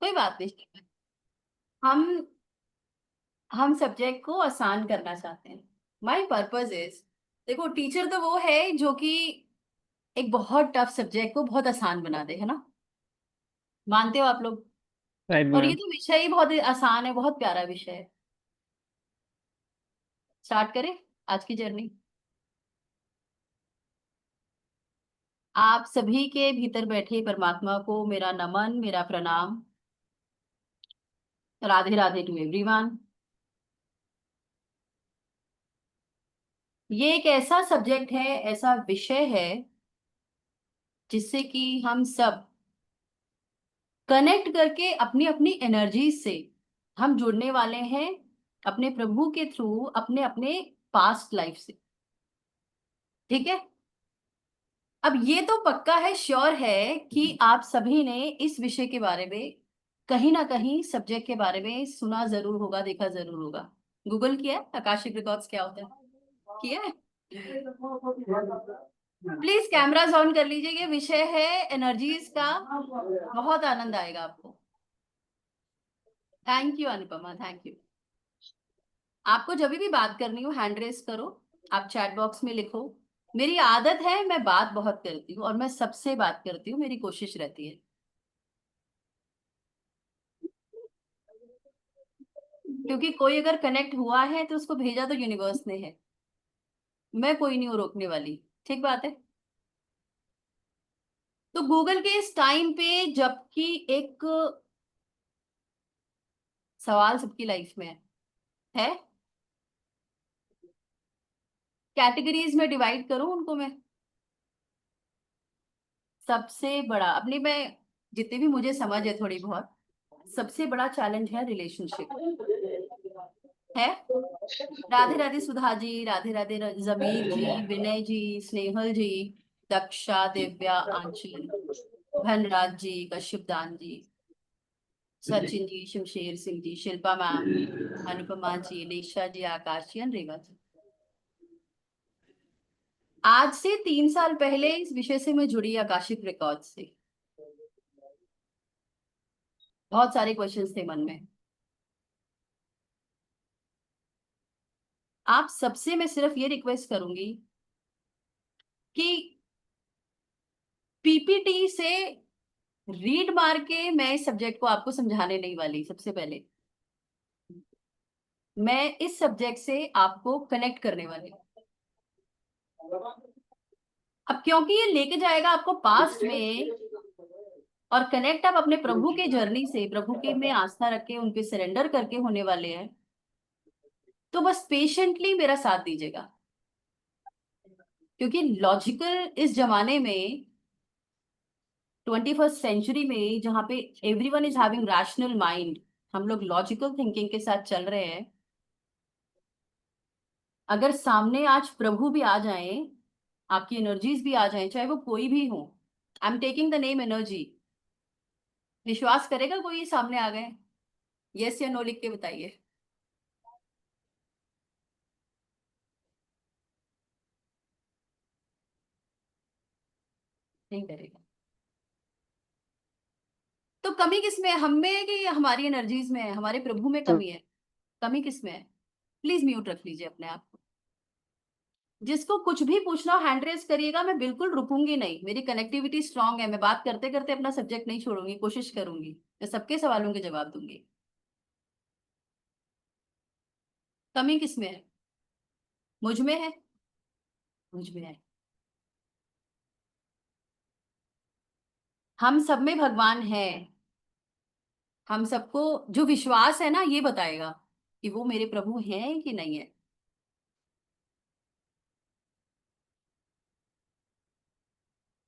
कोई बात नहीं। हम हम सब्जेक्ट को आसान करना चाहते हैं। माई पर्पज इज, देखो टीचर तो वो है जो कि एक बहुत टफ सब्जेक्ट को बहुत आसान बना दे, है ना? मानते हो आप लोग? राइट और ये मैम। तो विषय ही बहुत आसान है, बहुत प्यारा विषय है। स्टार्ट करें आज की जर्नी। आप सभी के भीतर बैठे परमात्मा को मेरा नमन, मेरा प्रणाम। Radhe Radhe to everyone. ये एक ऐसा सब्जेक्ट है, ऐसा विषय है जिससे कि हम सब कनेक्ट करके अपनी अपनी एनर्जी से हम जुड़ने वाले हैं, अपने प्रभु के थ्रू, अपने अपने पास्ट लाइफ से। ठीक है? अब ये तो पक्का है, श्योर है कि आप सभी ने इस विषय के बारे में कहीं ना कहीं, सब्जेक्ट के बारे में सुना जरूर होगा, देखा जरूर होगा। गूगल किया है आकाशिक रिकॉर्ड्स क्या होता है? किया है? प्लीज कैमरास ऑन कर लीजिए। ये विषय है एनर्जीज का, बहुत आनंद आएगा आपको। Thank you Anupama, thank you. आपको जब भी बात करनी हो हैंड रेस करो, आप चैट बॉक्स में लिखो। मेरी आदत है, मैं बात बहुत करती हूँ और मैं सबसे बात करती हूँ, मेरी कोशिश रहती है। क्योंकि कोई अगर कनेक्ट हुआ है तो उसको भेजा तो यूनिवर्स ने है। मैं कोई नहीं हूँ रोकने वाली। ठीक बात है। तो गूगल के इस टाइम पे जबकि एक सवाल सबकी लाइफ में है, कैटेगरीज में डिवाइड करूं उनको मैं। सबसे बड़ा अपनी में, जितनी भी मुझे समझ है थोड़ी बहुत, सबसे बड़ा चैलेंज है रिलेशनशिप। है। राधे राधे सुधा जी, राधे राधे जमीर जी, विनय जी, स्नेहल जी, दक्षा, दिव्या, आंचल, धनराज जी, कश्यप दान जी, सचिन जी, शमशेर सिंह जी, शिल्पा मैम, अनुपमा जी, निशा जी, आकाश जी, रेवा जी। आज से 3 साल पहले इस विषय से मैं जुड़ी आकाशिक रिकॉर्ड से। बहुत सारे क्वेश्चंस थे मन में। आप सबसे मैं सिर्फ ये रिक्वेस्ट करूंगी कि पीपीटी से रीड मार के मैं इस सब्जेक्ट को आपको समझाने नहीं वाली। सबसे पहले मैं इस सब्जेक्ट से आपको कनेक्ट करने वाली हूँ। अब क्योंकि ये लेके जाएगा आपको पास्ट में, और कनेक्ट आप अपने प्रभु के जर्नी से, प्रभु के में आस्था रख के उनके सरेंडर करके होने वाले हैं। तो बस पेशेंटली मेरा साथ दीजिएगा। क्योंकि लॉजिकल इस जमाने में, 21st सेंचुरी में, जहाँ पे everyone is having rational mind, हम लोग लॉजिकल थिंकिंग के साथ चल रहे हैं। अगर सामने आज प्रभु भी आ जाए, आपकी एनर्जीज भी आ जाए, चाहे वो कोई भी हो, I am taking the name energy, विश्वास करेगा कोई ये सामने आ गए? यस या नो लिख के बताइए। नहीं करेगा। तो कमी किस में है, हम में है कि हमारी एनर्जीज में है, हमारे प्रभु में तो कमी है? कमी किस में है? प्लीज म्यूट रख लीजिए अपने आप को। जिसको कुछ भी पूछना हो हैंड रेस करिएगा, मैं बिल्कुल रुकूंगी नहीं। मेरी कनेक्टिविटी स्ट्रांग है, मैं बात करते करते अपना सब्जेक्ट नहीं छोड़ूंगी, कोशिश करूंगी मैं सबके सवालों के जवाब दूंगी। कमी किस में है? मुझ में है। मुझ में है। हम सब में भगवान है। हम सबको जो विश्वास है ना, ये बताएगा कि वो मेरे प्रभु हैं कि नहीं है।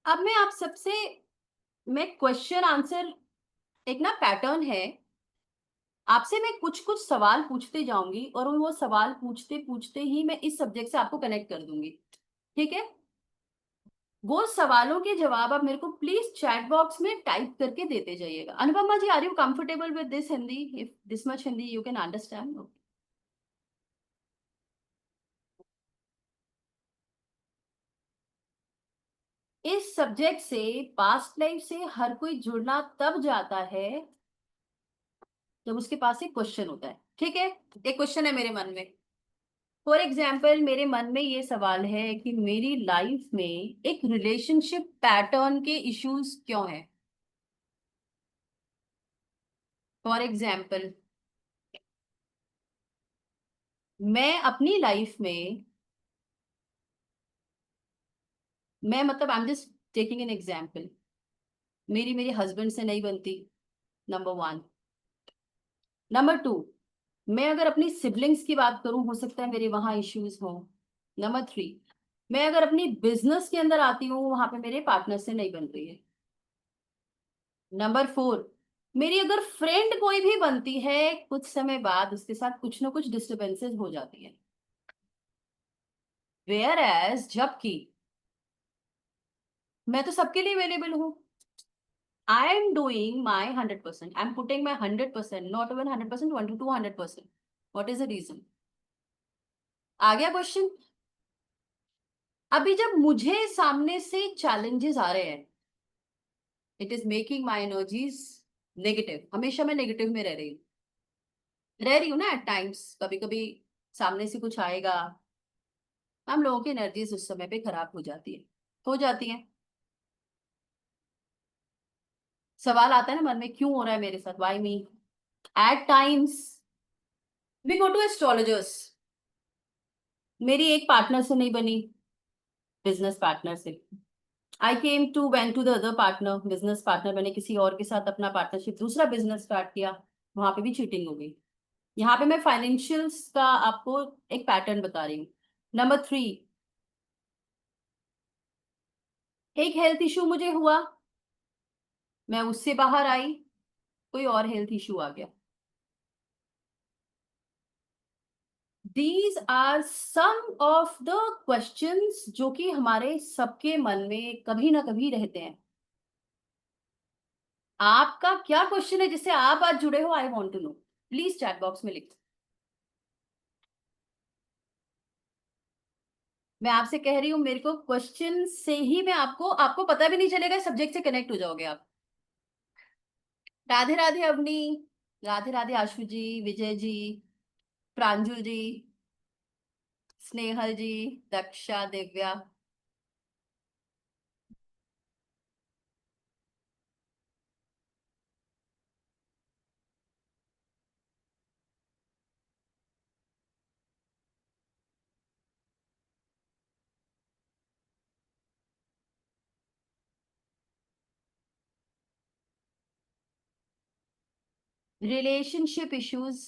अब मैं आप सबसे, मैं क्वेश्चन आंसर, एक ना पैटर्न है, आपसे मैं कुछ कुछ सवाल पूछते जाऊंगी और वो सवाल पूछते पूछते ही मैं इस सब्जेक्ट से आपको कनेक्ट कर दूंगी। ठीक है? वो सवालों के जवाब आप मेरे को प्लीज चैट बॉक्स में टाइप करके देते जाइएगा। Anupama ji, are you comfortable with this Hindi? If this much Hindi you can understand. इस सब्जेक्ट से, पास्ट लाइफ से हर कोई जुड़ना तब जाता है जब उसके पास एक क्वेश्चन होता है, ठीक है, एक क्वेश्चन है मेरे मन में। फॉर एग्जाम्पल मेरे मन में ये सवाल है कि मेरी लाइफ में एक रिलेशनशिप पैटर्न के इश्यूज क्यों है। फॉर एग्जाम्पल मैं अपनी लाइफ में, मैं मतलब I am just taking an example, मेरी मेरे हस्बैंड से नहीं बनती, नंबर वन। नंबर टू, मैं अगर अपनी सिबलिंग्स की बात करूं, हो सकता है मेरे वहां इश्यूज हो। नंबर थ्री, मैं अगर अपनी बिजनेस के अंदर आती हूँ, वहां पे मेरे पार्टनर से नहीं बन रही है। नंबर फोर, मेरी अगर फ्रेंड कोई भी बनती है, कुछ समय बाद उसके साथ कुछ ना कुछ डिस्टरबेंसेस हो जाती है। वेयर एज जबकि मैं तो सबके लिए अवेलेबल हूँ। I am doing my 100%, I am putting my 100%, not even 100%, 1 to 200%। What is the reason? आ गया क्वेश्चन? अभी जब मुझे सामने से चैलेंजेस आ रहे हैं, it is making my energies negative. हमेशा मैं नेगेटिव में रह रही हूँ ना एट टाइम्स, कभी कभी सामने से कुछ आएगा, हम लोगों की एनर्जीज उस समय पे खराब हो जाती है। सवाल आता है ना मन में, क्यों हो रहा है मेरे साथ, why me? At times we go to astrologers. मेरी एक पार्टनर से नहीं बनी, बिजनेस पार्टनर से। I came to went to the other partner, business partner, मैंने किसी और के साथ अपना पार्टनरशिप, दूसरा बिजनेस स्टार्ट किया, वहां पे भी चीटिंग हो गई। यहाँ पे मैं फाइनेंशियल्स का आपको एक पैटर्न बता रही हूँ। नंबर थ्री, एक हेल्थ इशू मुझे हुआ, मैं उससे बाहर आई, कोई और हेल्थ इशू आ गया। These are some of the questions जो कि हमारे सबके मन में कभी ना कभी रहते हैं। आपका क्या क्वेश्चन है जिससे आप आज जुड़े हो? I want to know, please chat box में लिख। मैं आपसे कह रही हूँ, मेरे को क्वेश्चन से ही मैं आपको आपको पता भी नहीं चलेगा, सब्जेक्ट से कनेक्ट हो जाओगे आप। राधे राधे अवनी, राधे राधे आशु जी, विजय जी, प्रांजल जी, स्नेहल जी, दक्षा, दिव्या। रिलेशनशिप इश्यूज,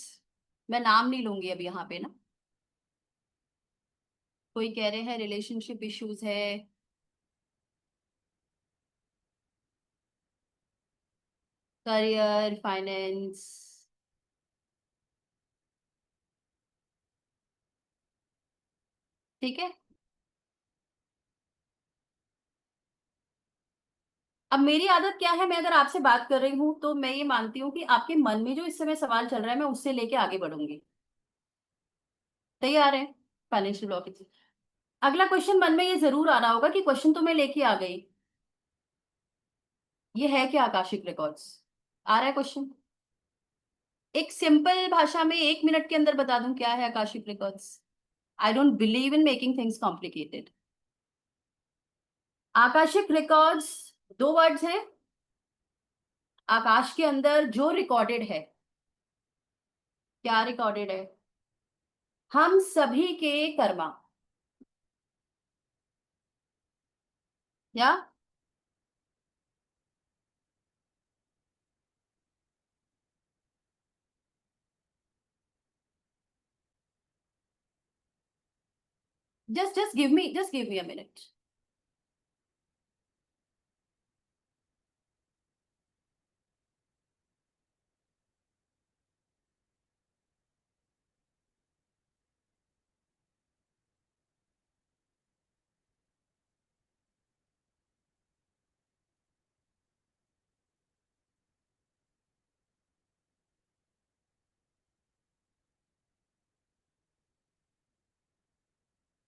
मैं नाम नहीं लूंगी अभी यहाँ पे ना। कोई कह रहे हैं रिलेशनशिप इश्यूज है, करियर, फाइनेंस। ठीक है, अब मेरी आदत क्या है, मैं अगर आपसे बात कर रही हूँ तो मैं ये मानती हूँ कि आपके मन में जो इस समय सवाल चल रहा है, मैं उससे लेके आगे बढ़ूंगी। तैयार है? Financial blockage. अगला क्वेश्चन मन में ये जरूर आ रहा होगा कि क्वेश्चन तो मैं लेके आ गई, ये है क्या आकाशिक रिकॉर्ड्स? आ रहा है क्वेश्चन? एक सिंपल भाषा में 1 मिनट के अंदर बता दूं क्या है Akashic records? I don't believe in making things complicated. Akashic records दो वर्ड्स हैं, आकाश के अंदर जो रिकॉर्डेड है। क्या रिकॉर्डेड है? हम सभी के कर्मा। या just give me a minute।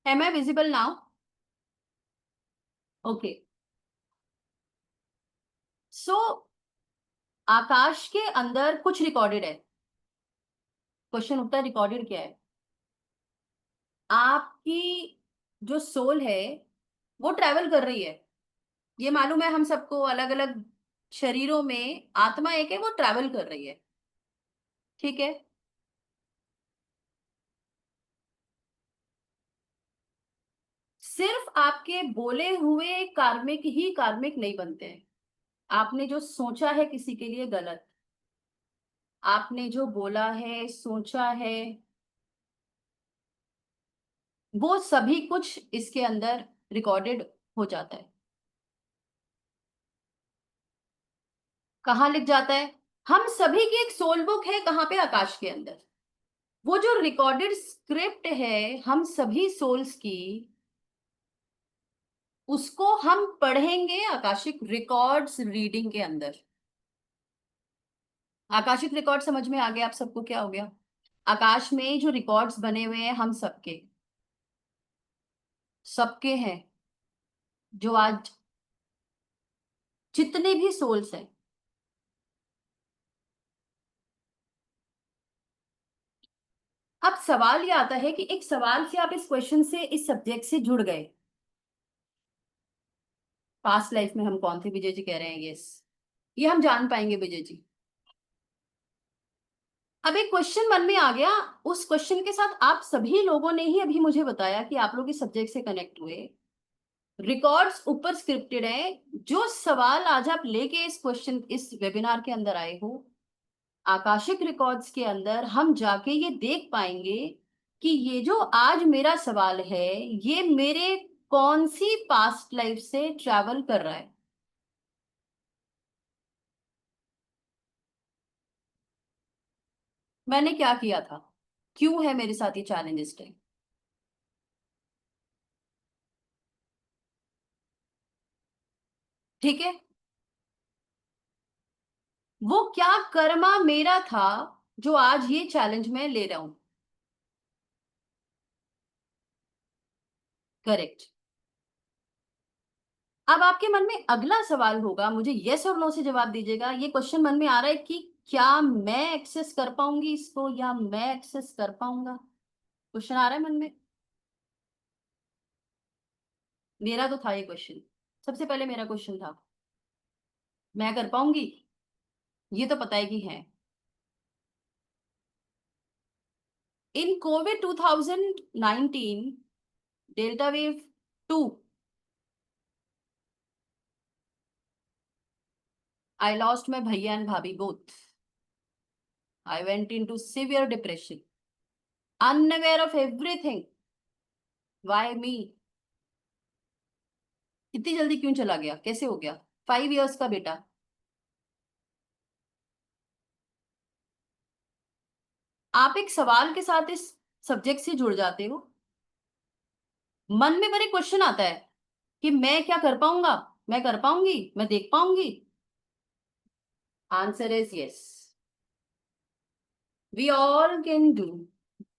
Am I visible now? Okay. So आकाश के अंदर कुछ रिकॉर्डेड है, क्वेश्चन उठता है रिकॉर्डेड क्या है। आपकी जो सोल है वो ट्रैवल कर रही है, ये मालूम है हम सबको, अलग अलग शरीरों में आत्मा एक है, वो ट्रैवल कर रही है। ठीक है। सिर्फ आपके बोले हुए कार्मिक ही कार्मिक नहीं बनते हैं। आपने जो सोचा है किसी के लिए गलत, आपने जो बोला है सोचा है, वो सभी कुछ इसके अंदर रिकॉर्डेड हो जाता है। कहाँ लिख जाता है? हम सभी की एक सोल बुक है, कहाँ पे? आकाश के अंदर। वो जो रिकॉर्डेड स्क्रिप्ट है हम सभी सोल्स की, उसको हम पढ़ेंगे आकाशिक रिकॉर्ड्स रीडिंग के अंदर। आकाशिक रिकॉर्ड समझ में आ गया आप सबको क्या हो गया? आकाश में जो रिकॉर्ड्स बने हुए हैं हम सबके, सबके हैं, जो आज जितने भी सोल्स हैं। अब सवाल ये आता है कि एक सवाल से आप इस क्वेश्चन से, इस सब्जेक्ट से जुड़ गए। पास्ट लाइफ में हम कौन थे? विजय जी कह रहे हैं यस। ये हम जान पाएंगे विजय जी। अब एक क्वेश्चन मन में आ गया, उस क्वेश्चन के साथ आप सभी लोगों ने ही अभी मुझे बताया कि आप लोग इस सब्जेक्ट से कनेक्ट हुए। रिकॉर्ड्स ऊपर स्क्रिप्टेड है। जो सवाल आज आप लेके इस क्वेश्चन, इस वेबिनार के अंदर आए हो, आकाशिक रिकॉर्ड्स के अंदर हम जाके ये देख पाएंगे कि ये जो आज मेरा सवाल है, ये मेरे कौन सी पास्ट लाइफ से ट्रैवल कर रहा है। मैंने क्या किया था? क्यों है मेरे साथ ये चैलेंज इस टाइम? ठीक है। वो क्या कर्मा मेरा था जो आज ये चैलेंज मैं ले रहा हूं। करेक्ट। अब आपके मन में अगला सवाल होगा, मुझे यस और नो से जवाब दीजिएगा। ये क्वेश्चन मन में आ रहा है कि क्या मैं एक्सेस कर पाऊंगी इसको, या मैं एक्सेस कर पाऊंगा? क्वेश्चन आ रहा है मन में। मेरा तो था ये क्वेश्चन, सबसे पहले मेरा क्वेश्चन था, मैं कर पाऊंगी? ये तो पता है कि है। In covid 2019 delta wave 2, I lost my भैया एंड भाभी both. I went into severe depression, unaware of everything. Why me? इतनी जल्दी क्यों चला गया, कैसे हो गया? 5 इयर्स का बेटा। आप एक सवाल के साथ इस सब्जेक्ट से जुड़ जाते हो, मन में बड़े क्वेश्चन आता है कि मैं क्या कर पाऊंगा, मैं कर पाऊंगी, मैं देख पाऊंगी। Answer is yes, we all can do,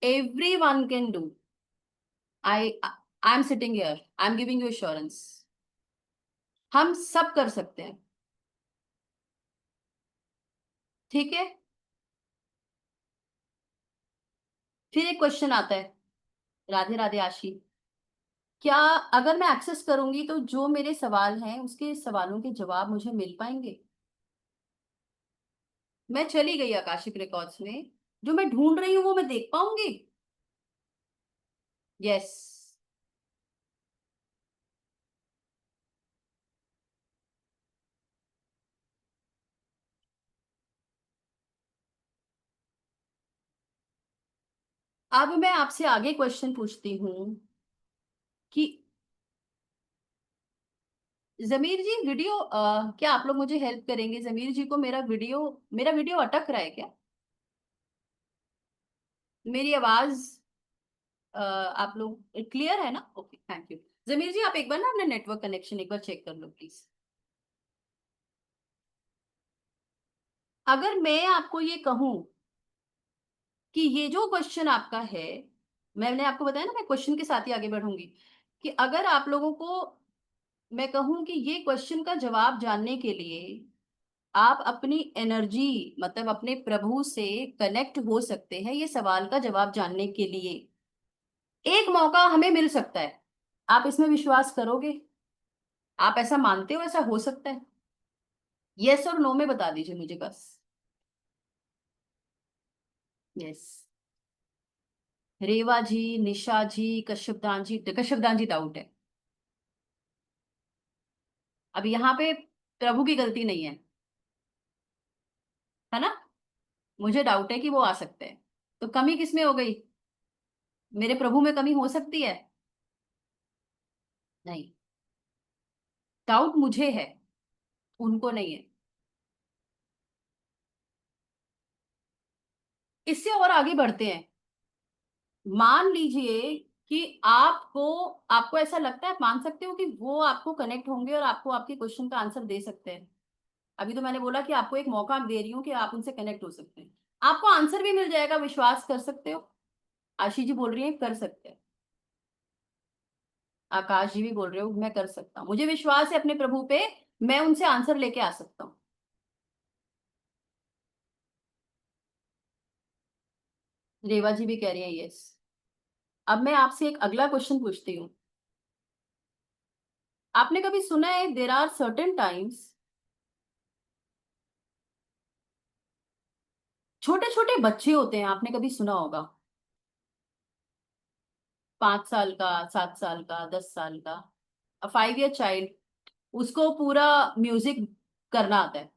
everyone can do. I am sitting here, I am giving you assurance. हम सब कर सकते हैं। ठीक है। फिर एक क्वेश्चन आता है, राधे राधे आशी, क्या अगर मैं एक्सेस करूंगी तो जो मेरे सवाल हैं उसके सवालों के जवाब मुझे मिल पाएंगे? मैं चली गई आकाशिक रिकॉर्ड्स में, जो मैं ढूंढ रही हूँ वो मैं देख पाऊंगी? यस। अब मैं आपसे आगे क्वेश्चन पूछती हूँ कि जमीर जी वीडियो, क्या आप लोग मुझे हेल्प करेंगे? जमीर जी को मेरा वीडियो अटक रहा है क्या? मेरी आवाज आप लोग क्लियर है ना? Okay, thank you. Zameer ji आप एक बार ना अपने नेटवर्क कनेक्शन एक बार चेक कर लो प्लीज। अगर मैं आपको ये कहूं कि ये जो क्वेश्चन आपका है, मैंने आपको बताया ना मैं क्वेश्चन के साथ ही आगे बढ़ूंगी, कि अगर आप लोगों को मैं कहूं कि ये क्वेश्चन का जवाब जानने के लिए आप अपनी एनर्जी मतलब अपने प्रभु से कनेक्ट हो सकते हैं, ये सवाल का जवाब जानने के लिए एक मौका हमें मिल सकता है। आप इसमें विश्वास करोगे? आप ऐसा मानते हो ऐसा हो सकता है? यस और नो में बता दीजिए मुझे बस। यस। रेवा जी, निशा जी, कश्यपदान जी डाउट है। अब यहाँ पे प्रभु की गलती नहीं है, है ना? मुझे डाउट है कि वो आ सकते हैं। तो कमी किसमें हो गई? मेरे प्रभु में कमी हो सकती है? नहीं। डाउट मुझे है, उनको नहीं है। इससे और आगे बढ़ते हैं। मान लीजिए कि आपको ऐसा लगता है, मान सकते हो कि वो आपको कनेक्ट होंगे और आपको आपके क्वेश्चन का आंसर दे सकते हैं। अभी तो मैंने बोला कि आपको एक मौका दे रही हूँ कि आप उनसे कनेक्ट हो सकते हैं। आपको आंसर भी मिल जाएगा, विश्वास कर सकते हो? आशीष जी बोल रही है कर सकते हैं। आकाश जी भी बोल रहे हो मैं कर सकता हूँ, मुझे विश्वास है अपने प्रभु पे, मैं उनसे आंसर लेके आ सकता हूँ। रेवा जी भी कह रही है यस। अब मैं आपसे एक अगला क्वेश्चन पूछती हूँ। आपने कभी सुना है देर आर सर्टेन टाइम्स, छोटे छोटे बच्चे होते हैं, आपने कभी सुना होगा, 5 साल का, 7 साल का, 10 साल का, 5 ईयर चाइल्ड, उसको पूरा म्यूजिक करना आता है,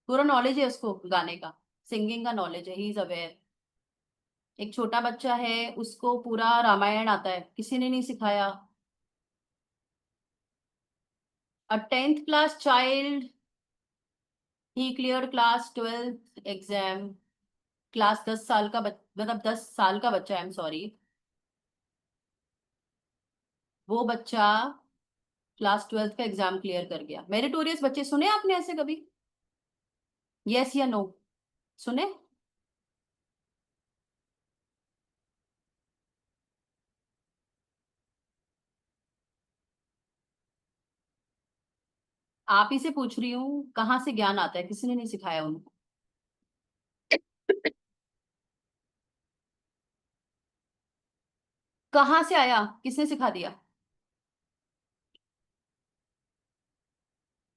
पूरा नॉलेज है उसको गाने का, सिंगिंग का नॉलेज है, ही इज अवेयर। एक छोटा बच्चा है, उसको पूरा रामायण आता है, किसी ने नहीं सिखाया। A 10th class child, he clear class 12th exam. Class 10 साल का मतलब 10 साल का बच्चा, आई एम सॉरी, वो बच्चा क्लास 12th का एग्जाम क्लियर कर गया। मेरिटोरियस बच्चे सुने आपने ऐसे कभी? यस या नो? सुने? आप ही से पूछ रही हूँ, कहाँ से ज्ञान आता है, किसी ने नहीं सिखाया उनको। कहाँ से आया, किसने सिखा दिया?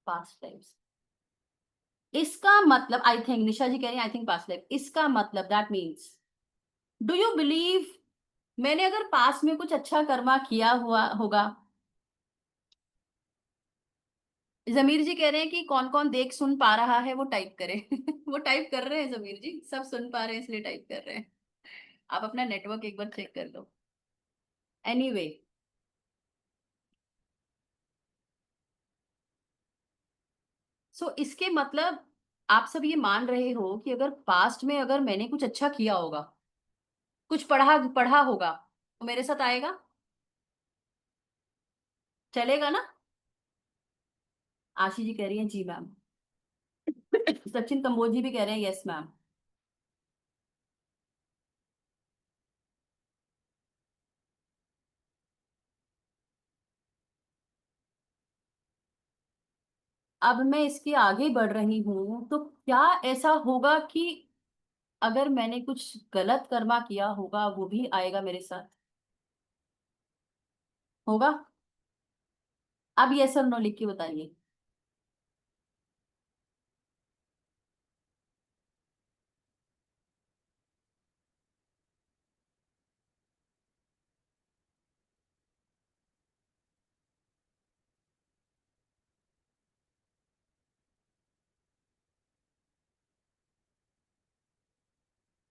Past life. इसका मतलब, आई थिंक निशा जी कह रही है आई थिंक पास्ट लाइफ, इसका मतलब that means, do you believe मैंने अगर पास्ट में कुछ अच्छा कर्मा किया हुआ होगा? जमीर जी कह रहे हैं कि कौन कौन देख सुन पा रहा है वो टाइप करे। वो टाइप कर रहे हैं जमीर जी, सब सुन पा रहे हैं इसलिए टाइप कर रहे हैं। आप अपना नेटवर्क एक बार चेक कर लो। एनीवे, सो इसके मतलब आप सब ये मान रहे हो कि अगर पास्ट में अगर मैंने कुछ अच्छा किया होगा, कुछ पढ़ा पढ़ा होगा, तो मेरे साथ आएगा, चलेगा ना? आशी जी कह रही हैं जी मैम। सचिन कंबोज जी भी कह रहे हैं यस मैम। अब मैं इसके आगे बढ़ रही हूँ, तो क्या ऐसा होगा कि अगर मैंने कुछ गलत कर्मा किया होगा वो भी आएगा मेरे साथ? होगा? अब यस और नो लिख के बताइए।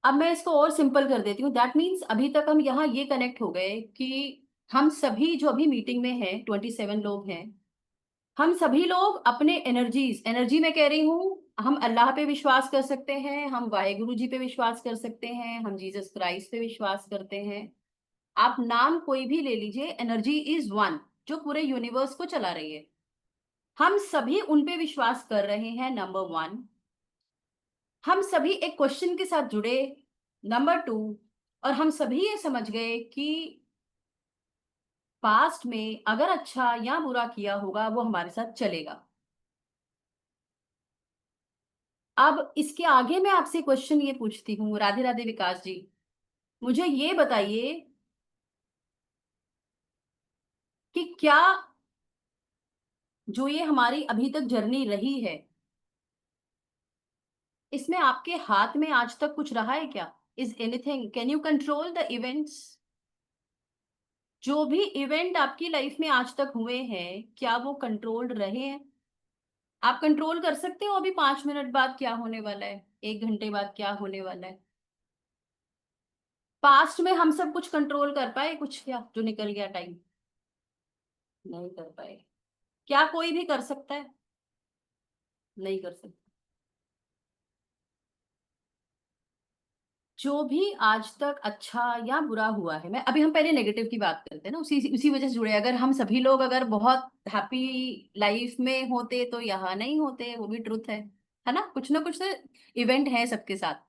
अब मैं इसको और सिंपल कर देती हूँ, दैट मीन्स अभी तक हम यहाँ ये कनेक्ट हो गए कि हम सभी जो अभी मीटिंग में हैं, 27 लोग हैं, हम सभी लोग अपने एनर्जीज, एनर्जी में कह रही हूँ, हम अल्लाह पे विश्वास कर सकते हैं, हम वाहेगुरु जी पे विश्वास कर सकते हैं, हम जीसस क्राइस्ट पे विश्वास करते हैं। आप नाम कोई भी ले लीजिए, एनर्जी इज वन, जो पूरे यूनिवर्स को चला रही है। हम सभी उन पे विश्वास कर रहे हैं, नंबर वन। हम सभी एक क्वेश्चन के साथ जुड़े, नंबर टू। और हम सभी ये समझ गए कि पास्ट में अगर अच्छा या बुरा किया होगा वो हमारे साथ चलेगा। अब इसके आगे मैं आपसे क्वेश्चन ये पूछती हूँ, राधे राधे विकास जी, मुझे ये बताइए कि क्या जो ये हमारी अभी तक जर्नी रही है, इसमें आपके हाथ में आज तक कुछ रहा है क्या? Is anything, can you control the events? जो भी इवेंट आपकी लाइफ में आज तक हुए हैं, क्या वो कंट्रोल्ड रहे हैं? आप कंट्रोल कर सकते हो अभी 5 मिनट बाद क्या होने वाला है, 1 घंटे बाद क्या होने वाला है? पास्ट में हम सब कुछ कंट्रोल कर पाए कुछ, क्या जो निकल गया टाइम? नहीं कर पाए। क्या कोई भी कर सकता है? नहीं कर सकता। जो भी आज तक अच्छा या बुरा हुआ है, मैं अभी हम पहले नेगेटिव की बात करते हैं ना, उसी उसी वजह से जुड़े। अगर हम सभी लोग अगर बहुत हैप्पी लाइफ में होते तो यहाँ नहीं होते, वो भी ट्रुथ है ना कुछ तो इवेंट है सबके साथ।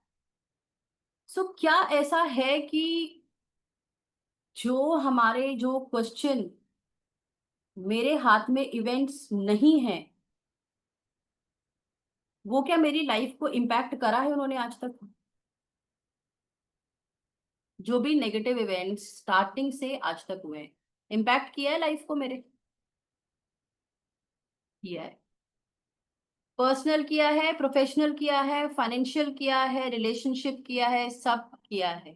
सो क्या ऐसा है कि जो हमारे जो क्वेश्चन, मेरे हाथ में इवेंट्स नहीं है, वो क्या मेरी लाइफ को इम्पैक्ट करा है उन्होंने आज तक? जो भी नेगेटिव इवेंट्स स्टार्टिंग से आज तक हुए हैं, इम्पैक्ट किया है लाइफ को मेरे? किया है। पर्सनल किया है, प्रोफेशनल किया है, फाइनेंशियल किया है, रिलेशनशिप किया है, सब किया है।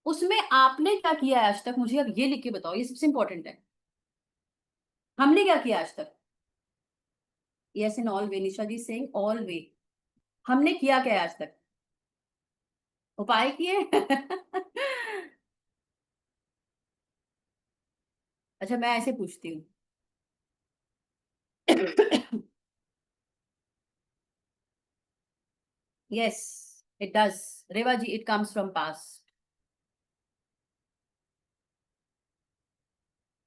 उसमें आपने क्या किया है आज तक, मुझे अब ये लिख के बताओ, ये सबसे इंपॉर्टेंट है। हमने क्या किया आज तक? Yes in all way, Nisha ji saying all way. हमने किया क्या है आज तक? उपाय किए? अच्छा, मैं ऐसे पूछती हूँ। Yes, it does. Reva ji, it comes from past.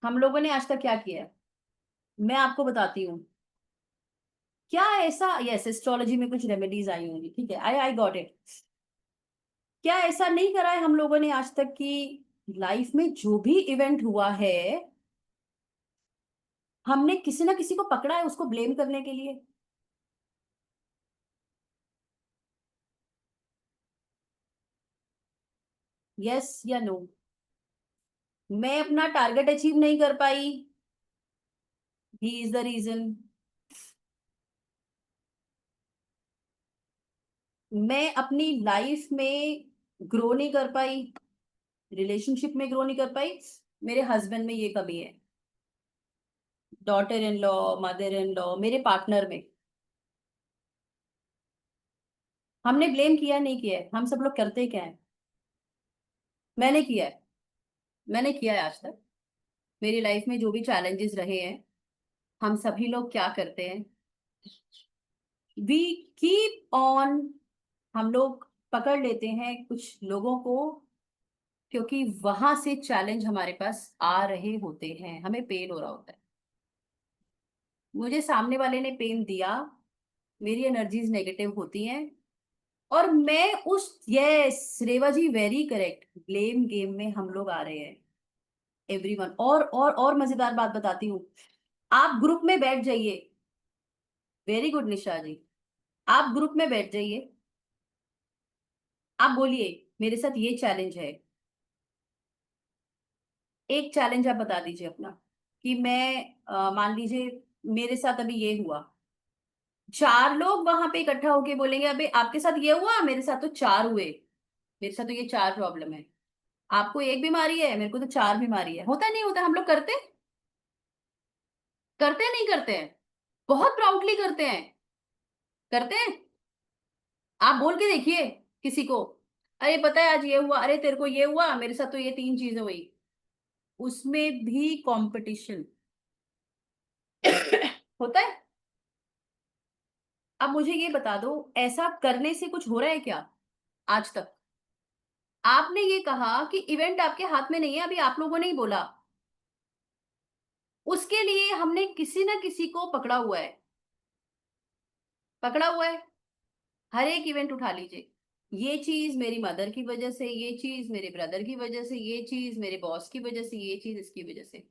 हम लोगों ने आज तक क्या किया है? मैं आपको बताती हूँ। क्या ऐसा, यस एस्ट्रोलॉजी में कुछ रेमेडीज आई होंगी, ठीक है, आई आई गॉट इट। क्या ऐसा नहीं करा है हम लोगों ने आज तक कि लाइफ में जो भी इवेंट हुआ है, हमने किसी ना किसी को पकड़ा है उसको ब्लेम करने के लिए? यस या नो? मैं अपना टारगेट अचीव नहीं कर पाई, ही इज द रीजन। मैं अपनी लाइफ में ग्रो नहीं कर पाई, रिलेशनशिप में ग्रो नहीं कर पाई, मेरे हस्बैंड में ये कमी है, daughter in law, mother in law, मेरे पार्टनर में। हमने ब्लेम किया नहीं किया है? हम सब लोग करते क्या है? मैंने किया है। मैंने किया है आज तक। मेरी लाइफ में जो भी चैलेंजेस रहे हैं, हम सभी लोग क्या करते हैं, वी कीप ऑन, हम लोग पकड़ लेते हैं कुछ लोगों को, क्योंकि वहां से चैलेंज हमारे पास आ रहे होते हैं, हमें पेन हो रहा होता है। मुझे सामने वाले ने पेन दिया, मेरी एनर्जीज नेगेटिव होती हैं, और मैं उस, यस रेवा जी वेरी करेक्ट, ब्लेम गेम में हम लोग आ रहे हैं, एवरीवन। और मजेदार बात बताती हूँ। आप ग्रुप में बैठ जाइए, वेरी गुड निशा जी, आप ग्रुप में बैठ जाइए, आप बोलिए मेरे साथ ये चैलेंज है, एक चैलेंज आप बता दीजिए अपना, कि मैं मान लीजिए मेरे साथ अभी ये हुआ, चार लोग वहां पे इकट्ठा होके बोलेंगे अबे आपके साथ ये हुआ, मेरे साथ तो चार हुए, मेरे साथ तो ये चार प्रॉब्लम है, आपको एक बीमारी है, मेरे को तो चार बीमारी है। होता नहीं होता? हम लोग करते करते नहीं करते हैं? बहुत प्राउडली करते हैं। करते हैं। आप बोल के देखिए किसी को, अरे पता है आज ये हुआ, अरे तेरे को ये हुआ, मेरे साथ तो ये तीन चीजें हुई। उसमें भी कंपटीशन होता है। अब मुझे ये बता दो, ऐसा करने से कुछ हो रहा है क्या आज तक? आपने ये कहा कि इवेंट आपके हाथ में नहीं है, अभी आप लोगों ने ही बोला। उसके लिए हमने किसी ना किसी को पकड़ा हुआ है, पकड़ा हुआ है। हर एक इवेंट उठा लीजिए, ये चीज मेरी मदर की वजह से, ये चीज मेरे ब्रदर की वजह से, ये चीज मेरे बॉस की वजह से, ये चीज इसकी वजह से।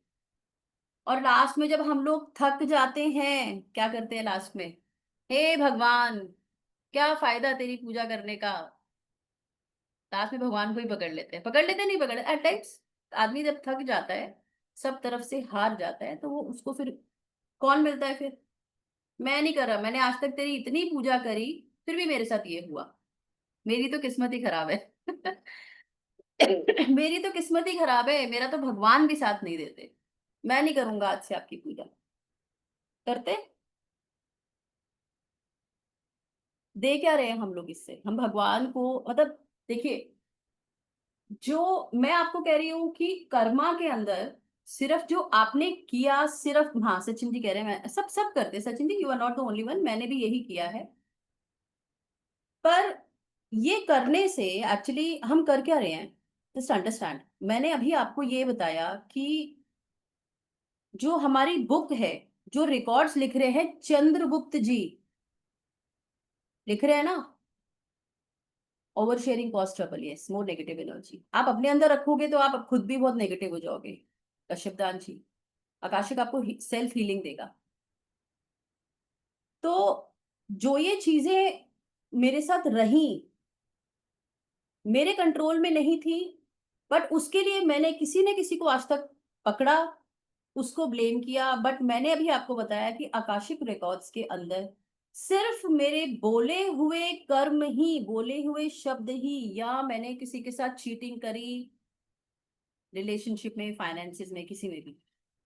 और लास्ट में जब हम लोग थक जाते हैं, क्या करते हैं लास्ट में? हे भगवान, क्या फायदा तेरी पूजा करने का। लास्ट में भगवान को ही पकड़ लेते हैं, पकड़ लेते हैं, नहीं पकड़ एट टाइम्स। आदमी जब थक जाता है, सब तरफ से हार जाता है, तो वो उसको फिर कौन मिलता है फिर। मैं नहीं कर रहा, मैंने आज तक तेरी इतनी पूजा करी, फिर भी मेरे साथ ये हुआ। मेरी तो किस्मत ही खराब है। मेरी तो किस्मत ही खराब है, मेरा तो भगवान भी साथ नहीं देते। मैं नहीं करूंगा आज से आपकी पूजा। करते दे क्या रहे हैं हम लोग इससे, हम भगवान को मतलब, देखिए, जो मैं आपको कह रही हूँ कि कर्मा के अंदर सिर्फ जो आपने किया, सिर्फ, हाँ सचिन जी कह रहे हैं, मैं सब सब करते हैं Sachin ji, you are not the only one, मैंने भी यही किया है। पर ये करने से एक्चुअली हम कर क्या रहे हैं, जस्ट अंडरस्टैंड। मैंने अभी आपको ये बताया कि जो हमारी बुक है, जो रिकॉर्ड्स लिख रहे हैं चंद्रगुप्त जी, लिख रहे हैं ना, over sharing cost trouble, yes, more negative energy आप अपने अंदर रखोगे तो आप खुद भी बहुत नेगेटिव हो जाओगे। कश्यपदान जी, आकाशिक आपको सेल्फ हीलिंग देगा। तो जो ये चीजें मेरे साथ रही, मेरे कंट्रोल में नहीं थी, बट उसके लिए मैंने किसी न किसी को आज तक पकड़ा, उसको ब्लेम किया। बट मैंने अभी आपको बताया कि आकाशिक रिकॉर्ड्स के अंदर सिर्फ मेरे बोले हुए कर्म ही, बोले हुए शब्द ही, या मैंने किसी के साथ चीटिंग करी, रिलेशनशिप में, फाइनेंसिस में, किसी में भी,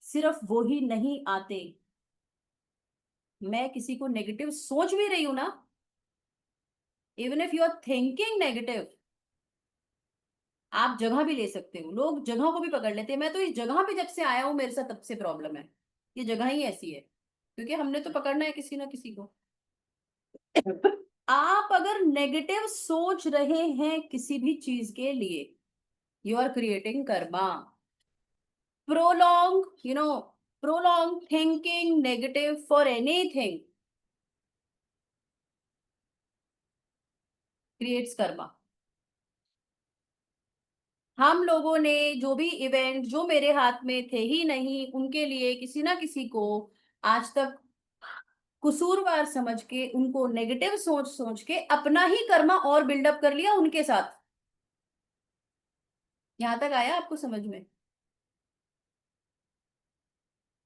सिर्फ वो ही नहीं आते। मैं किसी को नेगेटिव सोच भी रही हूं ना, even if you are thinking negative, आप जगह भी ले सकते हो, लोग जगह को भी पकड़ लेते हैं। मैं तो इस जगह पे जब से आया हूं, मेरे साथ तब से प्रॉब्लम है, ये जगह ही ऐसी है, क्योंकि हमने तो पकड़ना है किसी ना किसी को। आप अगर नेगेटिव सोच रहे हैं किसी भी चीज के लिए, you are creating karma. Prolong, prolong thinking negative for anything creates karma. हम लोगों ने जो भी इवेंट जो मेरे हाथ में थे ही नहीं, उनके लिए किसी ना किसी को आज तक कसूरवार समझ के, उनको नेगेटिव सोच सोच के अपना ही कर्मा और बिल्डअप कर लिया उनके साथ। यहां तक आया आपको समझ में?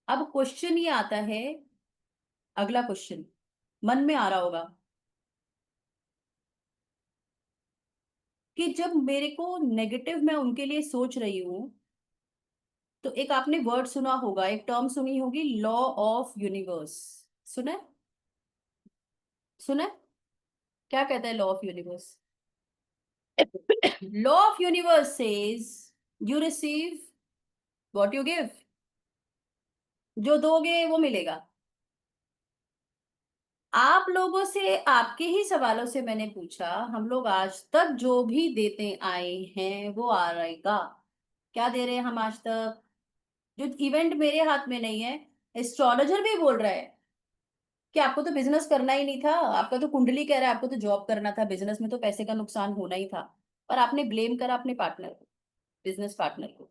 अब क्वेश्चन ये आता है, अगला क्वेश्चन मन में आ रहा होगा कि जब मेरे को नेगेटिव मैं उनके लिए सोच रही हूं, तो एक आपने वर्ड सुना होगा, एक टर्म सुनी होगी, लॉ ऑफ यूनिवर्स। सुना है? सुना है? क्या कहता है law of universe? Law of universe says you receive what you give, जो दोगे वो मिलेगा। आप लोगों से, आपके ही सवालों से मैंने पूछा, हम लोग आज तक जो भी देते आए हैं वो आ रहेगा। क्या दे रहे हैं हम आज तक? जो इवेंट मेरे हाथ में नहीं है, एस्ट्रोलॉजर भी बोल रहा है कि आपको तो बिजनेस करना ही नहीं था, आपका तो कुंडली कह रहा है आपको तो जॉब करना था, बिजनेस में तो पैसे का नुकसान होना ही था। पर आपने ब्लेम करा अपने पार्टनर को, बिजनेस पार्टनर को।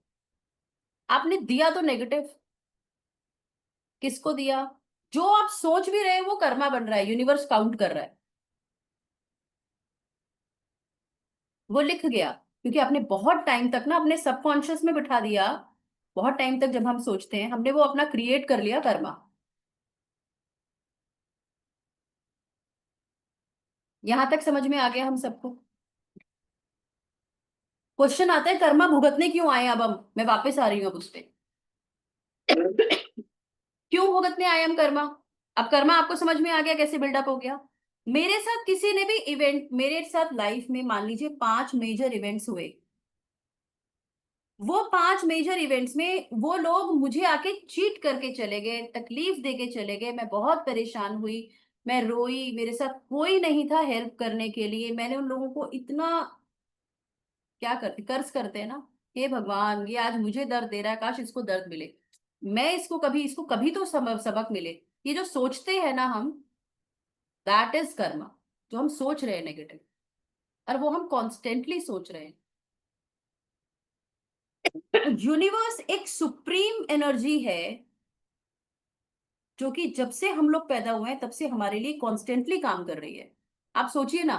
आपने दिया तो नेगेटिव, किसको दिया? जो आप सोच भी रहे हैं वो कर्मा बन रहा है, यूनिवर्स काउंट कर रहा है, वो लिख गया। क्योंकि आपने बहुत टाइम तक ना अपने सबकॉन्शियस में बिठा दिया, बहुत टाइम तक जब हम सोचते हैं, हमने वो अपना क्रिएट कर लिया कर्मा। यहां तक समझ में आ गया हम सबको? क्वेश्चन आता है कर्मा भुगतने क्यों आए, अब हम, मैं वापस आ रही हूँ अब उस पे। क्यों भुगतने आए हम कर्मा? अब कर्मा आपको समझ में आ गया कैसे बिल्डअप हो गया। मेरे साथ किसी ने भी इवेंट, मेरे साथ लाइफ में मान लीजिए 5 मेजर इवेंट्स हुए, वो 5 मेजर इवेंट्स में वो लोग मुझे आके चीट करके चले गए, तकलीफ दे के चले गए, मैं बहुत परेशान हुई, मैं रोई, मेरे साथ कोई नहीं था हेल्प करने के लिए। मैंने उन लोगों को इतना, क्या करते, कर्ज करते हैं ना, हे भगवान ये आज मुझे दर्द दे रहा है, काश इसको दर्द मिले, मैं इसको कभी, इसको कभी तो सबक सबक मिले। ये जो सोचते हैं ना हम, दैट इज कर्मा। जो हम सोच रहे हैं नेगेटिव, और वो हम कॉन्स्टेंटली सोच रहे हैं। यूनिवर्स एक सुप्रीम एनर्जी है, जो कि जब से हम लोग पैदा हुए हैं तब से हमारे लिए कॉन्स्टेंटली काम कर रही है। आप सोचिए ना,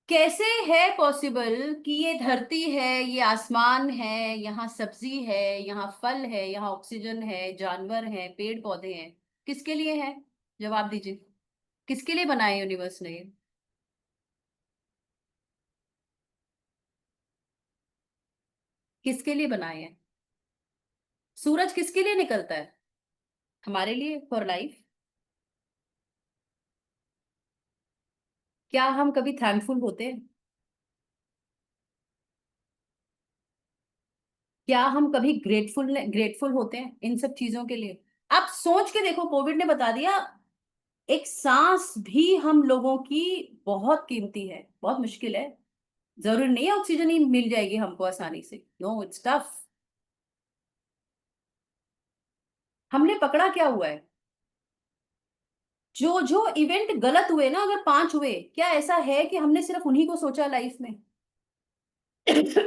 कैसे है पॉसिबल कि ये धरती है, ये आसमान है, यहाँ सब्जी है, यहाँ फल है, यहाँ ऑक्सीजन है, जानवर है, पेड़ पौधे हैं, किसके लिए है? जवाब दीजिए। किसके लिए बनाया यूनिवर्स ने ये? किसके लिए बनाए हैं? सूरज किसके लिए निकलता है? हमारे लिए, फॉर लाइफ। क्या हम कभी थैंकफुल होते हैं? क्या हम कभी ग्रेटफुल होते हैं इन सब चीजों के लिए? आप सोच के देखो, कोविड ने बता दिया, एक सांस भी हम लोगों की बहुत कीमती है, बहुत मुश्किल है। जरूरी नहीं है ऑक्सीजन ही मिल जाएगी हमको आसानी से, नो इट्स टफ। हमने पकड़ा क्या हुआ है? जो जो इवेंट गलत हुए ना, अगर 5 हुए, क्या ऐसा है कि हमने सिर्फ उन्हीं को सोचा लाइफ में?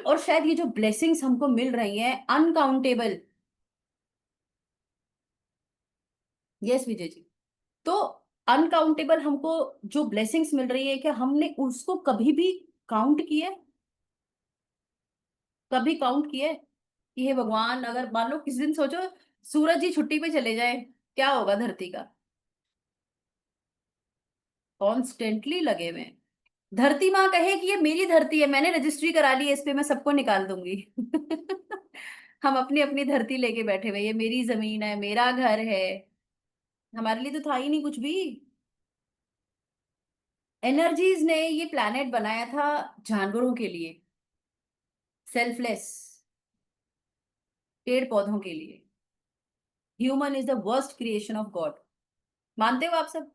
और शायद ये जो ब्लेसिंग्स हमको मिल रही हैं अनकाउंटेबल। यस विजय जी। तो अनकाउंटेबल हमको जो ब्लेसिंग्स मिल रही है, क्या हमने उसको कभी भी काउंट किया है? कभी काउंट किया है कि हे भगवान, अगर मान लो किसी दिन सोचो सूरज जी छुट्टी पे चले जाए, क्या होगा धरती का? कॉन्स्टेंटली लगे हुए हैं। धरती माँ कहे कि ये मेरी धरती है, मैंने रजिस्ट्री करा ली है इस पे, मैं सबको निकाल दूंगी। हम अपनी अपनी धरती लेके बैठे हुए, ये मेरी जमीन है, मेरा घर है। हमारे लिए तो था ही नहीं कुछ भी। एनर्जीज ने ये प्लैनेट बनाया था जानवरों के लिए, सेल्फलेस, पेड़ पौधों के लिए। Human is the worst creation of God. मानते हो आप सब?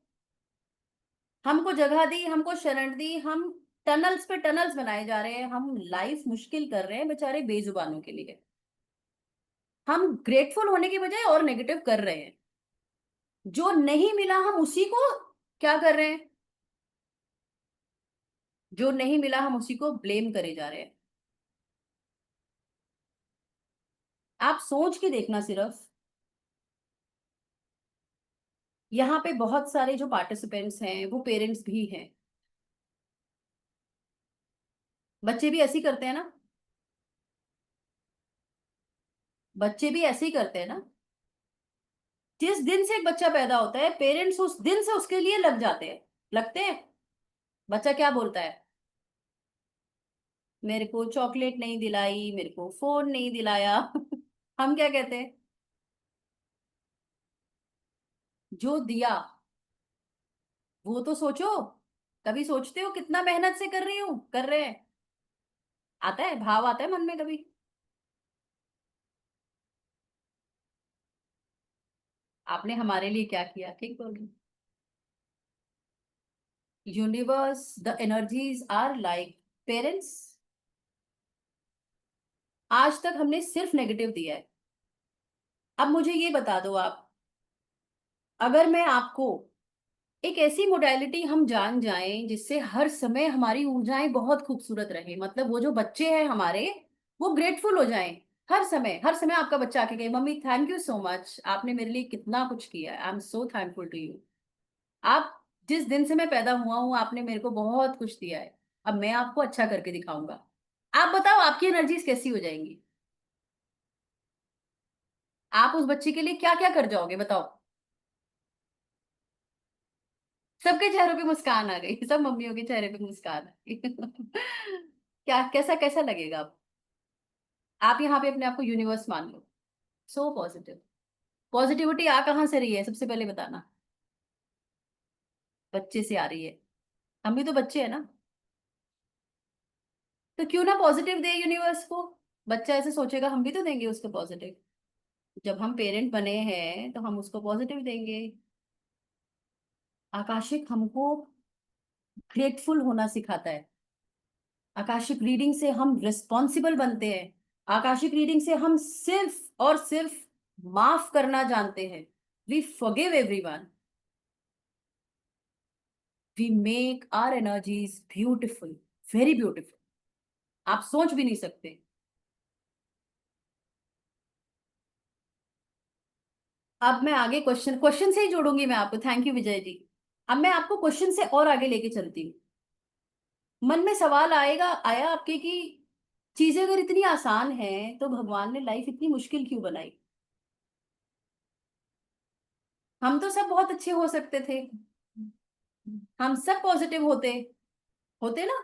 हमको जगह दी, हमको शरण दी, हम टनल्स पे टनल्स बनाए जा रहे हैं, हम लाइफ मुश्किल कर रहे हैं बेचारे बेजुबानों के लिए। हम ग्रेटफुल होने की बजाय और नेगेटिव कर रहे हैं। जो नहीं मिला हम उसी को क्या कर रहे हैं? जो नहीं मिला हम उसी को ब्लेम करे जा रहे हैं। आप सोच के देखना सिर्फ, यहाँ पे बहुत सारे जो पार्टिसिपेंट्स हैं वो पेरेंट्स भी हैं। बच्चे भी ऐसे ही करते हैं ना? बच्चे भी ऐसे ही करते हैं ना? जिस दिन से एक बच्चा पैदा होता है, पेरेंट्स उस दिन से उसके लिए लग जाते हैं, लगते हैं। बच्चा क्या बोलता है? मेरे को चॉकलेट नहीं दिलाई, मेरे को फोन नहीं दिलाया। हम क्या कहते हैं? जो दिया वो तो सोचो। कभी सोचते हो कितना मेहनत से कर रही हूं, कर रहे हैं? आता है भाव, आता है मन में कभी? आपने हमारे लिए क्या किया, ठीक बोल रही। Universe, the energies are like parents. आज तक हमने सिर्फ नेगेटिव दिया है। अब मुझे ये बता दो आप, अगर मैं आपको एक ऐसी मोडालिटी हम जान जाएं जिससे हर समय हमारी ऊर्जाएं बहुत खूबसूरत रहे, मतलब वो जो बच्चे हैं हमारे, वो ग्रेटफुल हो जाएं। हर समय, हर समय आपका बच्चा आके कहे mummy thank you so much, आपने मेरे लिए कितना कुछ किया है, I am so thankful to you. आप, जिस दिन से मैं पैदा हुआ हूं आपने मेरे को बहुत कुछ दिया है, अब मैं आपको अच्छा करके दिखाऊंगा। आप बताओ आपकी एनर्जीज कैसी हो जाएंगी? आप उस बच्चे के लिए क्या क्या कर जाओगे, बताओ। सबके चेहरों पे मुस्कान आ गई, सब मम्मियों के चेहरे पे मुस्कान आ गई। क्या, कैसा कैसा लगेगा अब? आप यहाँ पे अपने आप को यूनिवर्स मान लो। So positive. पॉजिटिविटी आ कहाँ से रही है सबसे पहले बताना? बच्चे से आ रही है। हम भी तो बच्चे हैं ना। तो क्यों ना पॉजिटिव दे यूनिवर्स को। बच्चा ऐसे सोचेगा, हम भी तो देंगे उसको पॉजिटिव। जब हम पेरेंट बने हैं तो हम उसको पॉजिटिव देंगे। आकाशिक हमको ग्रेटफुल होना सिखाता है। आकाशिक रीडिंग से हम रिस्पॉन्सिबल बनते हैं। आकाशिक रीडिंग से हम सिर्फ और सिर्फ माफ करना जानते हैं। We forgive everyone. We make our energies beautiful, very beautiful. आप सोच भी नहीं सकते। अब मैं आगे क्वेश्चन क्वेश्चन से ही जोड़ूंगी मैं आपको। थैंक यू विजय जी। अब मैं आपको क्वेश्चन से और आगे लेके चलती हूँ। मन में सवाल आया आपके कि चीजें अगर इतनी आसान हैं तो भगवान ने लाइफ इतनी मुश्किल क्यों बनाई। हम तो सब बहुत अच्छे हो सकते थे। हम सब पॉजिटिव होते होते ना।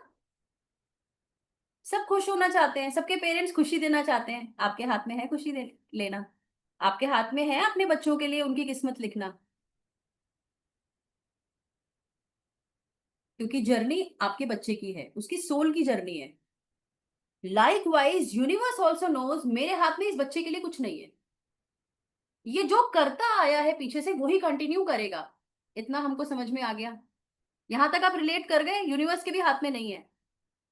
सब खुश होना चाहते हैं, सबके पेरेंट्स खुशी देना चाहते हैं। आपके हाथ में है खुशी दे लेना। आपके हाथ में है अपने बच्चों के लिए उनकी किस्मत लिखना। क्योंकि जर्नी आपके बच्चे की है, उसकी सोल की जर्नी है। Likewise universe also knows मेरे हाथ में इस बच्चे के लिए कुछ नहीं है। ये जो करता आया है पीछे से वही कंटिन्यू करेगा। इतना हमको समझ में आ गया। यहां तक आप रिलेट कर गए। यूनिवर्स के भी हाथ में नहीं है।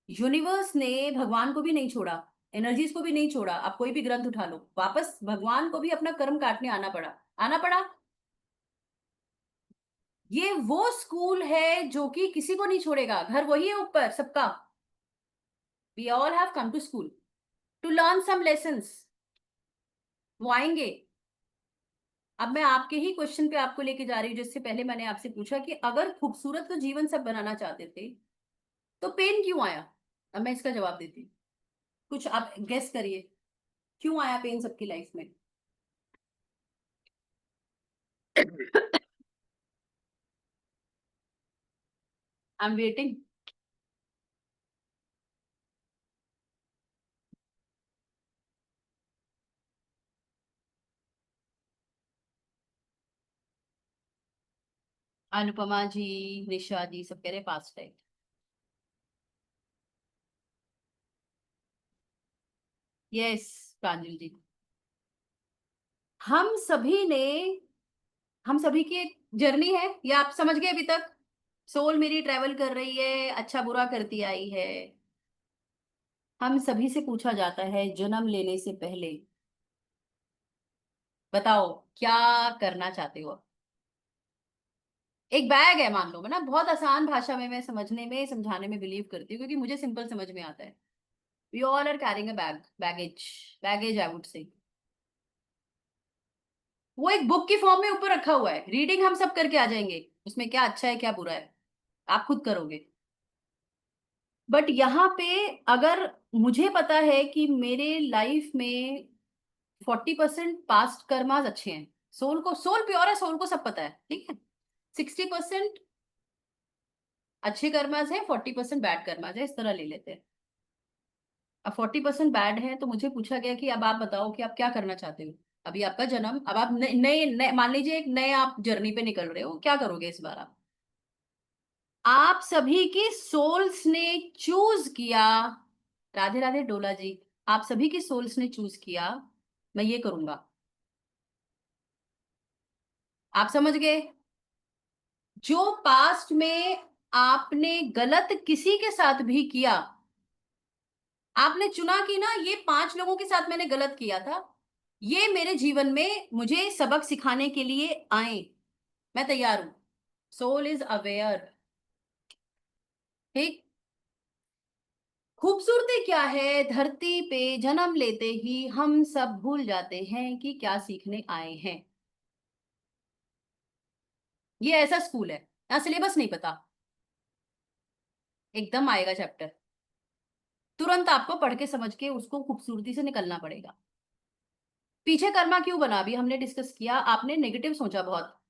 यूनिवर्स ने भगवान को भी नहीं छोड़ा, एनर्जीज को भी नहीं छोड़ा। आप कोई भी ग्रंथ उठा लो, वापस भगवान को भी अपना कर्म काटने आना पड़ा। आना पड़ा। ये वो स्कूल है जो कि किसी को नहीं छोड़ेगा। घर वही है ऊपर सबका। We all have come to school to learn some lessons. वो आएंगे। अब मैं आपके ही क्वेश्चन पे आपको लेके जा रही हूँ। जिससे पहले मैंने आपसे पूछा कि अगर खूबसूरत तो जीवन सब बनाना चाहते थे तो पेन क्यों आया। अब मैं इसका जवाब देती हूँ। कुछ आप गेस करिए। क्यों आया पेन सबकी लाइफ में। I am waiting. Anupama ji, Nisha ji सब कह रहे पास्ट है। यस प्रांजल जी। हम सभी ने हम सभी की एक जर्नी है। ये आप समझ गए अभी तक। सोल मेरी ट्रेवल कर रही है, अच्छा बुरा करती आई है। हम सभी से पूछा जाता है जन्म लेने से पहले, बताओ क्या करना चाहते हो। एक बैग है मान लो। मैं ना बहुत आसान भाषा में मैं समझने में समझाने में बिलीव करती हूँ क्योंकि मुझे सिंपल समझ में आता है। We all are carrying a bag, baggage. Baggage I would say. वो एक बुक की फॉर्म में ऊपर रखा हुआ है। रीडिंग हम सब करके आ जाएंगे। उसमें क्या अच्छा है क्या बुरा है आप खुद करोगे। बट यहाँ पे अगर मुझे पता है कि मेरे लाइफ में 40% पास्ट कर्मास अच्छे हैं। सोल को, सोल प्योर है, सोल को सब पता है, ठीक है। 60% अच्छे कर्मास है, 40% बैड कर्मास है, इस तरह ले लेते हैं। अब 40% बैड है तो मुझे पूछा गया कि अब आप बताओ कि आप क्या करना चाहते हो। अभी आपका जन्म, अब आप नए मान लीजिए एक नए आप जर्नी पे निकल रहे हो, क्या करोगे इस बार आप सभी की सोल्स ने चूज किया। राधे राधे डोला जी। आप सभी की सोल्स ने चूज किया मैं ये करूंगा। आप समझ गए। जो पास्ट में आपने गलत किसी के साथ भी किया, आपने चुना कि ना ये 5 लोगों के साथ मैंने गलत किया था, ये मेरे जीवन में मुझे सबक सिखाने के लिए आए। मैं तैयार हूं। Soul is aware. ठीक। खूबसूरती क्या है, धरती पे जन्म लेते ही हम सब भूल जाते हैं कि क्या सीखने आए हैं। ये ऐसा स्कूल है, यहाँ सिलेबस नहीं पता। एकदम आएगा चैप्टर, तुरंत आपको पढ़ के समझ के उसको खूबसूरती से निकलना पड़ेगा। पीछे कर्मा क्यों बना, अभी हमने डिस्कस किया। आपने नेगेटिव सोचा बहुत।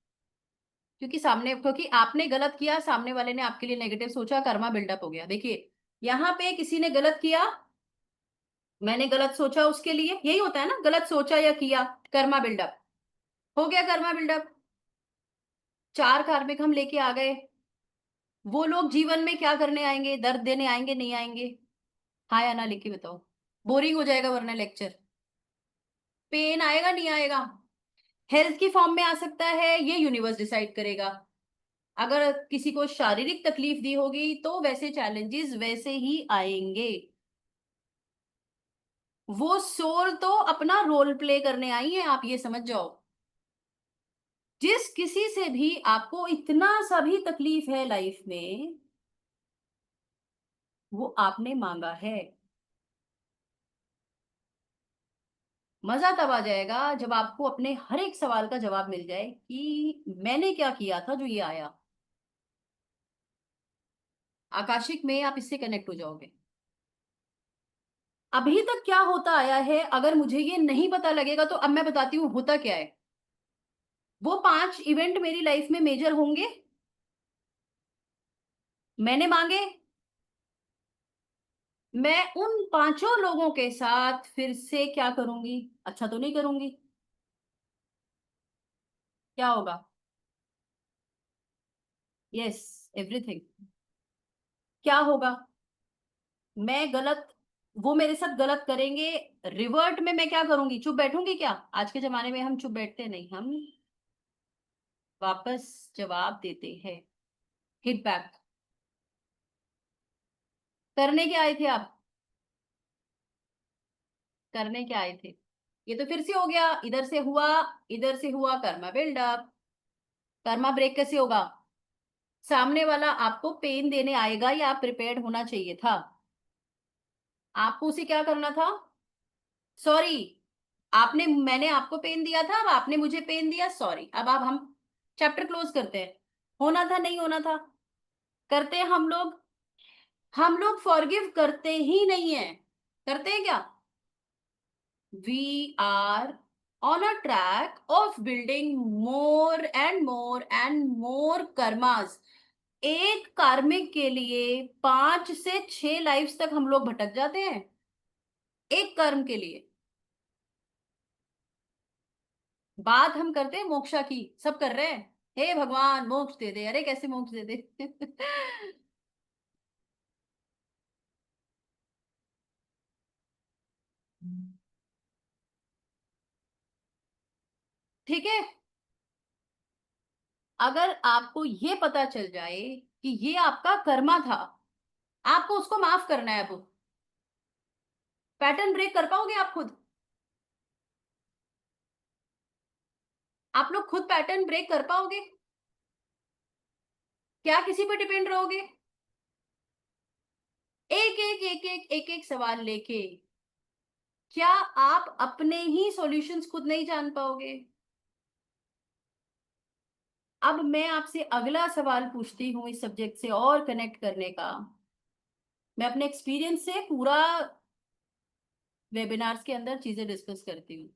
क्योंकि आपने गलत किया, सामने वाले ने आपके लिए नेगेटिव सोचा, कर्मा बिल्डअप हो गया। देखिए यहाँ पे किसी ने गलत किया, मैंने गलत सोचा उसके लिए, यही होता है ना, गलत सोचा या किया, कर्मा बिल्डअप हो गया। कर्मा बिल्डअप 4 कार्मिक हम लेके आ गए। वो लोग जीवन में क्या करने आएंगे, दर्द देने आएंगे नहीं आएंगे। हाँ या ना लिख के बताओ। बोरिंग हो जाएगा वरना लेक्चर। पेन आएगा नहीं आएगा। हेल्थ की फॉर्म में आ सकता है, ये यूनिवर्स डिसाइड करेगा। अगर किसी को शारीरिक तकलीफ दी होगी तो वैसे चैलेंजेस वैसे ही आएंगे। वो सोल तो अपना रोल प्ले करने आई है, आप ये समझ जाओ। जिस किसी से भी आपको इतना सा भी तकलीफ है लाइफ में, वो आपने मांगा है। मजा तब आ जाएगा जब आपको अपने हर एक सवाल का जवाब मिल जाए कि मैंने क्या किया था जो ये आया। आकाशिक में आप इससे कनेक्ट हो जाओगे। अभी तक क्या होता आया है, अगर मुझे ये नहीं पता लगेगा तो अब मैं बताती हूँ होता क्या है। वो 5 इवेंट मेरी लाइफ में मेजर होंगे, मैंने मांगे, मैं उन पांचों लोगों के साथ फिर से क्या करूंगी, अच्छा तो नहीं करूंगी। क्या होगा? Yes, everything. क्या होगा? मैं गलत, वो मेरे साथ गलत करेंगे, रिवर्ट में मैं क्या करूंगी, चुप बैठूंगी क्या? आज के जमाने में हम चुप बैठते नहीं, हम वापस जवाब देते हैं। Hit back. करने क्या आए थे आप? करने क्या आए थे? ये तो फिर से हो गया, इधर से हुआ, इधर से हुआ, कर्मा बिल्डअप। कर्मा ब्रेक कैसे होगा? सामने वाला आपको पेन देने आएगा, या आप प्रिपेयर्ड होना चाहिए था। आपको उसे क्या करना था? सॉरी, आपने, मैंने आपको पेन दिया था, अब आपने मुझे पेन दिया, सॉरी, अब आप हम चैप्टर क्लोज करते हैं। होना था, नहीं होना था? करते हैं हम लोग। हम लोग फॉरगिव करते ही नहीं है। करते हैं क्या? We are on a track of building more and more and more karmas. एक कार्मिक के लिए 5 से 6 लाइफ्स तक हम लोग भटक जाते हैं, एक कर्म के लिए। बात हम करते हैं मोक्षा की, सब कर रहे हैं, हे भगवान मोक्ष दे दे, अरे कैसे मोक्ष दे दे। ठीक है, अगर आपको ये पता चल जाए कि ये आपका कर्मा था, आपको उसको माफ करना है, अब पैटर्न ब्रेक कर पाओगे आप खुद? आप लोग खुद पैटर्न ब्रेक कर पाओगे? क्या किसी पर डिपेंड रहोगे? एक एक एक एक एक एक सवाल लेके क्या आप अपने ही सॉल्यूशंस खुद नहीं जान पाओगे? अब मैं आपसे अगला सवाल पूछती हूँ इस सब्जेक्ट से और कनेक्ट करने का। मैं अपने एक्सपीरियंस से पूरा वेबिनार्स के अंदर चीजें डिस्कस करती हूँ।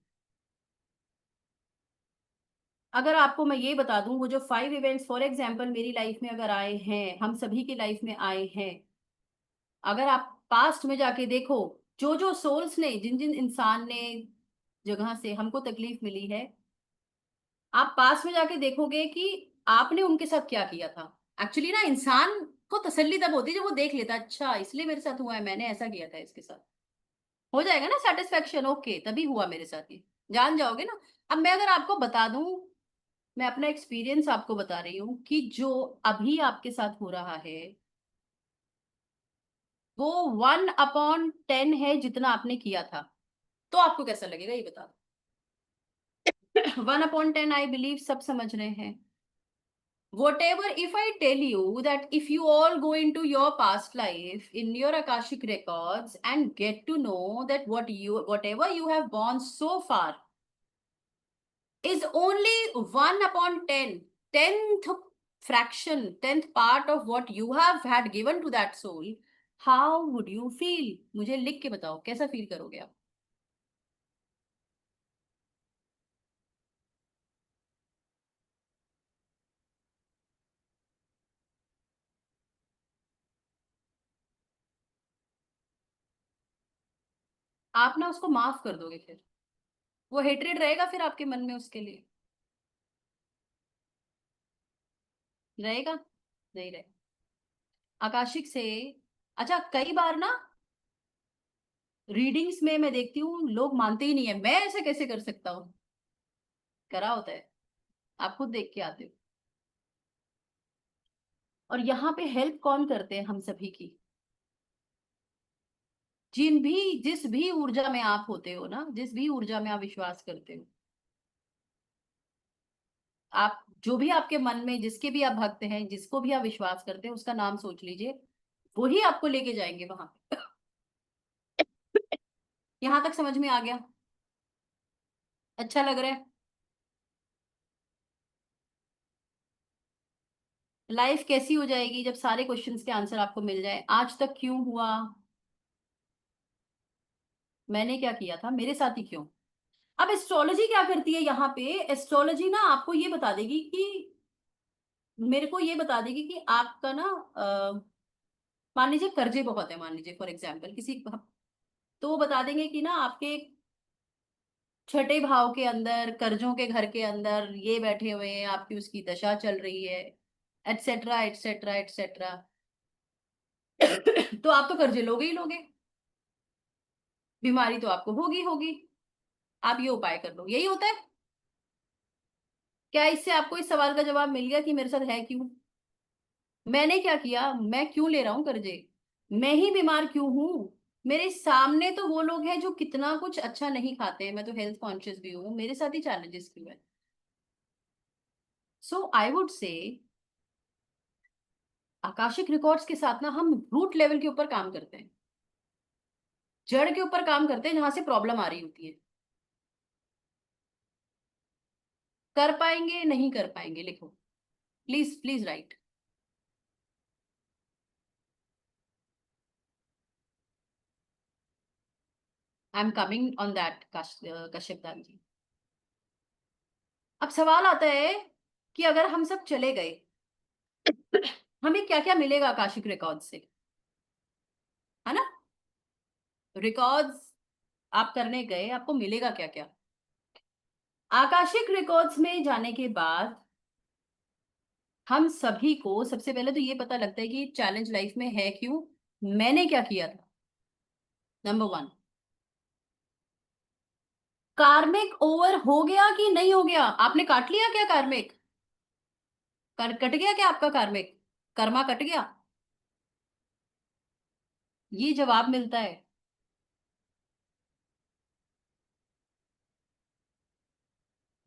अगर आपको मैं ये बता दूं, वो जो 5 इवेंट्स फॉर एग्जांपल मेरी लाइफ में अगर आए हैं, हम सभी की लाइफ में आए हैं, अगर आप पास्ट में जाके देखो, जो जो सोल्स ने, जिन जिन इंसान ने, जगह से हमको तकलीफ मिली है, आप पास्ट में जाके देखोगे कि आपने उनके साथ क्या किया था। एक्चुअली ना, इंसान को तसल्ली तब होती है जब वो देख लेता, अच्छा इसलिए मेरे साथ हुआ है, मैंने ऐसा किया था इसके साथ। हो जाएगा ना सेटिस्फेक्शन, ओके तभी हुआ मेरे साथ ये, जान जाओगे ना। अब मैं अगर आपको बता दूं, मैं अपना एक्सपीरियंस आपको बता रही हूँ कि जो अभी आपके साथ हो रहा है, वो 1/10 है जितना आपने किया था। तो आपको कैसा लगेगा ये बता दो। 1/10, आई बिलीव सब समझ रहे हैं। Whatever, if I tell you that if you all go into your past life in your Akashic records and get to know that whatever you have born so far is only 1/10, 10th fraction, 10th part of what you have had given to that soul, how would you feel? मुझे लिख के बताओ कैसा feel करोगे आप? आप ना उसको माफ कर दोगे फिर, वो हेट्रेड रहेगा फिर आपके मन में उसके लिए? रहेगा? नहीं रहेगा। आकाशिक से, अच्छा कई बार ना रीडिंग्स में मैं देखती हूँ लोग मानते ही नहीं है, मैं ऐसे कैसे कर सकता हूँ, करा होता है, आप खुद देख के आते हो। और यहाँ पे हेल्प कौन करते हैं हम सभी की? जिस भी ऊर्जा में आप होते हो ना, जिस भी ऊर्जा में आप विश्वास करते हो, आप जो भी आपके मन में, जिसके भी आप भक्त हैं, जिसको भी आप विश्वास करते हैं, उसका नाम सोच लीजिए, वही आपको लेके जाएंगे वहां पे। यहाँ तक समझ में आ गया? अच्छा लग रहा है? लाइफ कैसी हो जाएगी जब सारे क्वेश्चंस के आंसर आपको मिल जाए? आज तक क्यों हुआ? मैंने क्या किया था? मेरे साथ ही क्यों? अब एस्ट्रोलॉजी क्या करती है यहाँ पे? एस्ट्रोलॉजी ना आपको ये बता देगी कि, मेरे को ये बता देगी कि आपका ना, मान लीजिए कर्जे बहुत है, मान लीजिए फॉर एग्जाम्पल किसी, तो वो बता देंगे कि ना आपके छठे भाव के अंदर, कर्जों के घर के अंदर ये बैठे हुए हैं, आपकी उसकी दशा चल रही है, एटसेट्रा एटसेट्रा एटसेट्रा। तो आप तो कर्जे लोगे ही लोगे, बीमारी तो आपको होगी होगी। आप ये उपाय कर लो, यही होता है। क्या इससे आपको इस सवाल का जवाब मिल गया कि मेरे साथ है क्यों? मैंने क्या किया? मैं क्यों ले रहा हूँ कर्जे? मैं ही बीमार क्यों हूँ? मेरे सामने तो वो लोग हैं जो कितना कुछ अच्छा नहीं खाते हैं, मैं तो हेल्थ कॉन्शियस भी हूँ, मेरे साथ ही चैलेंजेस क्यों है? So I would say akashic records के साथ ना हम रूट लेवल के ऊपर काम करते हैं, जड़ के ऊपर काम करते हैं जहां से प्रॉब्लम आ रही होती है। कर पाएंगे नहीं कर पाएंगे? लिखो, please please right. I am coming on that, Kashyap दान जी। अब सवाल आता है कि अगर हम सब चले गए, हमें क्या क्या मिलेगा आकाशिक रिकॉर्ड से? है ना? रिकॉर्ड्स आप करने गए, आपको मिलेगा क्या क्या? आकाशिक रिकॉर्ड्स में जाने के बाद हम सभी को सबसे पहले तो ये पता लगता है कि चैलेंज लाइफ में है क्यों, मैंने क्या किया था। नंबर वन, कार्मिक ओवर हो गया कि नहीं हो गया? आपने काट लिया क्या कार्मिक? कट गया क्या आपका कार्मिक? कर्मा कट गया? ये जवाब मिलता है।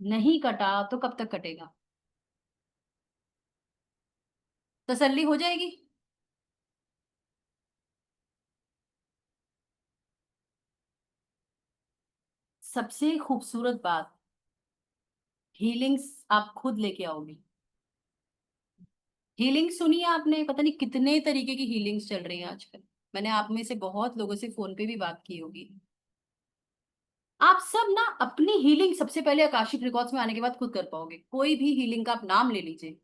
नहीं कटा तो कब तक कटेगा? तसल्ली हो जाएगी? सबसे खूबसूरत बात, हीलिंग्स आप खुद लेके आओगे। हीलिंग सुनी है आपने? पता नहीं कितने तरीके की हीलिंग्स चल रही हैं आजकल। मैंने आप में से बहुत लोगों से फोन पे भी बात की होगी। आप सब ना अपनी हीलिंग सबसे पहले आकाशिक रिकॉर्ड्स में आने के बाद खुद कर पाओगे। कोई भी हीलिंग का आप नाम ले लीजिए,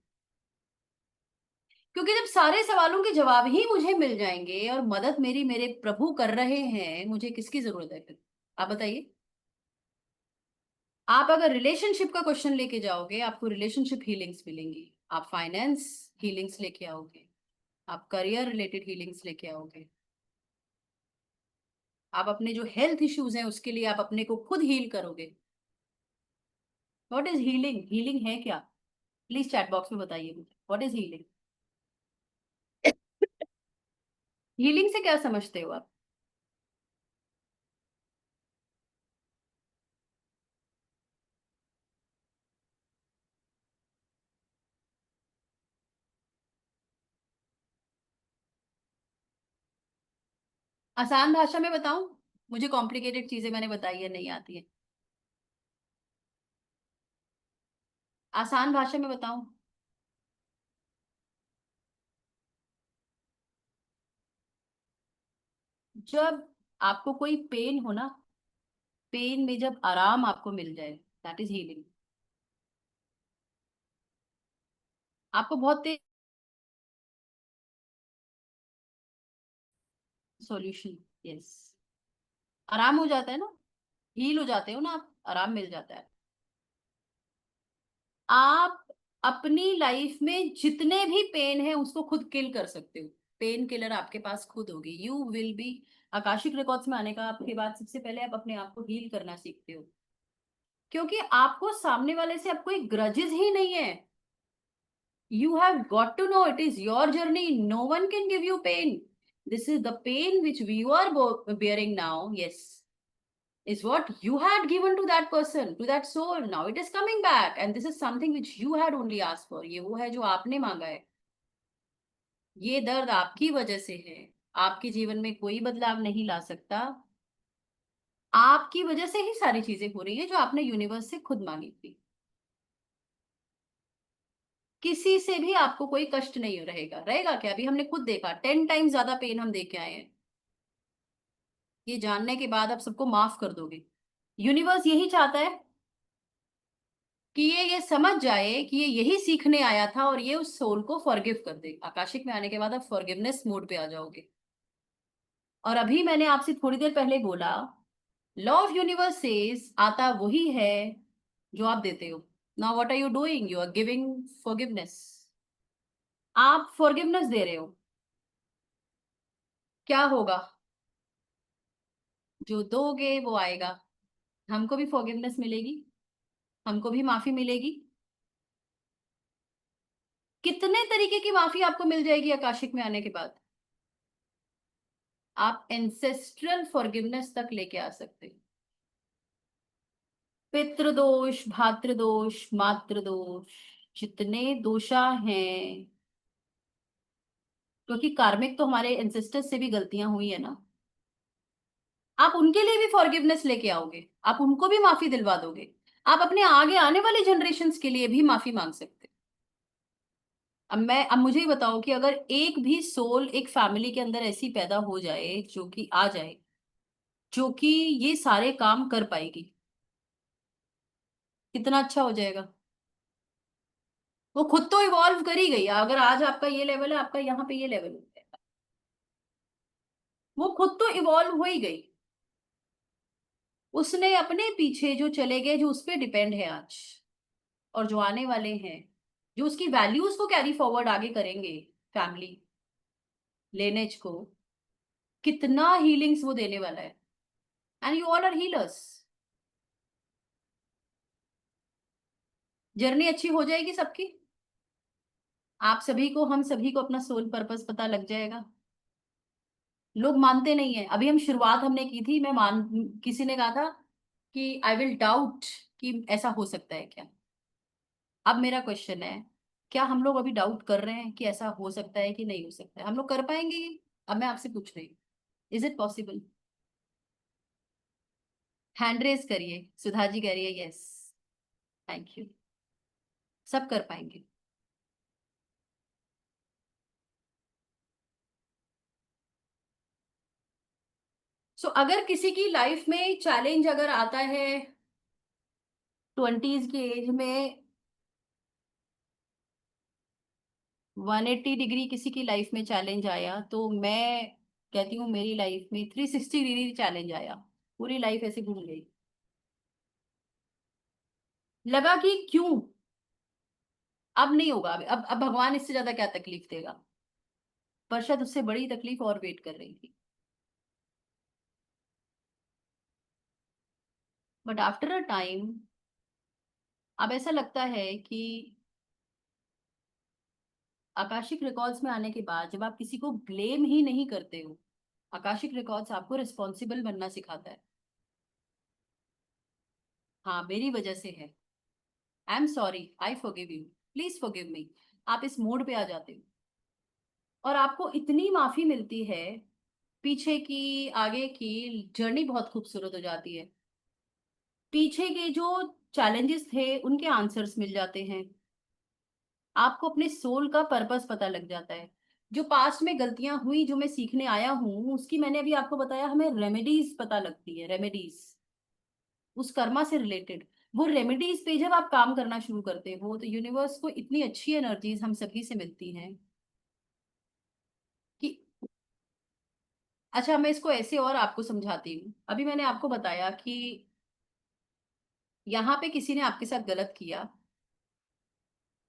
क्योंकि जब सारे सवालों के जवाब ही मुझे मिल जाएंगे और मदद मेरी मेरे प्रभु कर रहे हैं, मुझे किसकी जरूरत है फिर? आप बताइए। आप अगर रिलेशनशिप का क्वेश्चन लेके जाओगे, आपको रिलेशनशिप हीलिंग्स मिलेंगी। आप फाइनेंस हीलिंग्स लेके आओगे, आप करियर रिलेटेड हीलिंग्स लेके आओगे, आप अपने जो हेल्थ इश्यूज हैं उसके लिए आप अपने को खुद हील करोगे। What is healing? हीलिंग है क्या? प्लीज चैट बॉक्स में बताइए मुझे, व्हाट इज हीलिंग? हीलिंग से क्या समझते हो आप? आसान भाषा में बताऊं? मुझे कॉम्प्लिकेटेड चीजें मैंने बताई है नहीं आती है। आसान भाषा में बताऊं? जब आपको कोई पेन हो ना, पेन में जब आराम आपको मिल जाए, दैट इज हीलिंग। आपको बहुत तेज सॉल्यूशन, यस, आराम हो जाता है ना, हील हो जाते हो ना आप, आराम मिल जाता है। आप अपनी लाइफ में जितने भी पेन है उसको खुद किल कर सकते हो। पेन किलर आपके पास खुद होगी, you will B. Akashic records में आने का आपके बाद सबसे पहले आप अपने आप को हील करना सीखते हो, क्योंकि आपको सामने वाले से अब कोई ग्रजेस ही नहीं है। You have got to know it is your journey. No one can give you pain. This is the pain which we are bearing now. Yes, is what you had given to that person, to that soul. Now it is coming back, and this is something which you had only asked for. ये वो है जो आपने मांगा है। ये दर्द आपकी वजह से है। आपके जीवन में कोई बदलाव नहीं ला सकता। आपकी वजह से ही सारी चीजें हो रही है जो आपने यूनिवर्स से खुद मांगी थी। किसी से भी आपको कोई कष्ट नहीं रहेगा, रहेगा क्या? अभी हमने खुद देखा, 10 टाइम्स ज्यादा पेन हम देख के आए हैं। ये जानने के बाद आप सबको माफ कर दोगे? यूनिवर्स यही चाहता है कि ये समझ जाए कि ये यही सीखने आया था, और ये उस सोल को फॉरगिव कर दे। आकाशिक में आने के बाद आप फॉरगिवनेस मोड पे आ जाओगे। और अभी मैंने आपसे थोड़ी देर पहले बोला, लॉ ऑफ यूनिवर्स सेज आता वही है जो आप देते हो। Now what are you doing? You are giving forgiveness. आप फॉरगिवनेस दे रहे हो। क्या होगा? जो दोगे वो आएगा। हमको भी फॉरगिवनेस मिलेगी, हमको भी माफी मिलेगी। कितने तरीके की माफी आपको मिल जाएगी आकाशिक में आने के बाद। आप एंसेस्ट्रल फॉरगिवनेस तक लेके आ सकते हैं। पितृदोष, भातृदोष, मातृदोष, जितने दोषा हैं, क्योंकि कार्मिक तो हमारे एंसेस्टर्स से भी गलतियां हुई है ना। आप उनके लिए भी फॉरगिवनेस लेके आओगे, आप उनको भी माफी दिलवा दोगे। आप अपने आगे आने वाली जनरेशन्स के लिए भी माफी मांग सकते। अब मुझे ही बताओ कि अगर एक भी सोल एक फैमिली के अंदर ऐसी पैदा हो जाए, जो कि आ जाए, जो कि ये सारे काम कर पाएगी, कितना अच्छा हो जाएगा। वो खुद तो इवॉल्व कर ही गई है। अगर आज आपका ये लेवल है, आपका यहाँ पे ये लेवल है, वो खुद तो इवॉल्व हो ही गई। उसने अपने पीछे जो चले गए, जो उस पर डिपेंड है आज, और जो आने वाले हैं, जो उसकी वैल्यूज को कैरी फॉरवर्ड आगे करेंगे, फैमिली लेनेज को, कितना हीलिंग्स वो देने वाला है। And you all are healers. Journey अच्छी हो जाएगी सबकी। आप सभी को, हम सभी को अपना सोल पर्पस पता लग जाएगा। लोग मानते नहीं है। अभी हम शुरुआत हमने की थी, मैं मान किसी ने कहा था कि आई विल डाउट कि ऐसा हो सकता है क्या। अब मेरा क्वेश्चन है, क्या हम लोग अभी डाउट कर रहे हैं कि ऐसा हो सकता है कि नहीं हो सकता है? हम लोग कर पाएंगे ये? अब मैं आपसे पूछ रही हूँ, is it possible? Hand raise करिए। सुधा जी कह रही है यस। Thank you. सब कर पाएंगे। अगर किसी की लाइफ में चैलेंज अगर आता है 20s की एज में, 180 डिग्री किसी की लाइफ में चैलेंज आया, तो मैं कहती हूँ मेरी लाइफ में 360 डिग्री चैलेंज आया। पूरी लाइफ ऐसे घूम गई। लगा कि क्यों, अब नहीं होगा। अब भगवान इससे ज्यादा क्या तकलीफ देगा। पर शायद उससे बड़ी तकलीफ और वेट कर रही थी। बट आफ्टर अ टाइम, अब ऐसा लगता है कि आकाशिक रिकॉर्ड्स में आने के बाद जब आप किसी को ब्लेम ही नहीं करते हो, आकाशिक रिकॉर्ड्स आपको रिस्पॉन्सिबल बनना सिखाता है। हाँ, मेरी वजह से है। I am sorry, I forgive you, please forgive me. आप इस मोड पे आ जाते हो, और आपको इतनी माफी मिलती है। पीछे की, आगे की जर्नी बहुत खूबसूरत हो जाती है। पीछे के जो चैलेंजेस थे उनके आंसर्स मिल जाते हैं। आपको अपने सोल का पर्पस पता लग जाता है। जो पास्ट में गलतियां हुई, जो मैं सीखने आया हूं, उसकी मैंने अभी आपको बताया, हमें रेमेडीज पता लगती है। रेमेडीज उस कर्मा से रिलेटेड। वो रेमेडीज पे जब आप काम करना शुरू करते हो, तो यूनिवर्स को इतनी अच्छी एनर्जीज हम सभी से मिलती हैं कि, अच्छा मैं इसको ऐसे और आपको समझाती हूँ। अभी मैंने आपको बताया कि यहाँ पे किसी ने आपके साथ गलत किया,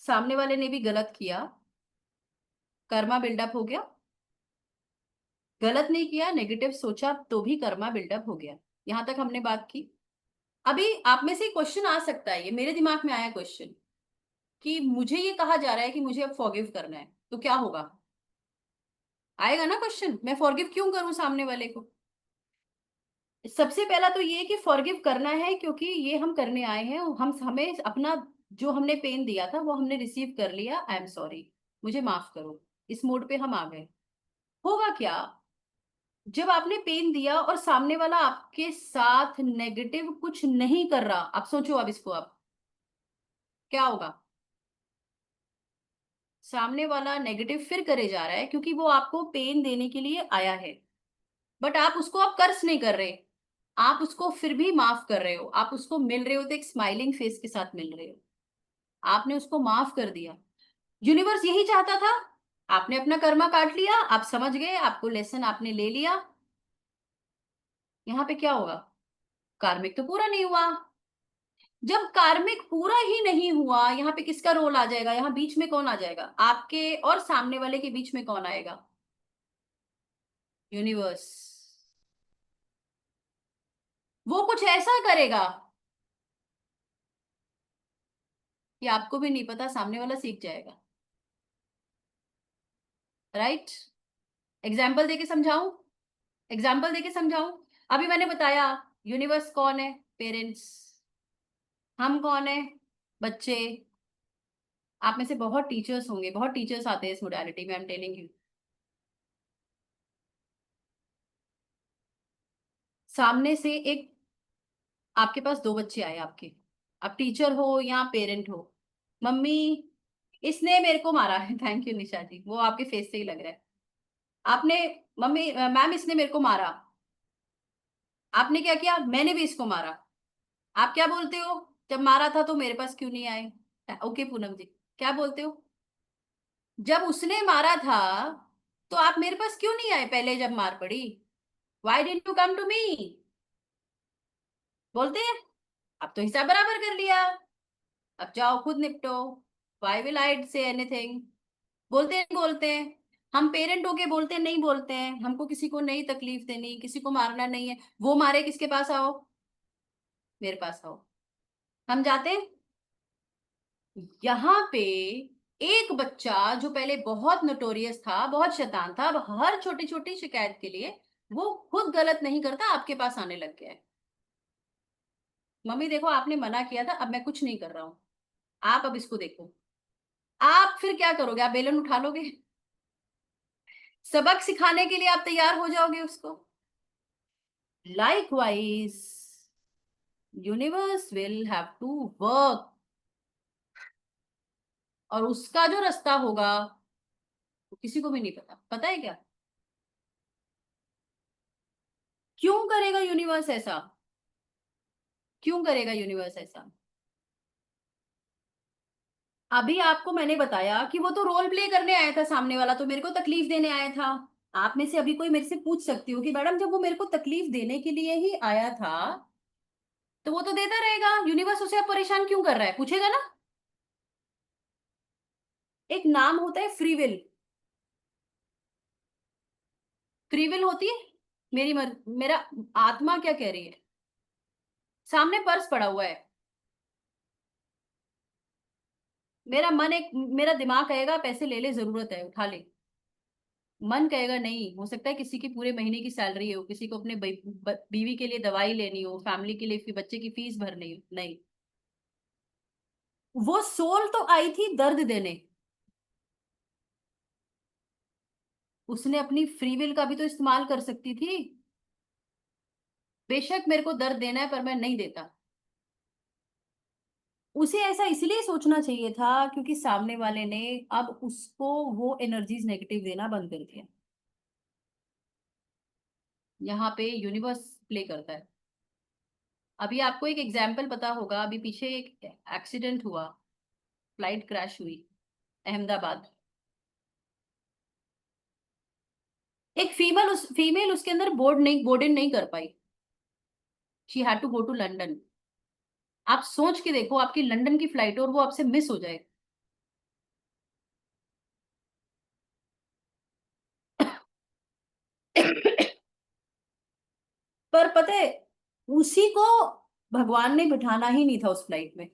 सामने वाले ने भी गलत किया, कर्मा बिल्डअप हो गया। गलत नहीं किया, नेगेटिव सोचा, तो भी कर्मा बिल्डअप हो गया। यहां तक हमने बात की। अभी आप में से क्वेश्चन आ सकता है, ये मेरे दिमाग में आया क्वेश्चन, कि मुझे ये कहा जा रहा है कि मुझे अब फॉरगिव करना है, तो क्या होगा? आएगा ना क्वेश्चन, मैं फॉरगिव क्यों करूं सामने वाले को? सबसे पहला तो ये कि फॉरगिव करना है, क्योंकि ये हम करने आए हैं। हम हमें अपना, जो हमने पेन दिया था वो हमने रिसीव कर लिया। आई एम सॉरी, मुझे माफ करो। इस मोड पे हम आ गए। होगा क्या? जब आपने पेन दिया और सामने वाला आपके साथ नेगेटिव कुछ नहीं कर रहा, आप सोचो अब इसको, आप क्या होगा? सामने वाला नेगेटिव फिर करे जा रहा है क्योंकि वो आपको पेन देने के लिए आया है, बट आप उसको अब कर्स नहीं कर रहे, आप उसको फिर भी माफ कर रहे हो, आप उसको मिल रहे हो तो एक स्माइलिंग फेस के साथ मिल रहे हो, आपने उसको माफ कर दिया। यूनिवर्स यही चाहता था, आपने अपना कर्मा काट लिया, आप समझ गए, आपको लेसन आपने ले लिया। यहाँ पे क्या होगा? कार्मिक तो पूरा नहीं हुआ। जब कार्मिक पूरा ही नहीं हुआ, यहाँ पे किसका रोल आ जाएगा? यहाँ बीच में कौन आ जाएगा? आपके और सामने वाले के बीच में कौन आएगा? यूनिवर्स। वो कुछ ऐसा करेगा कि आपको भी नहीं पता, सामने वाला सीख जाएगा। राइट? एग्जाम्पल देके समझाऊं? एग्जाम्पल देके समझाऊं? अभी मैंने बताया, यूनिवर्स कौन है? पेरेंट्स। हम कौन है? बच्चे। आप में से बहुत टीचर्स होंगे, बहुत टीचर्स आते हैं इस मोडालिटी में, आई एम टेलिंग यू। सामने से एक, आपके पास दो बच्चे आए आपके, आप टीचर हो या पेरेंट हो। मम्मी, इसने मेरे को मारा है। थैंक यू निशा जी, वो आपके फेस से ही लग रहा है। आपने, मम्मी मैम इसने मेरे को मारा। आपने क्या किया? मैंने भी इसको मारा। आप क्या बोलते हो? जब मारा था तो मेरे पास क्यों नहीं आए? ओके पूनम जी, क्या बोलते हो? जब उसने मारा था तो आप मेरे पास क्यों नहीं आए पहले जब मार पड़ी? Why didn't you come to me? बोलते हैं। अब तो हिसाब बराबर कर लिया, अब जाओ खुद निपटो। Y will I say anything? बोलते हैं, बोलते हैं। हम पेरेंट होके बोलते हैं, नहीं बोलते हैं? हमको किसी को नहीं तकलीफ देनी, किसी को मारना नहीं है। वो मारे किसके पास आओ? मेरे पास आओ। हम जाते हैं। यहाँ पे एक बच्चा जो पहले बहुत नोटोरियस था, बहुत शैतान था, अब हर छोटी छोटी शिकायत के लिए वो खुद गलत नहीं करता, आपके पास आने लग गया है। मम्मी देखो, आपने मना किया था, अब मैं कुछ नहीं कर रहा हूं। आप अब इसको देखो। आप फिर क्या करोगे? आप बेलन उठा लोगे? सबक सिखाने के लिए आप तैयार हो जाओगे उसको। Likewise universe will have to work, और उसका जो रास्ता होगा वो किसी को भी नहीं पता। पता है क्या? क्यों करेगा यूनिवर्स ऐसा? क्यों करेगा यूनिवर्स ऐसा? अभी आपको मैंने बताया कि वो तो रोल प्ले करने आया था, सामने वाला तो मेरे को तकलीफ देने आया था। आप में से अभी कोई मेरे से पूछ सकती हो कि मैडम जब वो मेरे को तकलीफ देने के लिए ही आया था तो वो तो देता रहेगा, यूनिवर्स उसे अब परेशान क्यों कर रहा है? पूछेगा ना। एक नाम होता है फ्री विल। फ्री विल होती है, मेरा आत्मा क्या कह रही है? सामने पर्स पड़ा हुआ है, मेरा मन एक, मेरा दिमाग कहेगा पैसे ले ले, जरूरत है उठा ले। मन कहेगा नहीं, हो सकता है किसी की पूरे महीने की सैलरी हो, किसी को अपने बीवी के लिए दवाई लेनी हो, फैमिली के लिए बच्चे की फीस भरनी हो, नहीं। वो सोल तो आई थी दर्द देने, उसने अपनी फ्री विल का भी तो इस्तेमाल कर सकती थी। बेशक मेरे को दर्द देना है पर मैं नहीं देता। उसे ऐसा इसलिए सोचना चाहिए था क्योंकि सामने वाले ने अब उसको वो एनर्जीज नेगेटिव देना बंद कर दिया। यहाँ पे यूनिवर्स प्ले करता है। अभी आपको एक एग्जाम्पल पता होगा, अभी पीछे एक एक्सीडेंट हुआ, फ्लाइट क्रैश हुई अहमदाबाद। एक फीमेल उसके अंदर बोर्ड इन नहीं कर पाई। She had to go to London. आप सोच के देखो, आपकी लंदन की फ्लाइट है और वो आपसे मिस हो जाए। पर पता है, उसी को भगवान ने बिठाना ही नहीं था उस फ्लाइट में।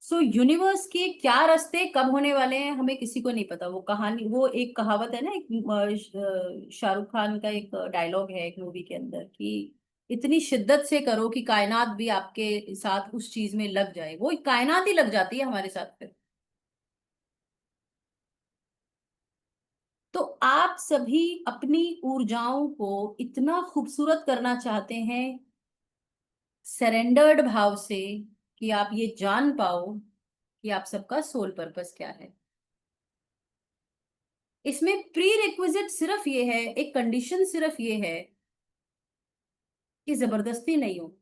सो यूनिवर्स के क्या रास्ते कब होने वाले हैं हमें किसी को नहीं पता। वो कहानी, वो एक कहावत है ना, एक शाहरुख खान का एक डायलॉग है एक मूवी के अंदर कि इतनी शिद्दत से करो कि कायनात भी आपके साथ उस चीज में लग जाए। वो कायनात ही लग जाती है हमारे साथ फिर। तो आप सभी अपनी ऊर्जाओं को इतना खूबसूरत करना चाहते हैं सरेंडर्ड भाव से कि आप ये जान पाओ कि आप सबका सोल पर्पस क्या है। इसमें प्री रिक्विजिट सिर्फ ये है, एक कंडीशन सिर्फ ये है कि जबरदस्ती नहीं हो।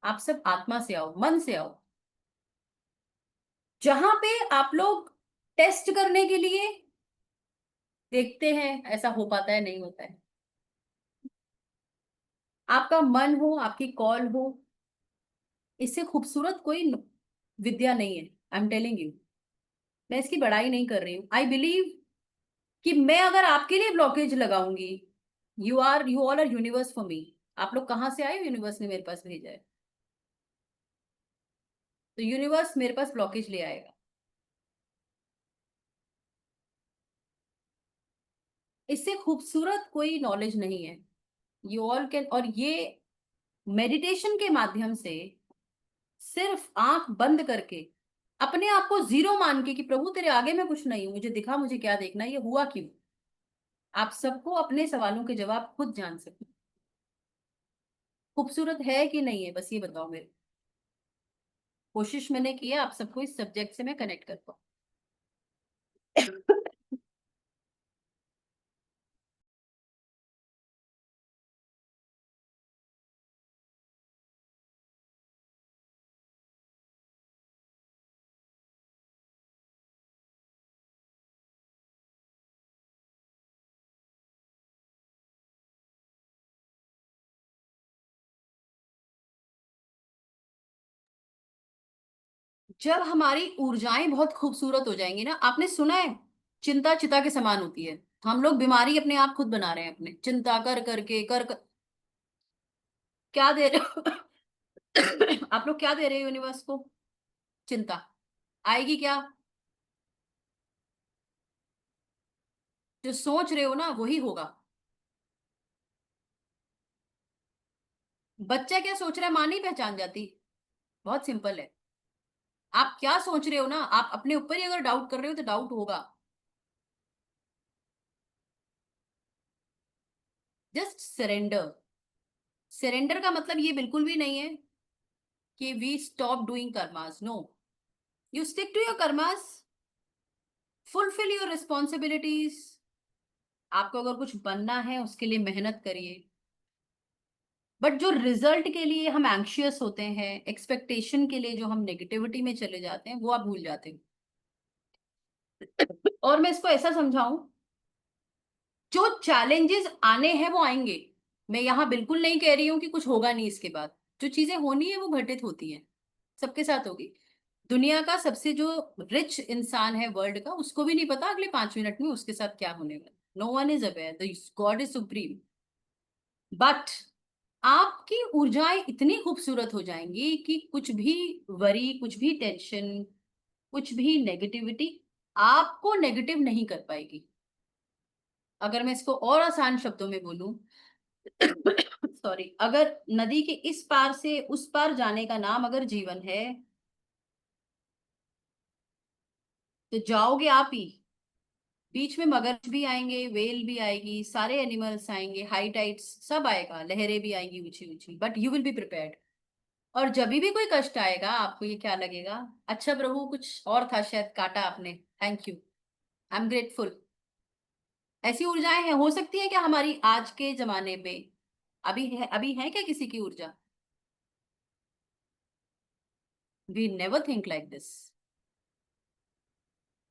आप सब आत्मा से आओ, मन से आओ। जहां पे आप लोग टेस्ट करने के लिए देखते हैं ऐसा हो पाता है नहीं होता है, आपका मन हो, आपकी कॉल हो, इससे खूबसूरत कोई विद्या नहीं है। I am telling you. मैं इसकी बड़ाई नहीं कर रही हूँ। आई बिलीव कि मैं अगर आपके लिए ब्लॉकेज लगाऊंगी, you all are universe for me. आप लोग कहाँ से आए? यूनिवर्स ने मेरे पास भेजा है, तो यूनिवर्स मेरे पास ब्लॉकेज ले आएगा। इससे खूबसूरत कोई नॉलेज नहीं है। यू ऑल कैन, और ये मेडिटेशन के माध्यम से सिर्फ आंख बंद करके अपने आप को जीरो मान के कि प्रभु तेरे आगे मैं कुछ नहीं हूं, मुझे दिखा, मुझे क्या देखना है, ये हुआ क्यों, आप सबको अपने सवालों के जवाब खुद जान सके। खूबसूरत है कि नहीं है, बस ये बताओ मेरे। कोशिश मैंने की है आप सबको इस सब्जेक्ट से मैं कनेक्ट कर पाऊँ। जब हमारी ऊर्जाएं बहुत खूबसूरत हो जाएंगी ना, आपने सुना है चिंता चिता के समान होती है। हम लोग बीमारी अपने आप खुद बना रहे हैं, अपने चिंता कर करके कर। क्या दे रहे हो? आप लोग क्या दे रहे हो यूनिवर्स को? चिंता। आएगी क्या? जो सोच रहे हो ना वही होगा। बच्चा क्या सोच रहा है माँ नहीं पहचान जाती? बहुत सिंपल है। आप क्या सोच रहे हो ना, आप अपने ऊपर ही अगर डाउट कर रहे हो तो डाउट होगा। Just surrender. सरेंडर का मतलब ये बिल्कुल भी नहीं है कि we stop doing karmas. No, you stick to your karmas, fulfil your responsibilities. आपको अगर कुछ बनना है उसके लिए मेहनत करिए। बट जो रिजल्ट के लिए हम एंग्शियस होते हैं, एक्सपेक्टेशन के लिए जो हम नेगेटिविटी में चले जाते हैं, वो आप भूल जाते हैं। और मैं इसको ऐसा समझाऊं, जो चैलेंजेस आने हैं वो आएंगे। मैं यहाँ बिल्कुल नहीं कह रही हूँ कि कुछ होगा नहीं इसके बाद। जो चीजें होनी है वो घटित होती हैं, सबके साथ होगी। दुनिया का सबसे जो रिच इंसान है वर्ल्ड का, उसको भी नहीं पता अगले 5 मिनट में उसके साथ क्या होने वाला। No one is aware, the god is supreme. But आपकी ऊर्जाएं इतनी खूबसूरत हो जाएंगी कि कुछ भी वरी, कुछ भी टेंशन, कुछ भी नेगेटिविटी आपको नेगेटिव नहीं कर पाएगी। अगर मैं इसको और आसान शब्दों में बोलूं, सॉरी, अगर नदी के इस पार से उस पार जाने का नाम अगर जीवन है, तो जाओगे आप ही। बीच में मगरमच्छ भी आएंगे, वेल भी आएगी, सारे एनिमल्स आएंगे, हाई टाइड्स सब आएगा, लहरें भी आएंगी ऊंची ऊंची, but you will be prepared. और जब भी कोई कष्ट आएगा आपको ये क्या लगेगा? अच्छा प्रभु, कुछ और था शायद, काटा आपने, thank you, I am grateful. ऐसी ऊर्जाएं हैं, हो सकती है क्या हमारी आज के जमाने में? अभी है क्या किसी की ऊर्जा? We never think like this.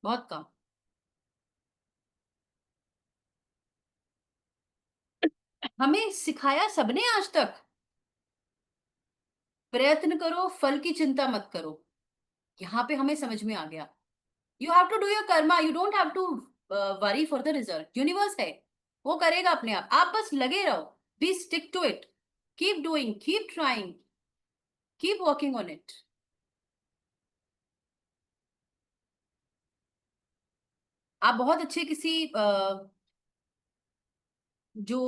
बहुत कम। हमें सिखाया सबने आज तक, प्रयत्न करो, फल की चिंता मत करो। यहाँ पे हमें समझ में आ गया। You have to do your karma, you don't have to worry for the result. Universe है, वो करेगा अपने आप बस लगे रहो। Be stick to it, keep doing, keep trying, keep working on it. आप बहुत अच्छे किसी जो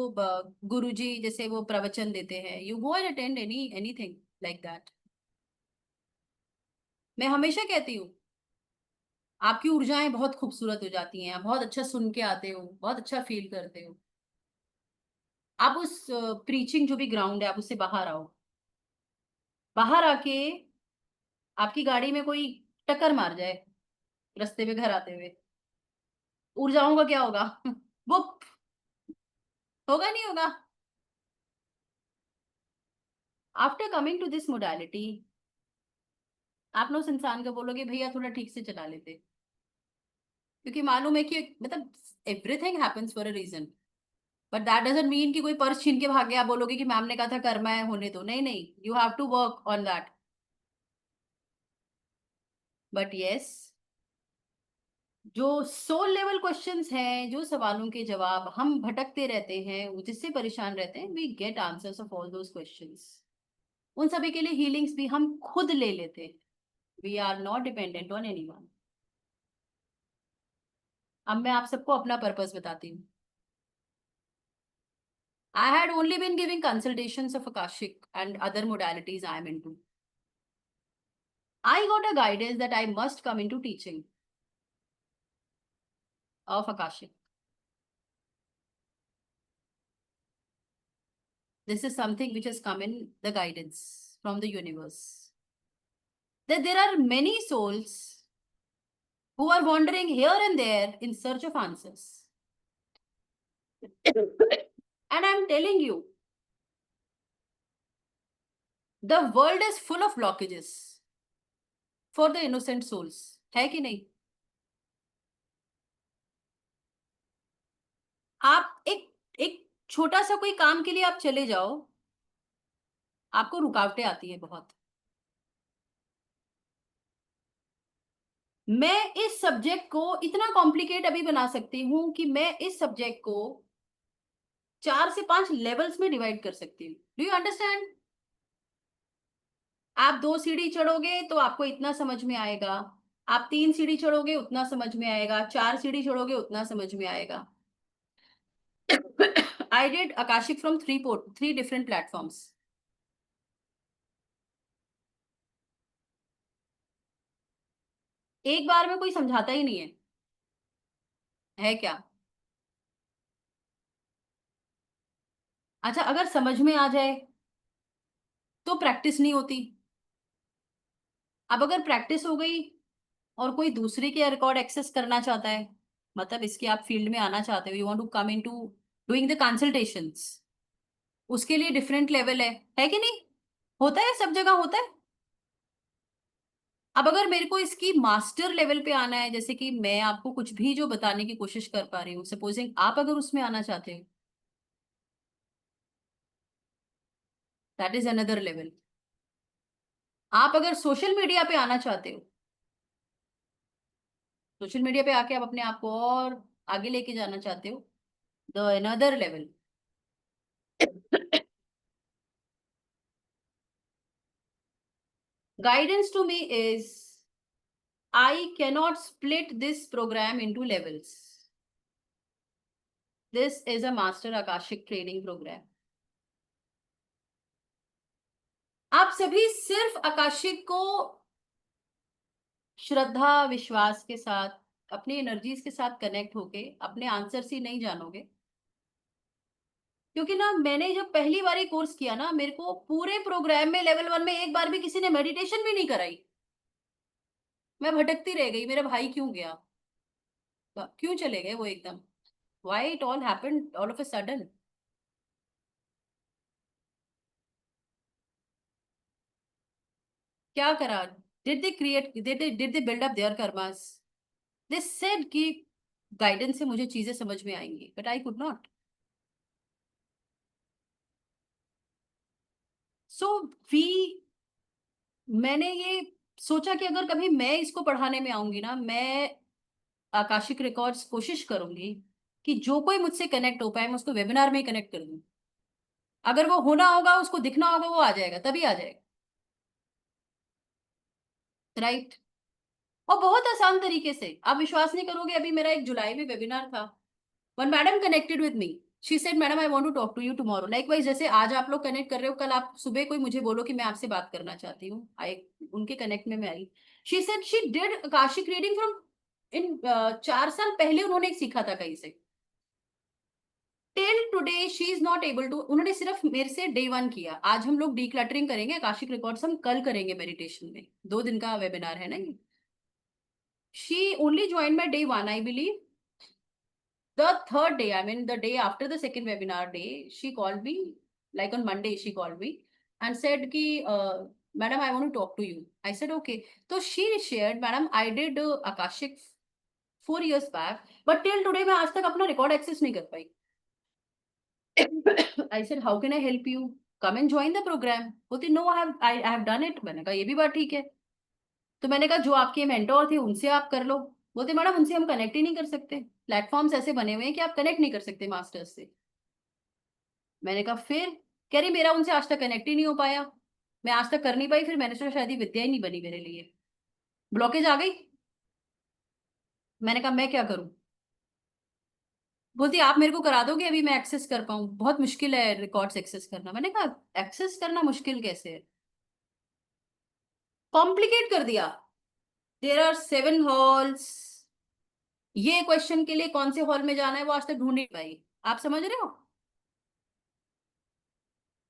गुरुजी जैसे वो प्रवचन देते हैं, you go and attend anything like that. मैं हमेशा कहती हूँ आपकी ऊर्जाएं बहुत खूबसूरत हो जाती हैं, आप बहुत अच्छा सुन के आते हो, बहुत अच्छा फील करते हो। आप उस प्रीचिंग जो भी ग्राउंड है, आप उससे बाहर आओ। बाहर आके आपकी गाड़ी में कोई टक्कर मार जाए रास्ते में घर आते हुए, ऊर्जाओं का क्या होगा? वो होगा नहीं होगा? After coming to this modality, आप ना उस इंसान को बोलोगे भैया थोड़ा ठीक से चला लेते, क्योंकि मालूम है कि मतलब everything happens for a reason. But that doesn't mean कि कोई पर्स छीन के भाग गया, आप बोलोगे कि मैम ने कहा था कर्मा है होने दो। नहीं नहीं, you have to work on that. But yes, जो सोल लेवल क्वेश्चंस हैं, जो सवालों के जवाब हम भटकते रहते हैं, जिससे परेशान रहते हैं, we get answers of all those questions. उन सभी के लिए हीलिंग्स भी हम खुद ले लेते हैं। We are not dependent on anyone. अब मैं आप सबको अपना पर्पस बताती हूँ। I had only been giving consultations of Akashic and other modalities I am into. I got a guidance that I must come into teaching of Akashic. This is something which has come in the guidance from the universe. That there are many souls who are wandering here and there in search of answers. And I'm telling you, the world is full of blockages for the innocent souls. है कि नहीं? आप एक एक छोटा सा कोई काम के लिए आप चले जाओ, आपको रुकावटें आती है बहुत। मैं इस सब्जेक्ट को इतना कॉम्प्लिकेट अभी बना सकती हूँ कि मैं इस सब्जेक्ट को 4 से 5 लेवल्स में डिवाइड कर सकती हूँ। Do you understand? आप 2 सीढ़ी चढ़ोगे तो आपको इतना समझ में आएगा, आप 3 सीढ़ी चढ़ोगे उतना समझ में आएगा, 4 सीढ़ी चढ़ोगे उतना समझ में आएगा। I did Akashic from three different platforms. एक बार में कोई समझाता ही नहीं है क्या? अच्छा, अगर समझ में आ जाए तो प्रैक्टिस नहीं होती। अब अगर प्रैक्टिस हो गई और कोई दूसरे के रिकॉर्ड एक्सेस करना चाहता है, मतलब इसके आप फील्ड में आना चाहते हो, you want to come into doing the consultations, उसके लिए डिफरेंट लेवल है कि नहीं? होता है, सब जगह होता है। अब अगर मेरे को इसकी मास्टर लेवल पे आना है, जैसे कि मैं आपको कुछ भी जो बताने की कोशिश कर पा रही हूँ, सपोजिंग आप अगर उसमें आना चाहते हो, दैट इज अनदर लेवल। आप अगर सोशल मीडिया पे आना चाहते हो, सोशल मीडिया पे आके आप अपने आप को और आगे लेके जाना चाहते हो, the another level. Guidance to me is I cannot split this program into levels. This is a Master Akashic Training program. आप सभी सिर्फ आकाशिक को श्रद्धा विश्वास के साथ, अपनी एनर्जीज के साथ कनेक्ट होके अपने आंसर्स ही नहीं जानोगे। क्योंकि ना, मैंने जब पहली बार कोर्स किया ना, मेरे को पूरे प्रोग्राम में लेवल 1 में एक बार भी किसी ने मेडिटेशन भी नहीं कराई। मैं भटकती रह गई, मेरा भाई क्यों गया, क्यों चले गए वो एकदम? Why it all happened all of a sudden? क्या करा? Did they build up their karmas? They said कि गाइडेंस से मुझे चीजें समझ में आएंगी, but I could not. So we मैंने ये सोचा कि अगर कभी मैं इसको पढ़ाने में आऊंगी ना, मैं आकाशिक रिकॉर्ड्स कोशिश करूंगी कि जो कोई मुझसे कनेक्ट हो पाए, मैं उसको वेबिनार में ही कनेक्ट कर दूं। अगर वो होना होगा, उसको दिखना होगा, वो आ जाएगा, तभी आ जाएगा। राइट? और बहुत आसान तरीके से, आप विश्वास नहीं करोगे, अभी मेरा एक जुलाई में वेबिनार था। One madam connected with me. She said madam I want to talk to you tomorrow. Likewise, जैसे आज आप लोग कनेक्ट कर रहे हो, कल आप सुबह कोई मुझे बोलो कि मैं आपसे बात करना चाहती हूँ, आई उनके कनेक्ट में मैं आई। She said she did akashic reading from in 4 साल पहले उन्होंने एक सीखा था कहीं से। Till today she is not able to, उन्होंने सिर्फ मेरे से डे 1 किया। आज हम लोग डीक्लटरिंग करेंगे, आकाशिक रिकॉर्ड्स हम कल करेंगे मेडिटेशन में, 2 दिन का वेबिनार है ना ये। She only join by day 1 I believe. The third day, I mean, the day after the second webinar day, she called me, like on Monday, she called me and said ki, Madam, I want to talk to you. I said, okay. So she shared, Madam, I did Akashic 4 years back, but till today मैं आज तक अपना record access नहीं कर पाई. I said, how can I help you? Come and join the program. बोलती, no, I have done it. मैंने कहा ये भी बात ठीक है। तो मैंने कहा जो आपके मेंटोर थे उनसे आप कर लो। बोलते मैडम उनसे हम कनेक्ट ही नहीं कर सकते, प्लेटफॉर्म्स ऐसे बने हुए हैं कि आप कनेक्ट नहीं कर सकते मास्टर्स से। मैंने कहा फिर, कह रही मेरा उनसे आज तक कनेक्ट ही नहीं हो पाया, मैं आज तक कर नहीं पाई, फिर मैंने सोचा शायद ये विद्या ही नहीं बनी मेरे लिए, ब्लॉकेज आ गई। मैंने कहा मैं क्या करूं। बोलती आप मेरे को करा दोगे अभी मैं एक्सेस कर पाऊं, बहुत मुश्किल है रिकॉर्ड्स एक्सेस करना। मैंने कहा एक्सेस करना मुश्किल कैसे है, कॉम्प्लिकेट कर दिया। देयर आर 7 हॉल्स, ये क्वेश्चन के लिए कौन से हॉल में जाना है वो आज तक ढूंढ नहीं पाई। आप समझ रहे हो,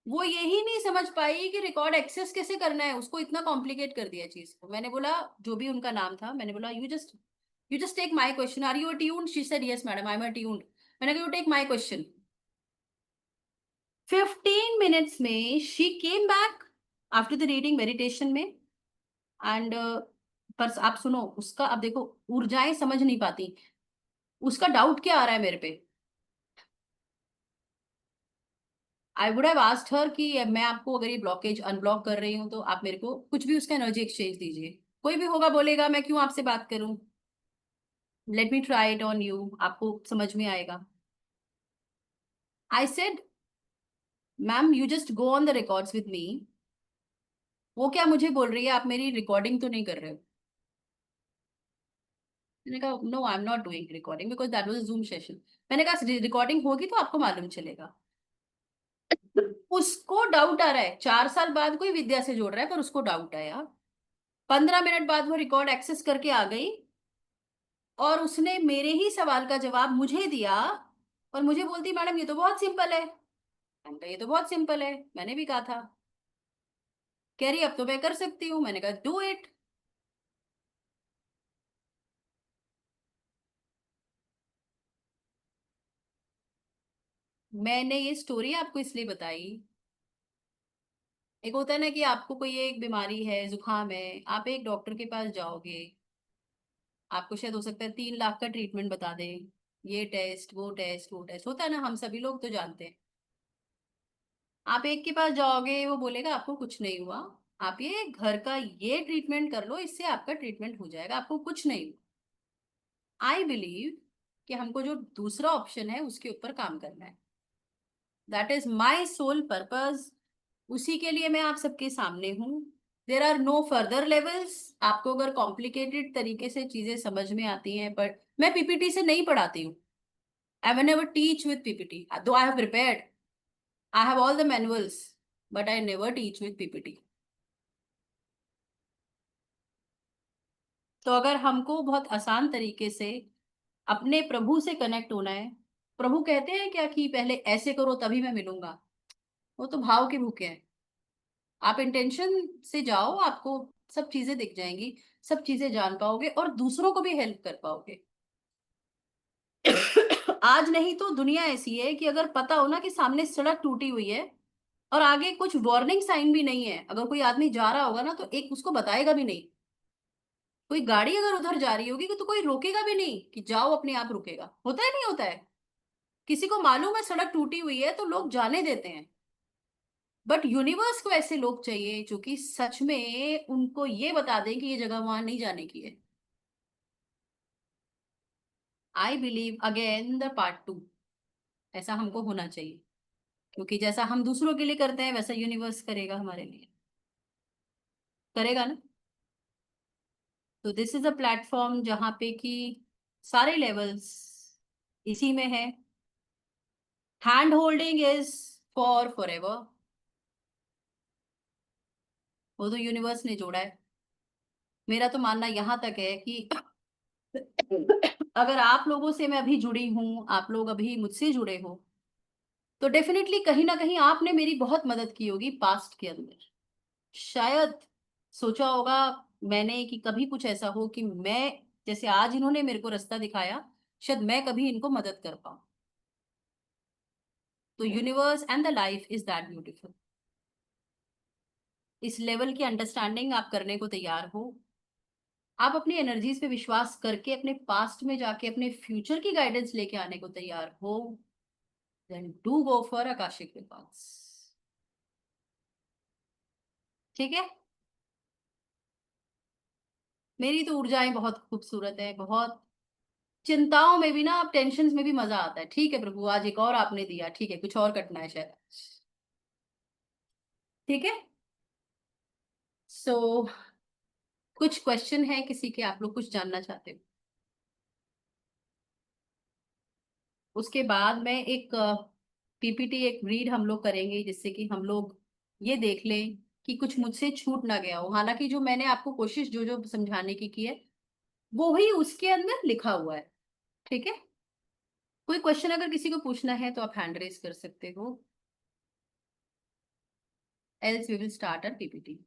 वो यही नहीं समझ पाई कि रिकॉर्ड एक्सेस कैसे करना है, उसको इतना कॉम्प्लिकेट कर दिया चीज को। मैंने बोला, जो भी उनका नाम था, मैंने बोला you just take my question, are you attuned? She said yes madam I am attuned. मैंने कहा you take my question. 15 minutes में she came back after the reading meditation में। एंड पर आप सुनो उसका, अब देखो ऊर्जाएं समझ नहीं पाती, उसका डाउट क्या आ रहा है मेरे पे। I would have asked her कि मैं आपको अगर ये ब्लॉकेज अनब्लॉक कर रही हूँ तो आप मेरे को कुछ भी उसका एनर्जी एक्सचेंज दीजिए। कोई भी होगा बोलेगा मैं क्यों आपसे बात करूं, let me try it on you, आपको समझ में आएगा। I said ma'am you just go on the records with me. वो क्या मुझे बोल रही है आप मेरी रिकॉर्डिंग तो नहीं कर रहे हो। मैंने कहा no I am not doing recording because that was Zoom session. मैंने कहा रिकॉर्डिंग होगी तो आपको मालूम चलेगा। उसको डाउट आ रहा है, 4 साल बाद कोई विद्या से जोड़ रहा है पर उसको डाउट आया। 15 मिनट बाद वो रिकॉर्ड एक्सेस करके आ गई और उसने मेरे ही सवाल का जवाब मुझे दिया। और मुझे बोलती मैडम ये तो बहुत सिंपल है। मैंने कहा ये तो बहुत सिंपल है, मैंने भी कहा था। कह रही अब तो मैं कर सकती हूँ। मैंने कहा डू इट। मैंने ये स्टोरी आपको इसलिए बताई, एक होता है ना कि आपको कोई एक बीमारी है, जुकाम है, आप एक डॉक्टर के पास जाओगे, आपको शायद हो सकता है 3 लाख का ट्रीटमेंट बता दे, ये टेस्ट वो टेस्ट वो टेस्ट, होता है ना, हम सभी लोग तो जानते हैं। आप एक के पास जाओगे वो बोलेगा आपको कुछ नहीं हुआ, आप ये घर का ये ट्रीटमेंट कर लो, इससे आपका ट्रीटमेंट हो जाएगा, आपको कुछ नहीं हुआ। आई बिलीव कि हमको जो दूसरा ऑप्शन है उसके ऊपर काम करना है। That is my soul purpose. उसी के लिए मैं आप सबके सामने हूँ। There are no further levels. आपको अगर कॉम्प्लिकेटेड तरीके से चीजें समझ में आती हैं, बट मैं पीपीटी से नहीं पढ़ाती हूँ। I will never teach with PPT, though I have prepared, I have all the manuals, but I never teach with PPT. तो अगर हमको बहुत आसान तरीके से अपने प्रभु से कनेक्ट होना है, प्रभु कहते हैं क्या कि पहले ऐसे करो तभी मैं मिलूंगा, वो तो भाव के भूखे हैं। आप इंटेंशन से जाओ, आपको सब चीजें दिख जाएंगी, सब चीजें जान पाओगे और दूसरों को भी हेल्प कर पाओगे। आज नहीं तो दुनिया ऐसी है कि अगर पता हो ना कि सामने सड़क टूटी हुई है और आगे कुछ वार्निंग साइन भी नहीं है, अगर कोई आदमी जा रहा होगा ना तो एक उसको बताएगा भी नहीं। कोई गाड़ी अगर उधर जा रही होगी तो कोई रोकेगा भी नहीं कि जाओ, अपने आप रुकेगा, होता है नहीं होता है। किसी को मालूम है सड़क टूटी हुई है तो लोग जाने देते हैं। बट यूनिवर्स को ऐसे लोग चाहिए जो कि सच में उनको ये बता दें कि ये जगह वहां नहीं जाने की है। I believe again the part 2 ऐसा हमको होना चाहिए, क्योंकि जैसा हम दूसरों के लिए करते हैं वैसा यूनिवर्स करेगा हमारे लिए, करेगा ना। तो दिस इज अ प्लेटफॉर्म जहाँ पे कि सारे लेवल्स इसी में है। Hand holding is for forever, वो तो यूनिवर्स ने जोड़ा है। मेरा तो मानना यहाँ तक है कि अगर आप लोगों से मैं अभी जुड़ी हूं, आप लोग अभी मुझसे जुड़े हो, तो डेफिनेटली कहीं ना कहीं आपने मेरी बहुत मदद की होगी पास्ट के अंदर। शायद सोचा होगा मैंने कि कभी कुछ ऐसा हो कि मैं, जैसे आज इन्होंने मेरे को रास्ता दिखाया, शायद मैं कभी इनको मदद कर पाऊं। तो universe and the life is that beautiful. इस लेवल की अंडरस्टैंडिंग आप करने को तैयार हो, आप अपनी एनर्जीज पे विश्वास करके अपने पास्ट में जाके अपने फ्यूचर की गाइडेंस लेके आने को तैयार हो, then do go for Akashic records. ठीक है। मेरी तो ऊर्जाएं बहुत खूबसूरत है, बहुत चिंताओं में भी ना, अब टेंशन में भी मजा आता है। ठीक है प्रभु, आज एक और आपने दिया, ठीक है, कुछ और कटना है शायद। ठीक है। सो कुछ क्वेश्चन है किसी के, आप लोग कुछ जानना चाहते हो? उसके बाद में एक पीपीटी, एक रीड हम लोग करेंगे, जिससे कि हम लोग ये देख लें कि कुछ मुझसे छूट ना गया हो। हालांकि जो मैंने आपको कोशिश जो जो समझाने की है, वो ही उसके अंदर लिखा हुआ है। ठीक है। कोई क्वेश्चन अगर किसी को पूछना है तो आप हैंड रेज कर सकते हो, else we will start our PPT.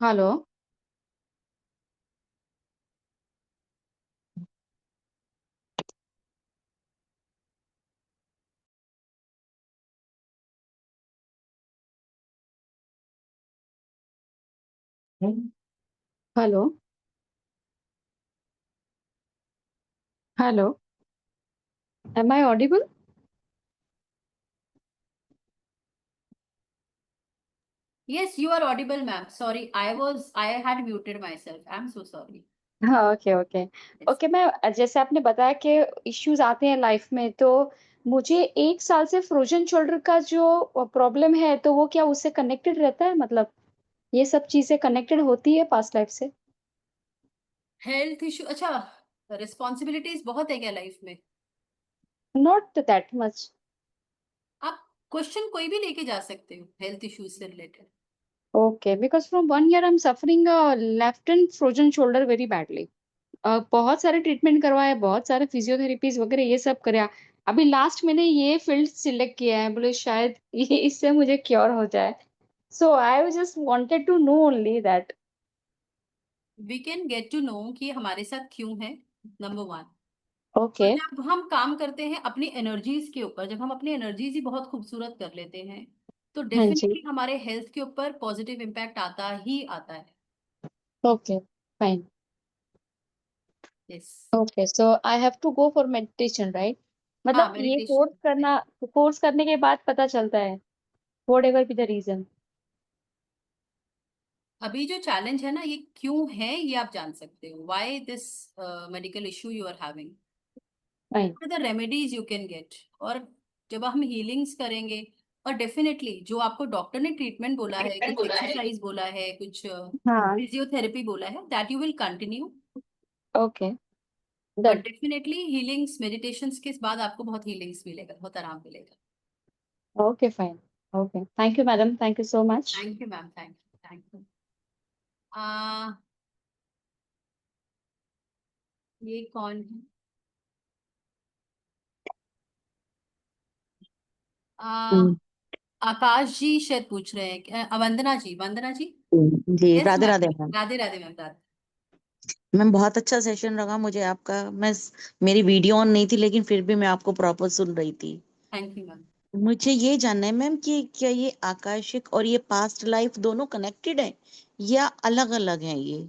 Hello. Hello. Hello. Am I audible? Yes, you are audible, ma'am. Sorry, I had muted myself. I'm so sorry. हाँ, ओके, ओके। Yes. ओके, मैं जैसे आपने बताया कि issues आते हैं लाइफ में, तो मुझे 1 साल से फ्रोजन शोल्डर का जो प्रॉब्लम है, तो वो क्या उससे कनेक्टेड रहता है? मतलब ये सब चीजें कनेक्टेड होती है पास्ट लाइफ से? हेल्थ इशू, अच्छा, रिस्पॉन्सिबिलिटीज बहुत है क्या लाइफ में? Not that much. आप क्वेश्चन कोई भी लेके जा सकते हो हेल्थ इश्यूज से related. Okay, because from 1 year I am suffering left and frozen shoulder very badly. बहुत सारे ट्रीटमेंट करवाए, बहुत सारे फिजियोथेरेपीज वगैरह ये सब कराया। अभी लास्ट मैंने ये फील्ड सिलेक्ट किया है, बोले शायद ये इससे मुझे क्योर हो जाए। So I just wanted to know only that. We can get to know कि हमारे साथ क्यों है, नंबर वन। और ओके। जब हम काम करते हैं अपनी एनर्जीज के ऊपर, जब हम अपनी एनर्जीज ही बहुत खूबसूरत कर लेते हैं, तो हाँ जी। डेफिनेटली हमारे हेल्थ के ऊपर पॉजिटिव इम्पैक्ट आता ही आता है। Okay, fine. Yes. Okay, so I have to go for meditation, right? हाँ, मतलब ये कोर्स मेडिटेशन। करना, कोर्स करने के बाद पता चलता है, whatever be the reason. अभी जो चैलेंज है ना, ये क्यों है ये आप जान सकते हो, why this medical issue you are having, fine. The remedies you can get. और जब हम हीलिंग्स करेंगे, और डेफिनेटली जो आपको डॉक्टर ने ट्रीटमेंट बोला है, कुछ एक्सरसाइज बोला है, कुछ हाँ। फिजियोथेरेपी बोला है, that you will continue. Okay, but done. Definitely healings, meditations के बाद आपको बहुत हीलिंग्स मिलेगा, बहुत आराम मिलेगा। Okay, fine. Okay, thank you madam, thank you so much. Thank you ma'am, thank you. आ, ये कौन है? आ, आकाश जी शायद पूछ रहे हैं वंदना जी, वंदना जी। जी, yes Radhe ma'am. Radhe ma'am. Radhe Radhe ma'am, Radhe. Ma'am बहुत अच्छा सेशन रहा मुझे आपका। मेरी वीडियो ऑन नहीं थी, लेकिन फिर भी मैं आपको प्रॉपर सुन रही थी। Thank you ma'am. मुझे ये जानना है मैम कि क्या ये आकाशिक और ये पास्ट लाइफ दोनों कनेक्टेड है या अलग अलग हैं ये?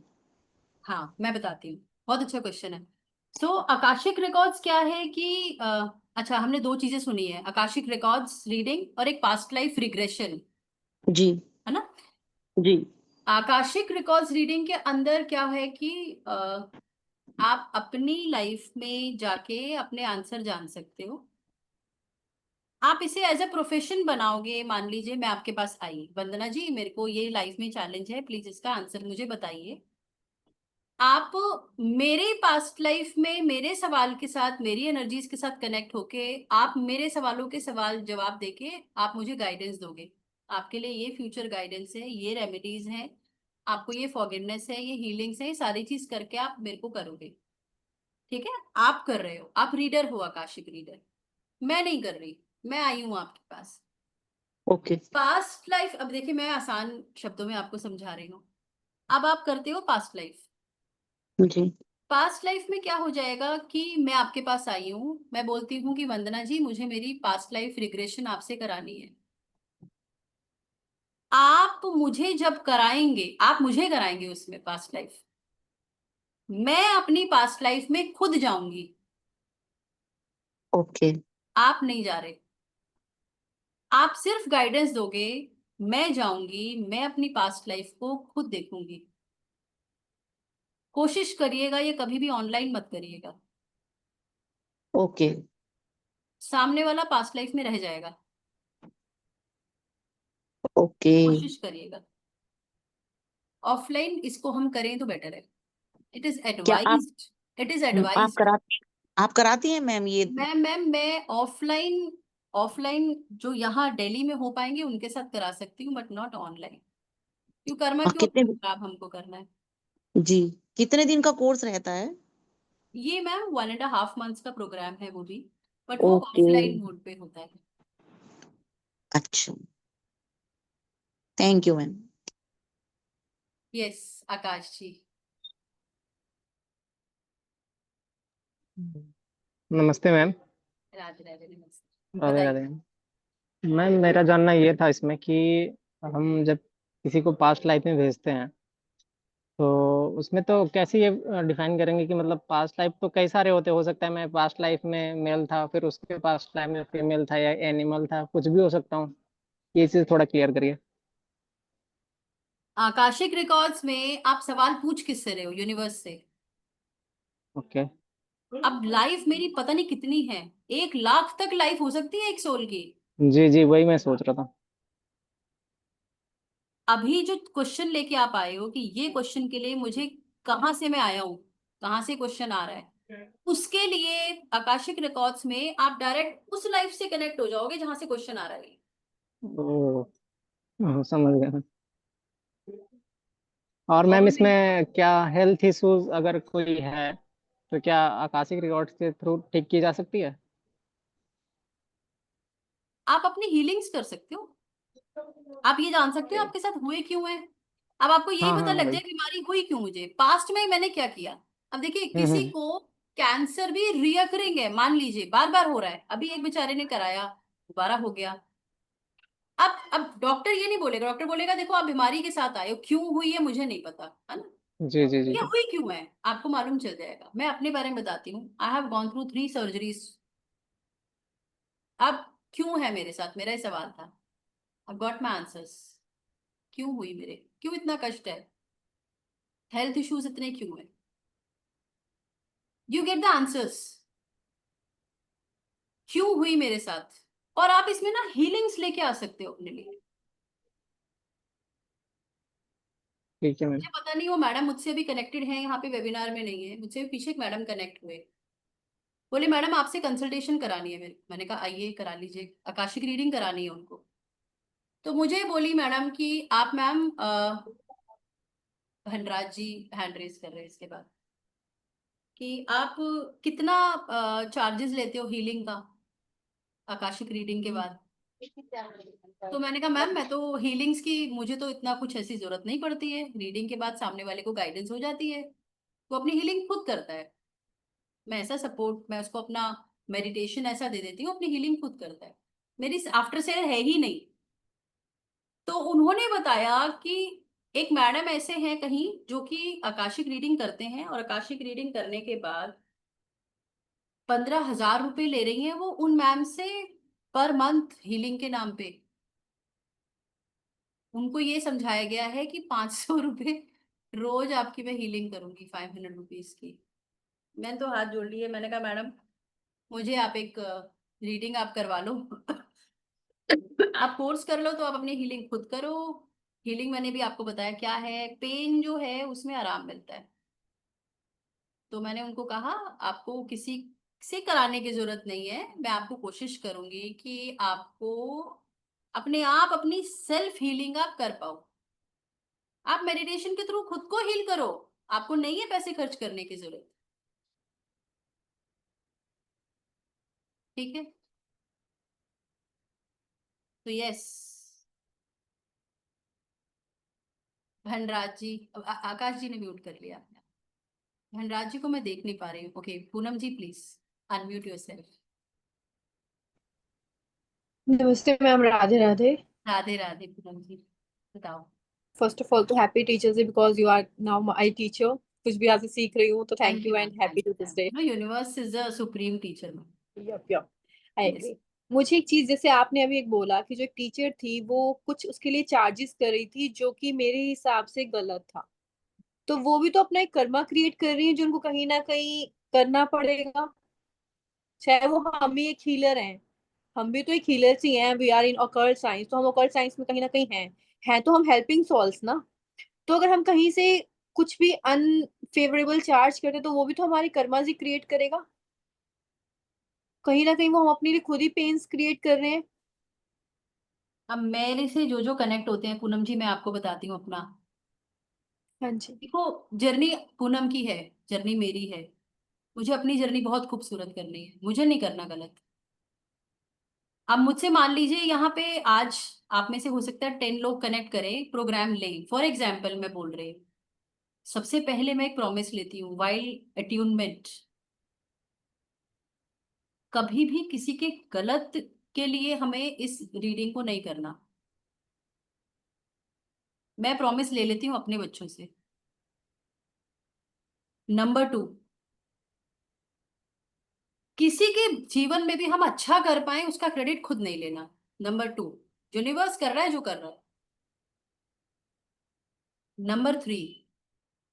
हाँ मैं बताती हूँ, बहुत अच्छा क्वेश्चन है। सो आकाशिक रिकॉर्ड्स क्या है कि अच्छा, हमने दो चीजें सुनी है, आकाशिक रिकॉर्ड्स रीडिंग और एक पास्ट लाइफ रिग्रेशन, जी। है ना। जी। आकाशिक रिकॉर्ड्स रीडिंग के अंदर क्या है कि आप अपनी लाइफ में जाके अपने आंसर जान सकते हो। आप इसे एज ए प्रोफेशन बनाओगे। मान लीजिए मैं आपके पास आई, वंदना जी मेरे को ये लाइफ में चैलेंज है, प्लीज इसका आंसर मुझे बताइए। आप मेरे पास्ट लाइफ में मेरे सवाल के साथ, मेरी एनर्जीज के साथ कनेक्ट होके आप मेरे सवालों के सवाल जवाब देके आप मुझे गाइडेंस दोगे। आपके लिए ये फ्यूचर गाइडेंस है, ये रेमेडीज हैं, आपको ये फॉरगिवनेस है, ये हीलिंग्स है, ये सारी चीज करके आप मेरे को करोगे। ठीक है, आप कर रहे हो, आप रीडर हो, आकाशिक रीडर। मैं नहीं कर रही, मैं आई हूं आपके पास। ओके। पास्ट लाइफ, अब देखिए मैं आसान शब्दों में आपको समझा रही हूँ। अब आप करते हो पास्ट लाइफ। जी। पास्ट लाइफ में क्या हो जाएगा कि मैं आपके पास आई हूँ, मैं बोलती हूँ कि वंदना जी मुझे मेरी पास्ट लाइफ रिग्रेशन आपसे करानी है। आप मुझे जब कराएंगे, आप मुझे कराएंगे उसमें पास्ट लाइफ, मैं अपनी पास्ट लाइफ में खुद जाऊंगी। ओके। आप नहीं जा रहे, आप सिर्फ गाइडेंस दोगे। मैं जाऊंगी, मैं अपनी पास्ट लाइफ को खुद देखूंगी। कोशिश करिएगा ये कभी भी ऑनलाइन मत करिएगा, ओके। सामने वाला पास्ट लाइफ में रह जाएगा। ओके। कोशिश करिएगा ऑफलाइन इसको हम करें तो बेटर है। इट इज क्या आप एडवाइज्ड, इट इज एडवाइज्ड। करा आप कराती हैं मैम ये? मैं ऑफलाइन, ऑफलाइन जो यहाँ दिल्ली में हो पाएंगे उनके साथ करा सकती हूँ, बट नॉट ऑनलाइन। क्यों, कर्मा और क्यों कितने? अपना खराब हमको करना है। जी। कितने दिन का कोर्स रहता है? ये मैम 1.5 मंथ्स का प्रोग्राम है वो भी, बट वो ओके। ऑफलाइन मोड पे होता है। अच्छा। Thank you ma'am. यस आकाश जी। नमस्ते मैम। राधे राधे, नमस्ते, राधे बताइए। राधे। मैम मेरा जानना ये था इसमें कि हम जब किसी को पास्ट लाइफ में भेजते हैं तो उसमें तो कैसे ये डिफाइन करेंगे कि मतलब पास्ट लाइफ तो कई सारे होते, हो सकता है मैं पास्ट लाइफ में मेल था, फिर उसके पास्ट लाइफ में फीमेल था या एनिमल था, कुछ भी हो सकता हूँ। ये चीज़ थोड़ा क्लियर करिए। आकाशिक रिकॉर्ड्स में आप सवाल पूछ किससे रहे हो, यूनिवर्स से। ओके। अब लाइफ मेरी पता नहीं कितनी है, 1 लाख तक लाइफ हो सकती है एक सोल की। जी जी, वही मैं सोच रहा था। अभी जो क्वेश्चन लेके आप आए हो कि ये क्वेश्चन के लिए मुझे कहाँ से मैं आया हूँ, कहाँ से क्वेश्चन आ रहा है, उसके लिए आकाशिक रिकॉर्ड्स में आप डायरेक्ट उस लाइफ से कनेक्ट हो जाओगे जहां से क्वेश्चन आ रहा है। ओ, समझ गया। और और मैम मैं, इसमें क्या हेल्थ इश्यूज अगर कोई है तो क्या आकाशिक रिकॉर्ड के थ्रू ठीक की जा सकती है? आप अपनी हीलिंग्स कर सकते हो। आप ये जान सकते हो आपके साथ हुए क्यों है। अब आपको यही हाँ पता हाँ लग वही। जाए बीमारी हुई क्यों मुझे, पास्ट में मैंने क्या किया। अब देखिए किसी हम्म। को कैंसर भी रियकरिंग है, मान लीजिए बार बार हो रहा है, अभी एक बेचारे ने कराया, दोबारा हो गया। अब डॉक्टर ये नहीं बोलेगा, डॉक्टर बोलेगा देखो आप बीमारी के साथ आए हो, क्यों हुई है मुझे नहीं पता, है ना। जी जी जी ये जी। हुई क्यों है आपको मालूम चल जाएगा। मैं अपने बारे में बताती हूँ, I have gone through 3 surgeries. अब क्यों है मेरे साथ, मेरा ही सवाल था। I got my answers. क्यों हुई मेरे, क्यों इतना कष्ट है, हेल्थ इश्यूज इतने क्यों है, यू गेट द आंसर्स। क्यों हुई मेरे साथ, और आप इसमें ना हीलिंग्स लेके आ सकते हो अपने लिए। ठीक है मैम। मुझे पता नहीं वो मैडम मुझसे अभी कनेक्टेड है, यहाँ पे वेबिनार में नहीं है, मुझसे भी पीछे एक मैडम कनेक्ट हुए, बोले मैडम आपसे कंसल्टेशन करानी है मेरे। मैंने कहा आइए करा लीजिए, आकाशिक रीडिंग करानी है उनको। तो मुझे बोली मैडम कि आप मैम धनराज जी हैंड रेज कर रहे हैं इसके बाद, कि आप कितना चार्जेस लेते हो हीलिंग का आकाशिक रीडिंग के बाद। तो मैंने कहा मैम मैं तो हीलिंग्स की मुझे तो इतना कुछ ऐसी जरूरत नहीं पड़ती है, रीडिंग के बाद सामने वाले को गाइडेंस हो जाती है। वो अपनी हीलिंग खुद करता है। मैं ऐसा सपोर्ट, मैं उसको अपना मेडिटेशन ऐसा दे देती हूँ, अपनी हीलिंग खुद करता है। मेरी आफ्टर सेल है ही नहीं। तो उन्होंने बताया कि एक मैडम ऐसे हैं कहीं जो कि आकाशिक रीडिंग करते हैं, और आकाशिक रीडिंग करने के बाद 15,000 रुपए ले रही हैं वो उन मैम से पर मंथ हीलिंग के नाम पे। उनको ये समझाया गया है कि 500 रुपए रोज आपकी मैं हीलिंग करूंगी, 500 रुपीज की। मैंने तो हाथ जोड़ लिए, मैंने कहा मैडम मुझे आप एक रीडिंग आप करवा लो। आप कोर्स कर लो तो आप अपनी हीलिंग खुद करो। हीलिंग मैंने भी आपको बताया क्या है, पेन जो है उसमें आराम मिलता है। तो मैंने उनको कहा आपको किसी से कराने की जरूरत नहीं है, मैं आपको कोशिश करूंगी कि आपको अपने आप अपनी सेल्फ हीलिंग आप कर पाओ। आप मेडिटेशन के थ्रू खुद को हील करो, आपको नहीं है पैसे खर्च करने की जरूरत। ठीक है, तो यस। धनराज जी, आकाश जी ने म्यूट कर लिया। धनराज जी को मैं देख नहीं पा रही हूँ। Okay, Poonam ji please unmute yourself. नमस्ते मैम, राधे राधे। राधे राधे पूनम जी, बताओ। फर्स्ट ऑफ ऑल तो happy teachers day because you are now my teacher. कुछ भी आपसे सीख रही हूँ तो thank thank you you ma'am, and thank happy you teachers ma'am. Day. No, universe is the supreme teacher ma'am. Yup yup, I yes. Agree. मुझे एक चीज, जैसे आपने अभी एक बोला कि जो एक टीचर थी वो कुछ उसके लिए चार्जेस कर रही थी जो कि मेरे हिसाब से गलत था। तो वो भी तो अपना एक कर्मा क्रिएट कर रही है जो उनको कहीं ना कहीं करना पड़ेगा। चाहे वो हम भी एक हीलर हैं, हम भी तो एक हीलर ही हैं, we are in occult science, तो हम ऑकल्ट साइंस में कहीं ना कहीं हैं तो हम हेल्पिंग सोल्स ना। तो अगर हम कहीं से कुछ भी अनफेवरेबल चार्ज करते तो वो भी तो हमारी कर्माज ही क्रिएट करेगा। कहीं ना कहीं वो हम अपने लिए खुद ही पेन्स क्रिएट कर रहे हैं। अब मेरे से जो जो कनेक्ट होते हैं पूनम जी, मैं आपको बताती हूँ अपना। हाँ जी। देखो, जर्नी पूनम की है, जर्नी मेरी है। मुझे अपनी जर्नी बहुत खूबसूरत करनी है, मुझे नहीं करना गलत। अब मुझसे मान लीजिए यहाँ पे आज आप में से हो सकता है 10 लोग कनेक्ट करें, प्रोग्राम लें, फॉर एग्जाम्पल मैं बोल रही हूँ। सबसे पहले मैं एक प्रॉमिस लेती हूँ, वाइल अट्यूनमेंट, कभी भी किसी के गलत के लिए हमें इस रीडिंग को नहीं करना। मैं प्रॉमिस ले लेती हूँ अपने बच्चों से। नंबर 2, किसी के जीवन में भी हम अच्छा कर पाए उसका क्रेडिट खुद नहीं लेना। नंबर 2, यूनिवर्स कर रहा है जो कर रहा है। नंबर 3,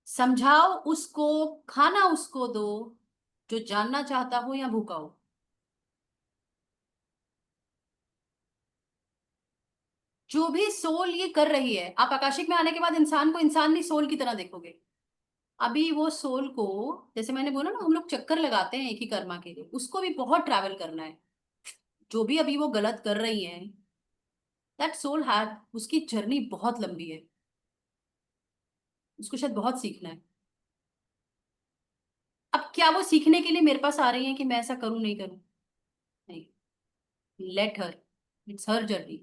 समझाओ उसको, खाना उसको दो जो जानना चाहता हो या भूखा हो। जो भी सोल ये कर रही है, आप आकाशिक में आने के बाद इंसान को इंसान नहीं सोल की तरह देखोगे। अभी वो सोल को, जैसे मैंने बोला ना हम लोग चक्कर लगाते हैं एक ही कर्मा के लिए, उसको भी बहुत ट्रैवल करना है। जो भी अभी वो गलत कर रही है, दैट सोल हैड, उसकी जर्नी बहुत लंबी है, उसको शायद बहुत सीखना है। अब क्या वो सीखने के लिए मेरे पास आ रही है कि मैं ऐसा करूं नहीं करूं? नहीं, let her, it's her journey.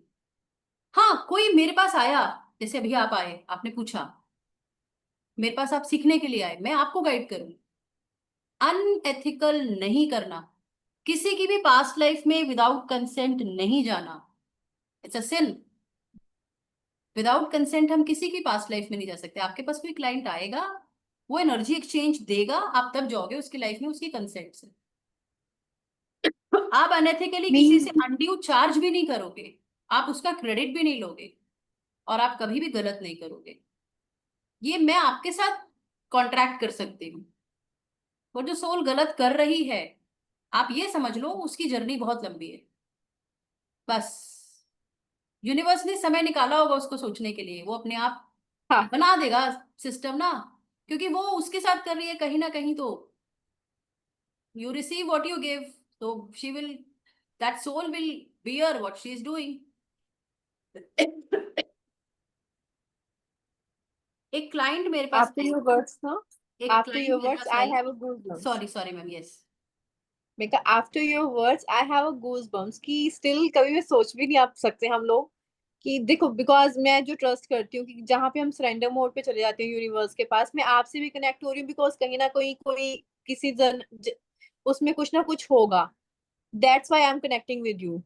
हाँ, कोई मेरे पास आया, जैसे अभी आप आए, आपने पूछा, मेरे पास आप सीखने के लिए आए, मैं आपको गाइड करूं। अनएथिकल नहीं करना, किसी की भी पास्ट लाइफ में विदाउट कंसेंट नहीं जाना, it's a sin. Without consent हम किसी की पास्ट लाइफ में नहीं जा सकते। आपके पास कोई क्लाइंट आएगा, वो एनर्जी एक्सचेंज देगा, आप तब जाओगे उसकी लाइफ में उसकी कंसेंट से। आप अनएथिकली किसी मीन से अनड्यू चार्ज भी नहीं करोगे, आप उसका क्रेडिट भी नहीं लोगे, और आप कभी भी गलत नहीं करोगे। ये मैं आपके साथ कॉन्ट्रैक्ट कर सकती हूँ। वो जो सोल गलत कर रही है, आप ये समझ लो उसकी जर्नी बहुत लंबी है। बस यूनिवर्स ने समय निकाला होगा उसको सोचने के लिए, वो अपने आप हाँ। बना देगा सिस्टम ना। क्योंकि वो उसके साथ कर रही है कहीं ना कहीं, तो you receive what you give. तो she will, that soul will bear what she is doing. एक क्लाइंट मेरे पास आफ्टर है, योर वर्ड्स ना, एक आफ्टर क्लाइंट योर मेरे वर्ड्स पास आई I. Have a goosebumps. Sorry sorry ma'am, yes. मैं कहा after your words I have a goosebumps कि स्टिल कभी भी सोच भी नहीं आप सकते हम लोग कि देखो, बिकॉज मैं जो ट्रस्ट करती हूँ कि जहाँ पे हम सरेंडर मोड पे चले जाते हैं यूनिवर्स के पास, मैं आपसे भी कनेक्ट हो रही हूँ बिकॉज कहीं ना कहीं कोई किसी उसमें कुछ ना कुछ होगा। That's why I am connecting with you.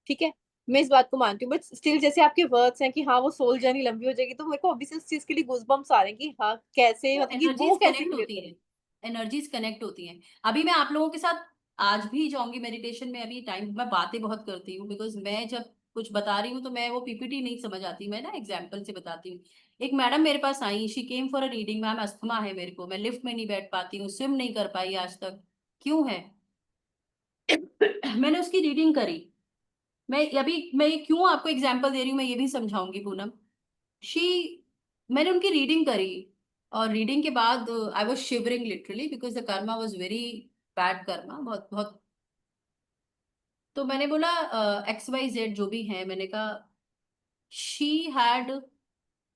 ठीक है, मैं इस बात को मानती हूँ, बट स्टिल जैसे आपके वर्ड्स हैं कि हाँ वो सोल जर्नी लंबी हो जाएगी, तो मेरे को अभी से इस चीज के लिए गूज़बम्प्स आ रहे हैं कि हाँ कैसे, वो मतलब कि वो एनर्जीज कैसे कनेक्ट क्लियर होती करें। हैं, एनर्जीज कनेक्ट होती हैं। अभी मैं आप लोगों के साथ आज भी जाऊंगी मेडिटेशन में। अभी टाइम मैं बातें बहुत करती हूँ बिकॉज मैं जब कुछ बता रही हूँ तो मैं वो पीपीटी नहीं समझ आती, मैं ना एग्जाम्पल से बताती हूँ। एक मैडम मेरे पास आई, she came for a reading. Ma'am asthma है मेरे को, मैं लिफ्ट में नहीं बैठ पाती हूँ, स्विम नहीं कर पाई आज तक। क्यों है? मैंने उसकी रीडिंग करी। मैं ये क्यों आपको एग्जाम्पल दे रही हूँ, मैं ये भी समझाऊंगी पूनम। शी मैंने उनकी रीडिंग करी, और रीडिंग के बाद I was shivering literally because the Karma was very bad Karma, बहुत बहुत। तो मैंने बोला एक्स वाई जेड जो भी है, मैंने कहा she had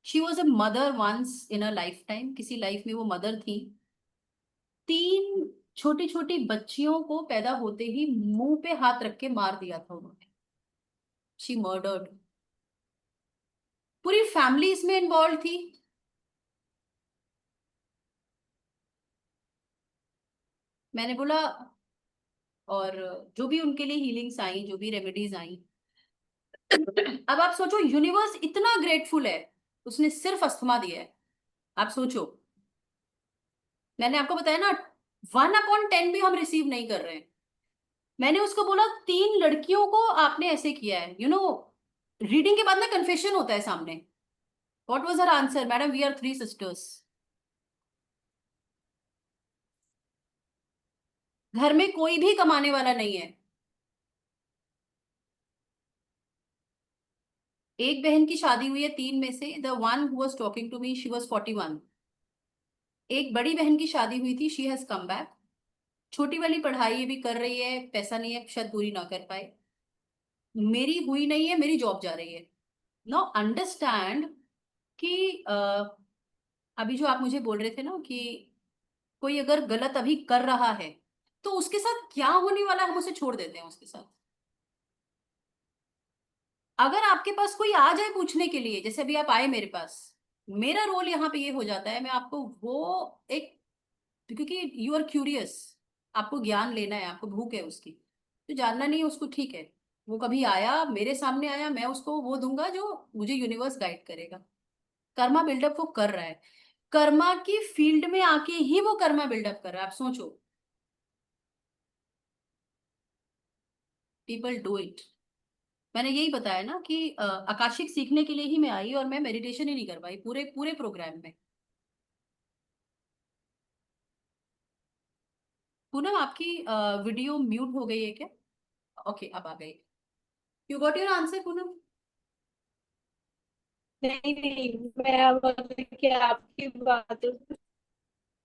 she was a mother once in a lifetime, किसी लाइफ में वो मदर थी। 3 छोटी छोटी बच्चियों को पैदा होते ही मुंह पे हाथ रख के मार दिया था उन्होंने। She murdered. पूरी फैमिली इसमें इन्वॉल्व थी। मैंने बोला, और जो भी उनके लिए हीलिंग्स आई, जो भी रेमेडीज आई, अब आप सोचो यूनिवर्स इतना ग्रेटफुल है, उसने सिर्फ अस्थमा दिया है। आप सोचो, मैंने आपको बताया ना 1/10 भी हम रिसीव नहीं कर रहे हैं। मैंने उसको बोला 3 लड़कियों को आपने ऐसे किया है, यू नो। रीडिंग के बाद ना कन्फेशन होता है सामने। What was her answer? Madam we are 3 sisters. घर में कोई भी कमाने वाला नहीं है। एक बहन की शादी हुई है 3 में से, the one who was talking to me she was 41। एक बड़ी बहन की शादी हुई थी, शी हैज कम बैक। छोटी वाली पढ़ाई भी कर रही है, पैसा नहीं है, शायद पूरी ना कर पाए। मेरी हुई नहीं है, मेरी जॉब जा रही है। नो अंडरस्टैंड कि अभी जो आप मुझे बोल रहे थे ना कि कोई अगर गलत अभी कर रहा है तो उसके साथ क्या होने वाला है, हम उसे छोड़ देते हैं उसके साथ। अगर आपके पास कोई आ जाए पूछने के लिए, जैसे अभी आप आए मेरे पास, मेरा रोल यहाँ पे ये हो जाता है, मैं आपको वो एक, क्योंकि यू आर क्यूरियस, आपको ज्ञान लेना है, आपको भूख है उसकी, तो जानना नहीं है उसको, ठीक है। वो कभी आया मेरे सामने आया, मैं उसको वो दूंगा जो मुझे यूनिवर्स गाइड करेगा। कर्मा बिल्डअप वो कर रहा है, कर्मा की फील्ड में आके ही वो कर्मा बिल्डअप कर रहा है। आप सोचो, पीपल डू इट। मैंने यही बताया ना कि आकाशिक सीखने के लिए ही मैं आई, और मैं मेडिटेशन ही नहीं कर पाई पूरे पूरे प्रोग्राम में। पूनम आपकी वीडियो म्यूट हो गई है क्या? ओके, अब आ गई। You got your answer Poonam? नहीं नहीं, मैं अब कि आपकी बातों से,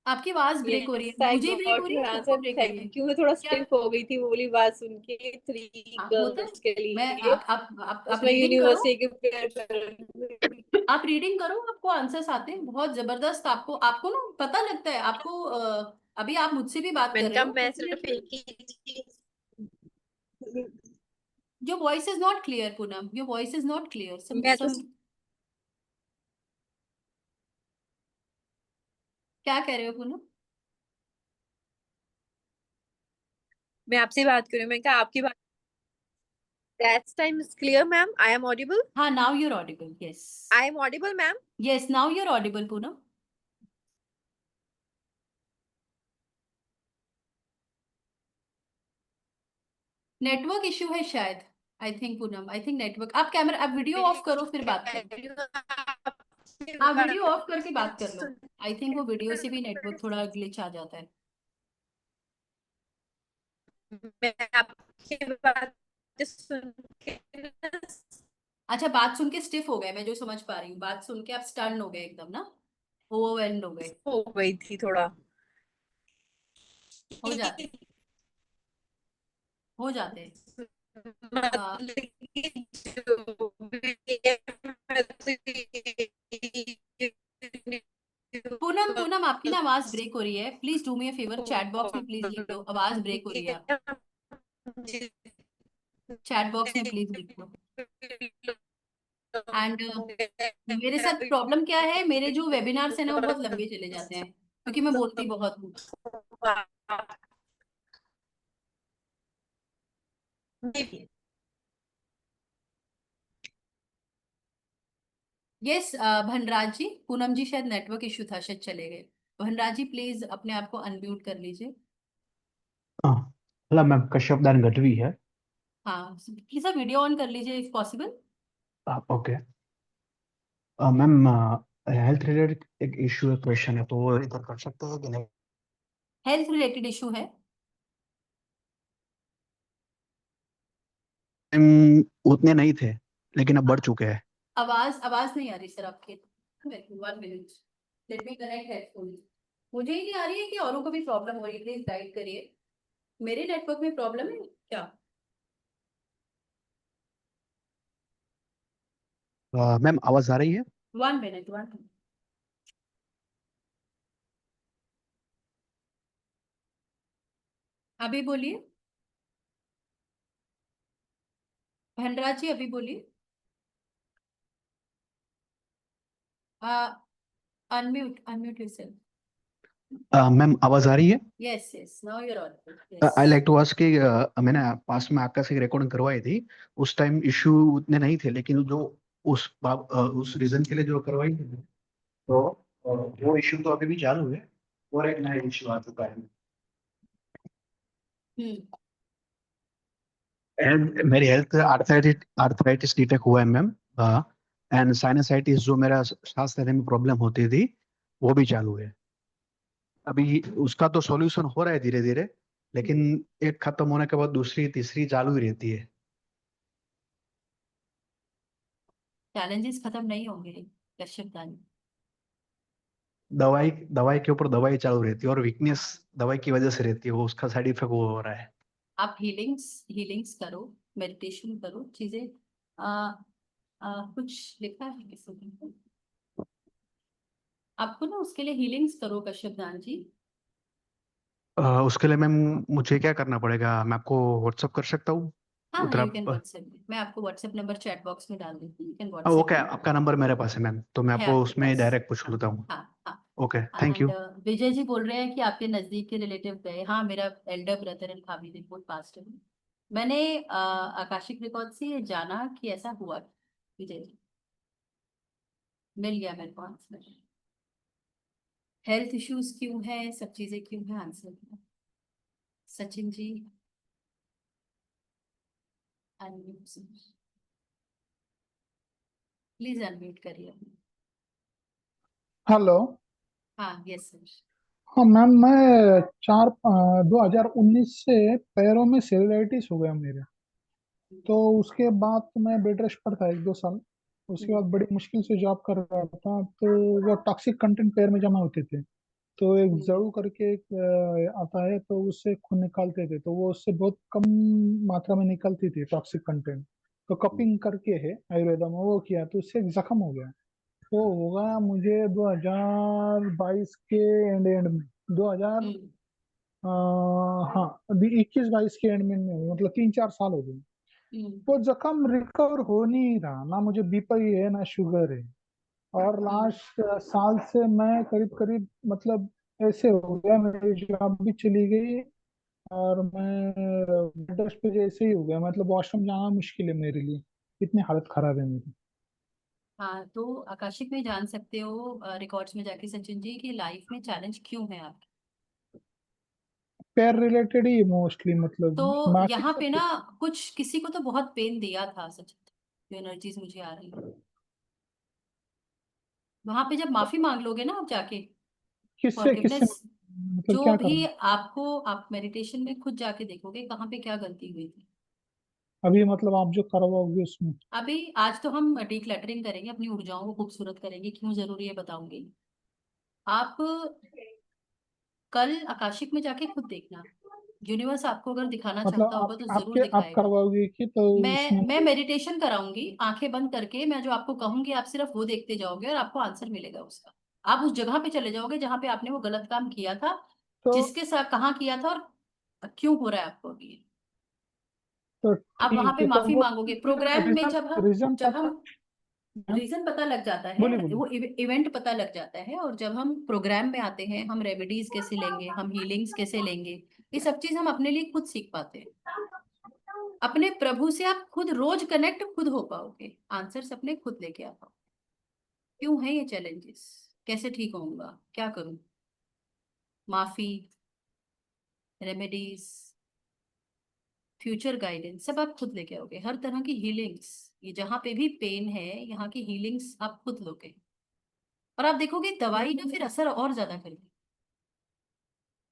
आपकी आवाज ब्रेक हो रही यस है, आई मुझे ही ब्रेक हो गॉट रही है, योर सबको आंसर, ब्रेक हो रही है थैंक यू। मैं थोड़ा क्या? स्टिफ हो गई थी वो वाली बात सुन के, थ्री हाँ होता है। गर्ल्स के मैं लिए। आप उसमें रीडिंग करो। यूनिवर्स से प्रिपेयर कर। आप रीडिंग करो, आपको आंसर्स आते हैं बहुत जबरदस्त। आपको आपको ना पता लगता है आपको। अभी आप मुझसे भी बात कर मैंने रहे कहा हो, मैं सिर्फ एक ही चीज। Your voice is not clear Poonam, your voice is not clear. मैं तो सम क्या कह रहे हो पूनम? मैं आपसे बात कर रही हूँ, मैं कहा आपकी बात। That's time is clear ma'am, I am audible. हाँ, now you're audible, yes. I am audible ma'am. Yes, now you're audible Poonam. Network issue है शायद। I think Poonam, I think network. आप कैमरा, आप वीडियो ऑफ करो फिर बात करो। हाँ, वीडियो ऑफ करके बात कर लो। आई थिंक वो वीडियो से भी नेटवर्क थोड़ा ग्लिच आ जाता है। मैं आपकी बात सुन के अच्छा, बात सुन के स्टिफ हो गए, मैं जो समझ पा रही हूँ, बात सुन के आप स्टन हो गए एकदम ना, ओवरवेल्म्ड हो गए। हो गई थी थोड़ा। हो जाते हो जाते हैं। हाँ मतलब कि जो भी है, मैं पूनम, पूनम आपकी ना आवाज ब्रेक हो रही है, please do me a favour, chat box में प्लीज लिख दो, आवाज ब्रेक हो रही है आप। चैट बॉक्स में प्लीज लिख दो। एंड मेरे साथ प्रॉब्लम क्या है, मेरे जो वेबिनार्स है ना वो बहुत लंबे चले जाते हैं क्योंकि मैं बोलती बहुत हूँ। यस भनराज जी, पूनम जी शायद नेटवर्क इशू था, शायद चले गए। भनराज जी प्लीज अपने आप को अनम्यूट कर लीजिए। हेलो मैम, कश्यप दान गढ़वी है। हाँ प्लीज आप वीडियो ऑन कर लीजिए if possible. Okay ma'am, health related एक इशू है, क्वेश्चन है, तो वो इधर कर सकते हैं कि नहीं? हेल्थ रिलेटेड इशू है? उतने नहीं थे, लेकिन अब बढ़ चुके हैं। आवाज आवाज नहीं आ रही सर आपके। 1 minute, let me connect headphone. मुझे ही नहीं आ रही है कि औरों को भी प्रॉब्लम हो रही है? प्लीज गाइड करिए। मेरे नेटवर्क में प्रॉब्लम है क्या? मैम, आवाज आ रही है? 1 मिनट। अभी बोलिए धनराज जी, अभी बोलिए। Unmute unmute yourself. मैम, आवाज आ रही है? Yes yes, now you are audible. Yes. I like to ask कि मैंने पास में आकाश से रिकॉर्डिंग करवाई थी। उस टाइम इशू उतने नहीं थे, लेकिन जो उस रीजन के लिए जो करवाई थी, तो वो इशू तो अभी भी चालू है, और एक नया इशू आ चुका है। हम्म। एंड मेरी हेल्थ आर्थराइटिस डिटेक्ट हुआ है मैम। एंड साइनसाइटिस जो मेरा सांस लेने में प्रॉब्लम होती थी, वो भी चालू है। अभी उसका तो सॉल्यूशन हो रहा है धीरे धीरे, लेकिन एक खत्म होने के बाद दूसरी तीसरी चालू ही रहती है। चैलेंजेस खत्म नहीं होंगे कश्यप दानी। दवाई दवाई के ऊपर दवाई चालू रहती है, और वीकनेस दवाई की वजह से रहती है, वो उसका साइड इफेक्ट वो हो रहा है। आप हीलिंग्स करो, मेडिटेशन करो, चीजें आ, कुछ लिखा है किसी ने आपको ना, उसके लिए हीलिंग्स करो कश्यप दान जी। उसके लिए मैम मुझे क्या करना पड़ेगा? मैं आपको व्हाट्सअप कर सकता हूँ हाँ हाँ, उधर यू कैन आप? व्हाट्सएप मी, मैं आपको व्हाट्सएप नंबर चैट बॉक्स में डाल देती हूँ, you can okay, WhatsApp me. आपका नंबर मेरे पास है मैम, तो मैं है आपको आपके उसमें पास? डायरेक्ट पूछ हाँ लेता हूँ। हाँ हाँ। Okay, thank and you. Vijay ji बोल रहे हैं कि आपके नजदीक के रिलेटिव गए। हाँ, मेरा एल्डर ब्रदर एंड भाभी दे बोथ पास्ट अवे। मैंने आकाशिक रिकॉर्ड से ये जाना कि ऐसा हुआ। विजय जी, मिल गया मेरे को आंसर। हेल्थ इश्यूज क्यों है, सब चीजें क्यों है, आंसर किया। Sachin ji unmute, please unmute करिए। हेलो। हाँ यस सर। हाँ मैम, मैं 2019 से पैरों में सेलुलाइटिस हो गया मेरे। तो उसके बाद तो मैं बेड रेस्ट पर था 1-2 साल। उसके बाद बड़ी मुश्किल से जॉब कर रहा था, तो वो टॉक्सिक कंटेंट पैर में जमा होते थे। तो एक जड़ू करके एक आता है, तो उससे खून निकालते थे, तो वो उससे बहुत कम मात्रा में निकलती थी टॉक्सिक कंटेंट। तो कपिंग करके है आयुर्वेदा में, वो किया तो उससे एक जख्म हो गया। तो होगा मुझे 2022 के एंड एंड में, 2000 हम्म हाँ अभी 21-22 के एंड में मतलब 3-4 साल हो गए। हम्म वो जख्म रिकवर हो नहीं रहा, ना मुझे बीपी है ना शुगर है। और हम्म। लास्ट साल से मैं करीब करीब मतलब ऐसे हो गया, मेरी जॉब भी चली गई, और मैं बेड रेस्ट पे जैसे ही हो गया, मतलब वॉशरूम जाना मुश्किल है मेरे लिए, इतनी हालत खराब है मेरी। हाँ तो आकाशिक में जान सकते हो रिकॉर्ड्स में जाके सचिन जी की लाइफ में चैलेंज क्यों है आपकी। पैर रिलेटेड ही मोस्टली, मतलब तो बाकी यहाँ सब पे ना कुछ। कुछ किसी को तो बहुत पेन दिया था सचिन, जो एनर्जीज मुझे आ रही है। वहां पे जब माफी मांग लोगे ना आप जाके, किससे किससे फॉरगिवनेस, मतलब जो क्या भी करना? आपको, आप मेडिटेशन में खुद जाके देखोगे कहाँ पे क्या गलती हुई थी। अभी मतलब आप जो करवाओगे उसमें? अभी आज तो हम डिक्लटरिंग करेंगे, अपनी ऊर्जाओं को खूबसूरत करेंगे, क्यों जरूरी है बताऊंगी। आप कल आकाशिक में जाके खुद देखना, यूनिवर्स आपको अगर दिखाना मतलब चाहता होगा आप तो जरूर आपके आप दिखाएगा। करवाओगे कि तो उसमें मैं मेडिटेशन कराऊंगी आंखें बंद करके, मैं जो आपको कहूंगी आप सिर्फ वो देखते जाओगे और आपको आंसर मिलेगा उसका। आप उस जगह पे चले जाओगे जहां पे आपने वो गलत काम किया था, तो जिसके साथ कहाँ किया था और क्यों हो रहा है आपको अभी ये। तो आप वहां ठीक पे है, तो माफी वो मांगोगे प्रोग्राम में, रीजन रीजन जब पता हम रीजन पता लग जाता है, बोलिए बोलिए। वो इवेंट पता लग जाता है, और जब हम प्रोग्राम में आते हैं हम रेमेडीज कैसे लेंगे, हम हीलिंग्स कैसे लेंगे, ये सब चीज हम अपने लिए खुद सीख पाते हैं। अपने प्रभु से आप खुद रोज कनेक्ट खुद हो पाओगे, आंसर्स अपने खुद लेके आ पाओगे। क्यों है ये चैलेंजेस, कैसे ठीक होऊंगा, क्या करूं, माफी, रेमेडीज, फ्यूचर गाइडेंस सब आप खुद लेके आओगे। हर तरह की हीलिंग्स, ये जहां पे भी पेन है यहाँ की हीलिंग्स आप खुद लोगे, और आप देखोगे दवाई ना फिर असर और ज्यादा करेगी,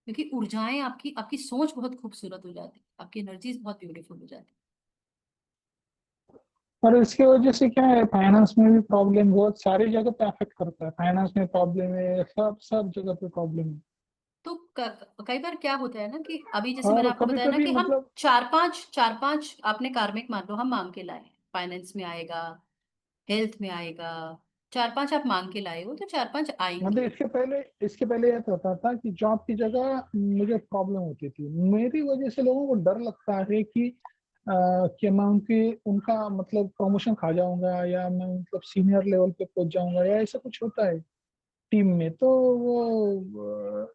क्योंकि ऊर्जाएं आपकी आपकी सोच बहुत खूबसूरत हो जाती है, आपकी एनर्जीज बहुत ब्यूटीफुल हो जाती और इसकी वजह से क्या है, फाइनेंस में भी प्रॉब्लम बहुत सारी जगह पे अफेक्ट करता है। फाइनेंस में प्रॉब्लम है, सब सब जगह पे प्रॉब्लम है। तो कई बार क्या होता है ना कि अभी जैसे मैंने और आपको कभी बताया ना कभी कि हम मतलब चार पांच आपने कार्मिक मान लो हम मांग के लाए, फाइनेंस में आएगा, हेल्थ में आएगा, चार पांच आप मांग के लाए हो तो चार पांच मतलब आएंगे। इसके पहले यह होता था कि जॉब की जगह मुझे प्रॉब्लम होती थी। मेरी वजह से लोगों को डर लगता है कि मैं उनका मतलब प्रमोशन खा जाऊंगा, या मैं मतलब सीनियर लेवल पे पहुंच जाऊंगा, या ऐसा कुछ होता है टीम में। तो वो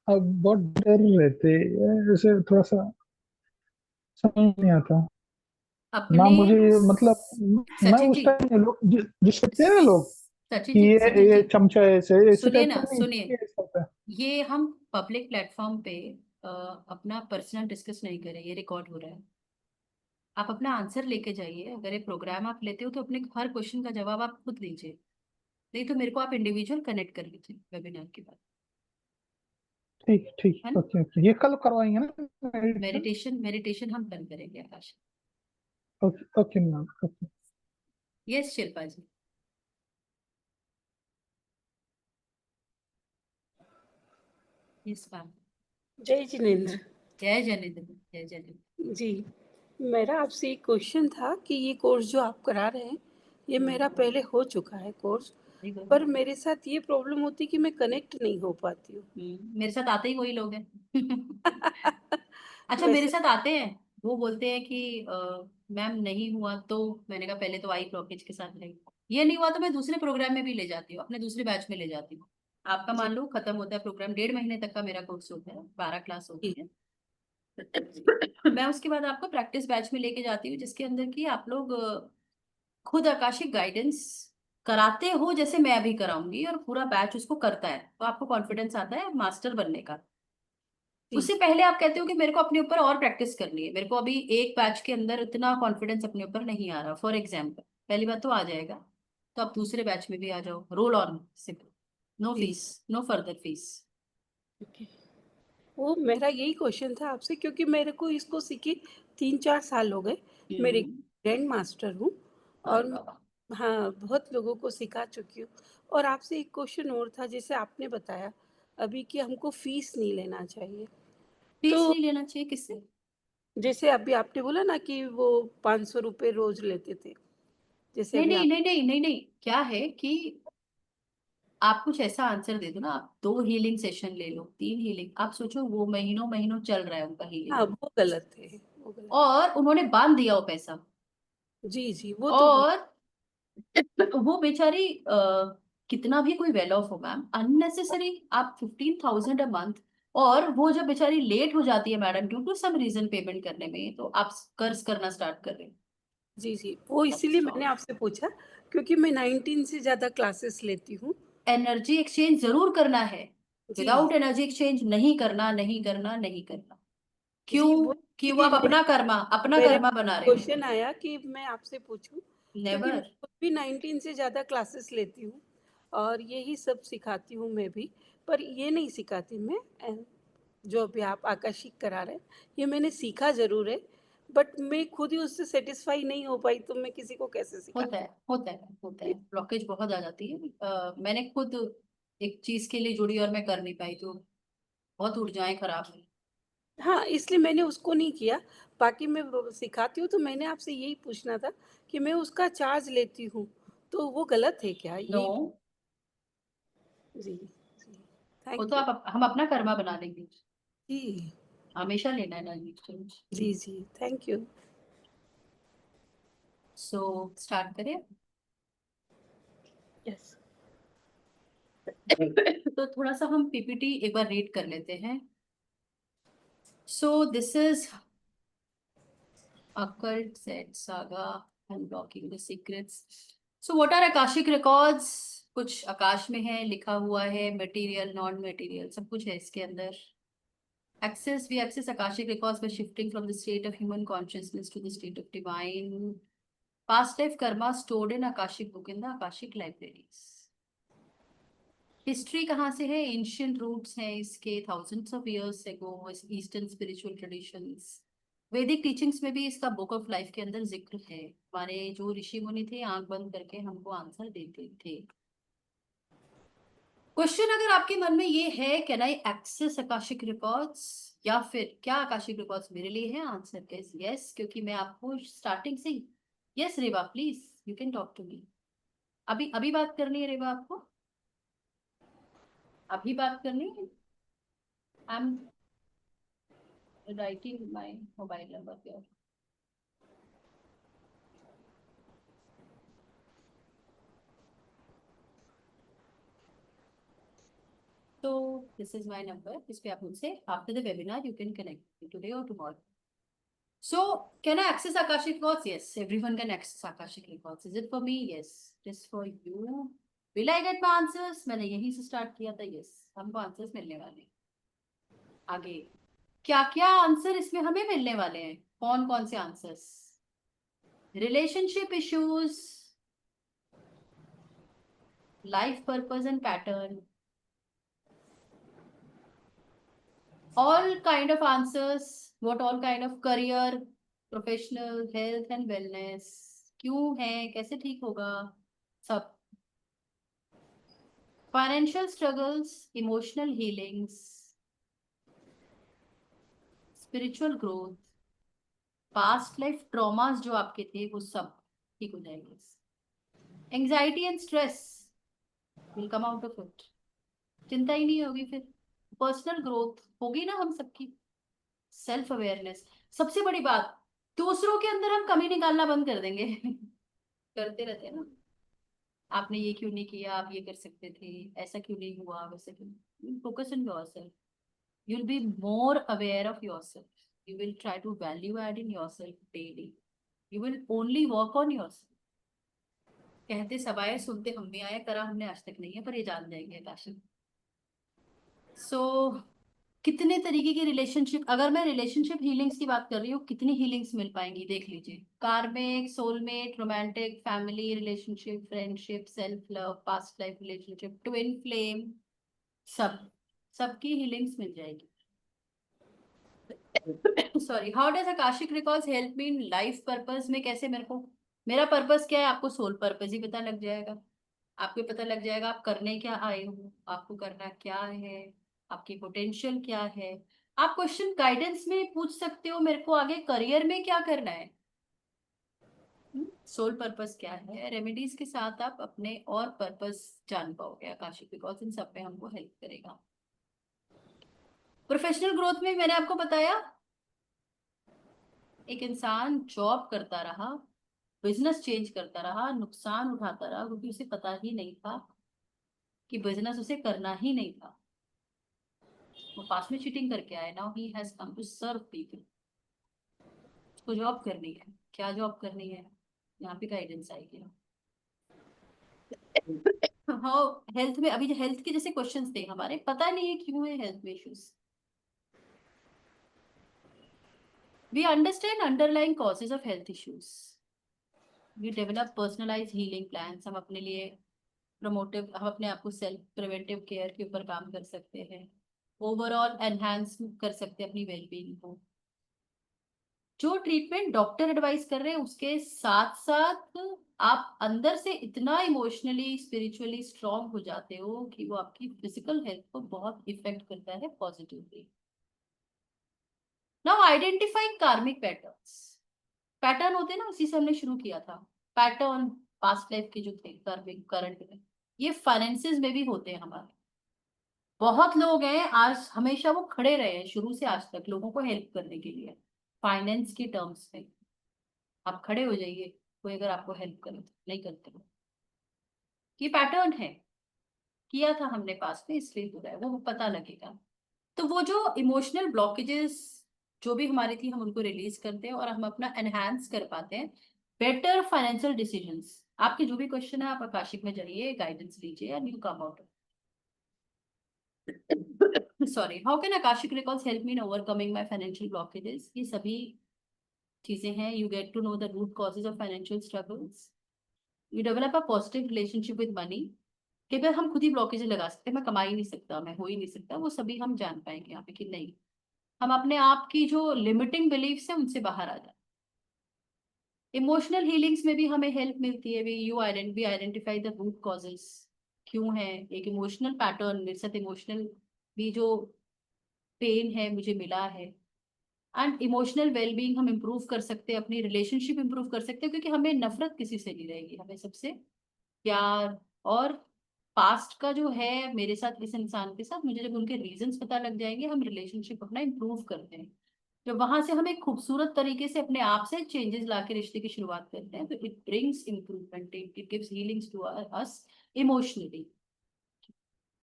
अब बहुत डर रहते हैं, ऐसे थोड़ा सा समझ नहीं आता ना अपने मुझे। मतलब मैं सचिन उस जी, टाइम लोग जिस कहते हैं ना लोग सचिन कि जी, सचिन ये जी, चमचा है, ऐसे ऐसे सुनिए टाइप ना, का नहीं, सुनिए, ये ऐसा होता है। ये हम पब्लिक प्लेटफॉर्म पे अपना पर्सनल डिस्कस नहीं करें, ये रिकॉर्ड हो रहा है। आप अपना आंसर लेके जाइए, अगर ये प्रोग्राम आप लेते हो तो अपने हर क्वेश्चन का जवाब आप खुद लीजिए, नहीं तो मेरे को आप इंडिविजुअल कनेक्ट कर लीजिए वेबिनार के बाद, ठीक ठीक, है ना। ओके ओके, ये कल करवाएंगे ना मेडिटेशन? मेडिटेशन मेडिटेशन हम कल करेंगे Akash. Okay okay ma'am, okay. Yes Shilpa ji. Yes ma'am. जय जिनेन्द्र। जय जनेन्द्र, जय जनेन्द्र। जी, मेरा आपसे एक क्वेश्चन था कि ये कोर्स जो आप करा रहे हैं, ये मेरा पहले हो चुका है कोर्स, नहीं बोलो। पर मेरे साथ ये प्रॉब्लम होती है कि मैं कनेक्ट नहीं हो पाती हूँ। मेरे साथ आते ही वही लोग हैं। अच्छा, मेरे वैसे साथ आते हैं, वो बोलते हैं कि मैम नहीं हुआ तो, मैंने कहा पहले तो आई ब्लॉकेज के साथ रही, ये नहीं हुआ तो मैं दूसरे प्रोग्राम में भी ले जाती हूँ, अपने दूसरे बैच में ले जाती हूँ। आपका जी मान लो खत्म होता है प्रोग्राम, 1.5 महीने तक का मेरा कोर्स होता है, 12 क्लास जी होती है। मैं उसके बाद आपको प्रैक्टिस बैच में लेके जाती हूँ, जिसके अंदर की आप लोग खुद आकाशिक गाइडेंस कराते हो, जैसे मैं अभी कराऊंगी, और पूरा बैच उसको करता है, तो आपको कॉन्फिडेंस आता है मास्टर बनने का। जी उससे पहले आप कहते हो कि मेरे को अपने ऊपर और प्रैक्टिस करनी है, मेरे को अभी एक बैच के अंदर इतना कॉन्फिडेंस अपने ऊपर नहीं आ रहा, फॉर एग्जाम्पल, पहली बात तो आ जाएगा, तो आप दूसरे बैच में भी आ जाओ, रोल ऑन, सिंपल, नो जी fees, no further fees. Okay. वो मेरा यही क्वेश्चन था आपसे, क्योंकि मेरे को इसको सीखे 3-4 साल हो गए। मेरे ग्रैंड मास्टर हूँ, अरे और बाबा, हाँ, बहुत लोगों को सिखा चुकी हूँ। और आपसे एक क्वेश्चन और था, जैसे आपने बताया अभी कि हमको फीस नहीं लेना चाहिए, फीस तो नहीं लेना चाहिए किससे? जैसे अभी आपने बोला ना कि वो 500 रुपये रोज लेते थे, जैसे नहीं अभी नहीं आप। नहीं नहीं नहीं नहीं, क्या है कि आप कुछ ऐसा आंसर दे दो ना, आप 2 हीलिंग सेशन ले लो, 3 हीलिंग, आप सोचो वो महीनों महीनों चल रहा है उनका हीलिंग, हाँ, वो गलत थे, वो गलत। और उन्होंने बांध दिया वो पैसा, जी जी, वो तो और वो बेचारी कितना भी कोई वेल ऑफ हो मैम, अननेसेसरी आप 15,000 अ मंथ, और वो जब बेचारी लेट हो जाती है madam due to some reason payment करने में, तो आप कर्ज करना स्टार्ट कर रहे हैं। जी जी, वो इसीलिए मैंने आपसे पूछा, क्योंकि मैं 19 से ज़्यादा क्लासेस लेती हूँ। एनर्जी एक्सचेंज जरूर करना है, जी विदाउट एनर्जी एक्सचेंज नहीं करना, नहीं करना, नहीं करना। क्यों? जी, वो कि वो इसीलिए आप अपना मेरे कर्मा बना रहे हो। क्वेश्चन आया कि मैं आपसे पूछूं, क्योंकि मैं नेवर। खुद भी 19 से ज़्यादा क्लासेस लेती हूँ, और यही सब सिखाती हूँ मैं भी। पर ये नहीं सिखाती मैं, जो अभी आप आकाशिक करा रहे हैं, ये मैंने सीखा ज़रूर है, बट मैं खुद ही उससे सेटिस्फाई नहीं हो पाई, तो मैं किसी को कैसे होता सिखाती। है, होता है, होता है, ब्लॉकेज बहुत आ जाती है। मैंने खुद एक चीज के लिए जुड़ी और मैं कर नहीं पाई, तो बहुत ऊर्जाएं खराब हुई। हाँ, इसलिए मैंने उसको नहीं किया। बाकी मैं सिखाती हूँ, तो मैंने आपसे यही पूछना था कि मैं उसका चार्ज लेती हूँ, तो वो गलत है क्या? नो, यही। जी जी, वो तो थैंक यू। आप हम अपना कर्मा बना लेंगे, जी हमेशा लेना है ना एक्सचेंज। जी जी, थैंक यू। सो स्टार्ट करें। यस तो थोड़ा सा हम पीपीटी एक बार रीड कर लेते हैं. So this is occult set saga unlocking the secrets. So what are akashic records? कुछ आकाश में है, लिखा हुआ है, मटेरियल नॉन मटेरियल सब कुछ है इसके अंदर. We access akashic records by shifting from the state of human consciousness to the state of divine past life karma stored in akashic book in the akashic libraries. History कहाँ से है? Ancient roots हैं इसके, thousands of years ago, eastern spiritual traditions. वैदिक teachings में भी इसका book of life के अंदर जिक्र है. हमारे जो ऋषि मुनि थे आंख बंद करके हमको आंसर देते थे. क्वेश्चन अगर आपके मन में ये है, can I access Akashic records, या फिर क्या आकाशिक रिकॉर्ड्स मेरे लिए है? आंसर इज यस, क्योंकि मैं आपको स्टार्टिंग से ही. Yes Reva, please you can talk to me. अभी अभी बात करनी है रेवा आपको? अभी बात करनी है? I M writing my mobile number here. So this is my number. इस पे आप मुझसे after the webinar you can connect me today or tomorrow. So can I access Akashic records? Yes, everyone can access Akashic records. Is it for me? Yes. It is for you. Will I get my answers? मैंने यहीं से start किया था. Yes, हमको answers मिलने वाले हैं. आगे क्या क्या आंसर इसमें हमें मिलने वाले हैं? कौन कौन से answers? Relationship issues, life purpose and pattern, all kind of answers. What all kind of career, professional, health and wellness, क्यों है, कैसे ठीक होगा, सब. Financial struggles, emotional healings, spiritual growth, past life traumas जो आपके थे वो सब ठीक हो जाएंगे. Anxiety and stress will come out of it. चिंता ही नहीं होगी फिर. पर्सनल ग्रोथ होगी ना हम सबकी. सेल्फ अवेयरनेस, सबसे बड़ी बात, दूसरों के अंदर हम कमी निकालना बंद कर देंगे. करते रहते हैं ना, आपने ये क्यों नहीं किया, आप ये कर सकते थे, ऐसा क्यों नहीं हुआ, वैसे क्यों. Focus on yourself. You will be more aware of yourself. You will try to value add in yourself daily. You will only work on yourself. कहते सब आए, सुनते हम भी आए, करा हमने आज तक नहीं है, पर ये जान जाएंगे आकाश. सो कितने तरीके की रिलेशनशिप, अगर मैं रिलेशनशिप हीलिंग्स की बात कर रही हूँ, कितनी हीलिंग्स मिल पाएंगी देख लीजिए. कार्मिक, soulmate, romantic, family relationship, friendship, self love, past life relationship, twin flame, सब सबकी हीलिंग्स मिल जाएगी. Sorry. How does Akashic records help me in life purpose में? कैसे मेरे को, मेरा पर्पस क्या है आपको सोल पर्पस ही पता लग जाएगा. आपको पता लग जाएगा आप करने क्या आए हो, आपको करना क्या है, आपकी पोटेंशियल क्या है. आप क्वेश्चन गाइडेंस में पूछ सकते हो मेरे को, आगे करियर में क्या करना है, सोल पर्पस क्या है. रेमेडीज के साथ आप अपने और पर्पस जान पाओगे. आकाशिक बिकॉज इन सब में हमको हेल्प करेगा. प्रोफेशनल ग्रोथ में मैंने आपको बताया, एक इंसान जॉब करता रहा, बिजनेस चेंज करता रहा, नुकसान उठाता रहा, क्योंकि उसे पता ही नहीं था कि बिजनेस उसे करना ही नहीं था. वो पास में चीटिंग करके आया. Now he has come to serve people. उसको जॉब करनी है. क्या जॉब करनी है, यहाँ पे गाइडेंस आएगी. हाँ, हेल्थ में अभी हेल्थ के जैसे क्वेश्चंस थे हमारे, पता नहीं है क्यों है हेल्थ में issues. We understand underlying causes of health issues. We develop personalize healing plans. हम अपने लिए प्रमोटिव, हम अपने आप को सेल्फ प्रिवेंटिव केयर के ऊपर काम कर सकते हैं. ओवरऑल एनहांस कर सकते हैं अपनी वेलबींग को. जो ट्रीटमेंट डॉक्टर एडवाइस कर रहे हैं उसके साथ साथ आप अंदर से इतना इमोशनली स्पिरिचुअली स्ट्रांग हो जाते हो कि वो आपकी फिजिकल हेल्थ को बहुत इफेक्ट करता है पॉजिटिवली. नाउ आइडेंटिफाइंग कार्मिक पैटर्न्स. पैटर्न होते हैं ना, उसी से हमने शुरू किया था. पैटर्न पास्ट लाइफ के जो थे, कार्मिक, करंट में, ये फाइनेंसेस में भी होते हैं हमारे. बहुत लोग हैं आज, हमेशा वो खड़े रहे हैं शुरू से आज तक लोगों को हेल्प करने के लिए. फाइनेंस के टर्म्स में आप खड़े हो जाइए, कोई अगर आपको हेल्प करे तो. नहीं करते हो. ये पैटर्न है, किया था हमने पास्ट में इसलिए हो रहा है, वो पता लगेगा। तो वो जो इमोशनल ब्लॉकेजेस जो भी हमारी थी हम उनको रिलीज करते हैं और हम अपना एनहांस कर पाते हैं बेटर फाइनेंशियल डिसीजंस। आपके जो भी क्वेश्चन है आप आकाशिक में जाइए, गाइडेंस लीजिए and you come out. Sorry, how can Akashic records help me in overcoming my financial blockages? ये सभी चीजें हैं। You get to know the root causes of financial struggles, you develop a positive relationship with money. कई बार हम खुद ही blockage लगा सकते हैं, मैं कमा ही नहीं सकता, मैं हो ही नहीं सकता, वो सभी हम जान पाएंगे यहाँ पे कि नहीं, हम अपने आप की जो लिमिटिंग बिलीफ्स है उनसे बाहर आ जाए। इमोशनल हीलिंग्स में भी हमें हेल्प मिलती है, we identify the root causes, क्यों है एक इमोशनल पैटर्न मेरे साथ, इमोशनल भी जो पेन है मुझे मिला है। एंड इमोशनल वेलबींग हम इम्प्रूव कर सकते हैं, अपनी रिलेशनशिप इम्प्रूव कर सकते हैं, क्योंकि हमें नफरत किसी से नहीं रहेगी, हमें सबसे प्यार। और पास्ट का जो है मेरे साथ इस इंसान के साथ, मुझे जब उनके रीजंस पता लग जाएंगे, हम रिलेशनशिप अपना इम्प्रूव करते हैं। जब वहां से हम एक खूबसूरत तरीके से अपने आप से चेंजेस ला के रिश्ते की शुरुआत करते हैं, तो it brings improvement, it gives healings to us emotionally.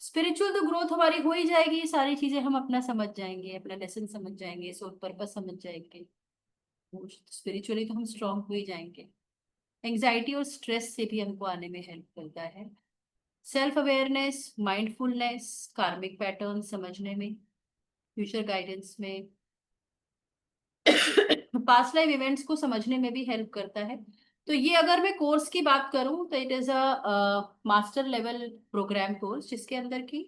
Spiritual तो ग्रोथ हमारी हो ही जाएगी, ये सारी चीजें हम अपना समझ जाएंगे, अपना लेसन समझ जाएंगे, सोल पर्पस समझ जाएंगे, स्पिरिचुअली तो हम स्ट्रांग हो ही जाएंगे। एंग्जाइटी और स्ट्रेस से भी हमको आने में हेल्प करता है। सेल्फ अवेयरनेस, माइंडफुलनेस, कार्मिक पैटर्न समझने में, फ्यूचर गाइडेंस में, पास्ट लाइफ इवेंट्स को समझने में भी हेल्प करता है। तो ये अगर मैं कोर्स की बात करूं तो it is a master level program course, जिसके अंदर की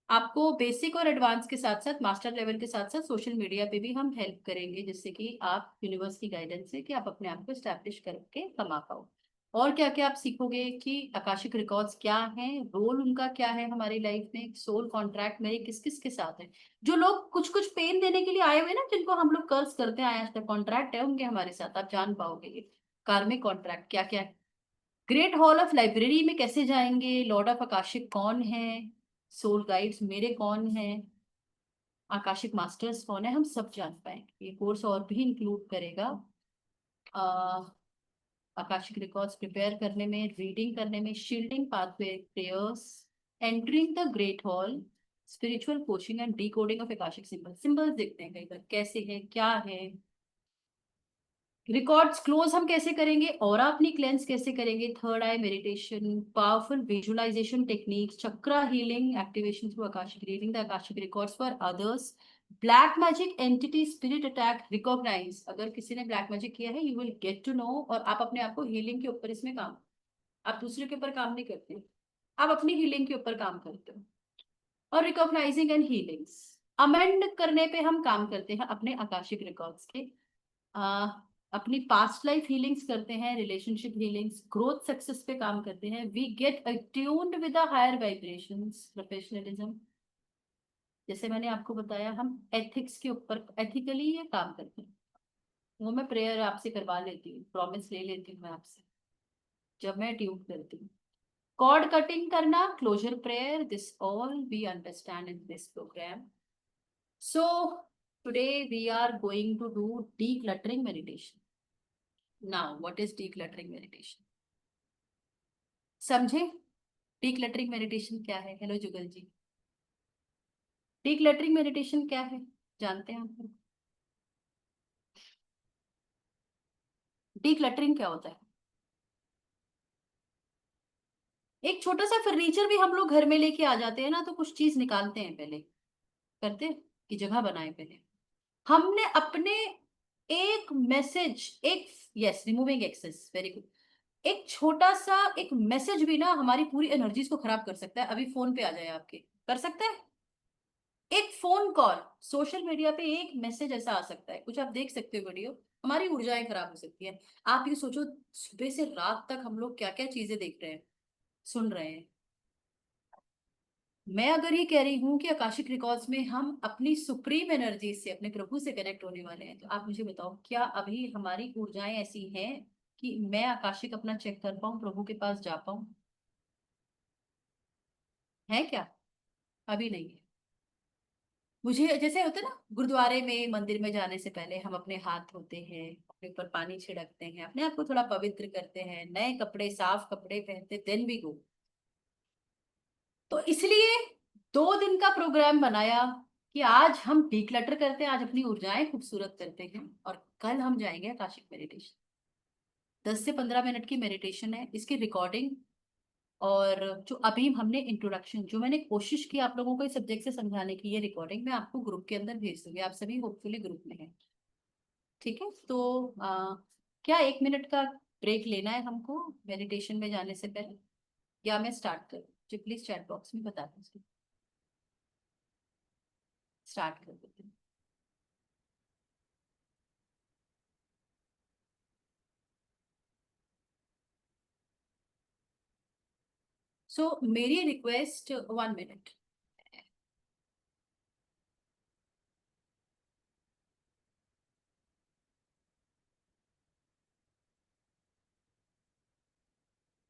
आपको बेसिक और एडवांस के साथ साथ, मास्टर लेवल के साथ साथ सोशल मीडिया पे भी हम हेल्प करेंगे, जिससे कि आप यूनिवर्स की गाइडेंस से कि आप अपने आप को स्टैब्लिश करके कमा पाओ। और क्या क्या आप सीखोगे कि आकाशिक रिकॉर्ड्स क्या हैं, रोल उनका क्या है हमारी लाइफ में, सोल कॉन्ट्रैक्ट मेरे किस किस के साथ है। जो लोग कुछ कुछ पेन देने के लिए आए हुए ना, जिनको हम लोग कर्ज करते आए आज तक, कॉन्ट्रैक्ट है उनके हमारे साथ, आप जान पाओगे ये कार्मिक कॉन्ट्रैक्ट क्या क्या है। ग्रेट हॉल ऑफ लाइब्रेरी में कैसे जाएंगे, लॉर्ड ऑफ आकाशिक कौन है, सोल गाइड्स मेरे कौन है, आकाशिक मास्टर्स कौन है, हम सब जान पाएंगे। ये कोर्स और भी इंक्लूड करेगा आकाशिक रिकॉर्ड्स प्रिपेयर करने में, रीडिंग करने में, shielding pathway prayers, entering the great hall, spiritual coaching and decoding of Akashic symbols. Symbols देखते हैं कई बार कैसे है क्या है। रिकॉर्ड्स क्लोज हम कैसे करेंगे, और अपनी क्लेंस कैसे करेंगे, third eye meditation, powerful visualization techniques, chakra healing activation through Akashic reading the Akashic records for others, black magic entity spirit attack recognize. अगर किसी ने ब्लैक मैजिक किया है you will get to know, और आप अपने आप को हीलिंग के ऊपर इसमें काम, आप दूसरे के ऊपर काम नहीं करते, आप अपनी हीलिंग के ऊपर काम करते हो। और रिकॉग्नाइजिंग एंड हीलिंग्स, अमेंड करने पे हम काम करते हैं अपने आकाशिक रिकॉर्ड्स के। अपनी पास्ट लाइफ हीलिंग्स करते हैं, रिलेशनशिप हीलिंग्स, ग्रोथ सक्सेस पे काम करते हैं, we get attuned with the higher vibrations, professionalism, जैसे मैंने आपको बताया हम एथिक्स के ऊपर एथिकली ये काम करते हैं। वो मैं प्रेयर आपसे करवा लेती हूँ, प्रॉमिस ले लेती हूँ मैं आपसे जब मैं ट्यून करती हूँ। कॉर्ड कटिंग करना, closure prayer, this all we understand in this program. So today we are going to do decluttering meditation. Now what is decluttering meditation? समझे decluttering meditation क्या है? हेलो जुगल जी, decluttering meditation क्या है जानते हैं आप? decluttering क्या होता है? एक छोटा सा फर्नीचर भी हम लोग घर में लेके आ जाते हैं ना, तो कुछ चीज निकालते हैं पहले, करते हैं कि जगह बनाए पहले। हमने अपने एक मैसेज, एक yes removing excess, very good, एक छोटा सा एक मैसेज भी ना हमारी पूरी एनर्जीज को खराब कर सकता है। अभी फोन पे आ जाए आपके, कर सकता है। एक फोन कॉल, सोशल मीडिया पे एक मैसेज ऐसा आ सकता है, कुछ आप देख सकते हो वीडियो, हमारी ऊर्जाएं खराब हो सकती है। आप ये सोचो सुबह से रात तक हम लोग क्या क्या चीजें देख रहे हैं, सुन रहे हैं। मैं अगर ये कह रही हूँ कि आकाशिक रिकॉर्ड्स में हम अपनी सुप्रीम एनर्जी से, अपने प्रभु से कनेक्ट होने वाले हैं, तो आप मुझे बताओ क्या अभी हमारी ऊर्जाएं ऐसी हैं कि मैं आकाशिक अपना चेक कर पाऊं, प्रभु के पास जा पाऊं? है क्या? अभी नहीं है। मुझे जैसे होता है ना, गुरुद्वारे में मंदिर में जाने से पहले हम अपने हाथ धोते हैं, अपने ऊपर पानी छिड़कते हैं, अपने आप को थोड़ा पवित्र करते हैं, नए कपड़े साफ कपड़े पहनते, देन वी गो। तो इसलिए 2 दिन का प्रोग्राम बनाया कि आज हम डिक्लटर करते हैं, आज अपनी ऊर्जाएं खूबसूरत करते हैं, और कल हम जाएंगे आकाशिक मेडिटेशन। 10 से 15 मिनट की मेडिटेशन है, इसकी रिकॉर्डिंग और जो अभी हमने इंट्रोडक्शन, जो मैंने कोशिश की आप लोगों को इस सब्जेक्ट से समझाने की, ये रिकॉर्डिंग मैं आपको ग्रुप के अंदर भेज दूंगी। आप सभी होपफुली ग्रुप में हैं, ठीक है? तो क्या 1 मिनट का ब्रेक लेना है हमको मेडिटेशन में जाने से पहले, या मैं स्टार्ट करूँ? जी प्लीज चैट बॉक्स में बता दीजिए, स्टार्ट कर देते हैं। सो मेरी रिक्वेस्ट, 1 मिनट।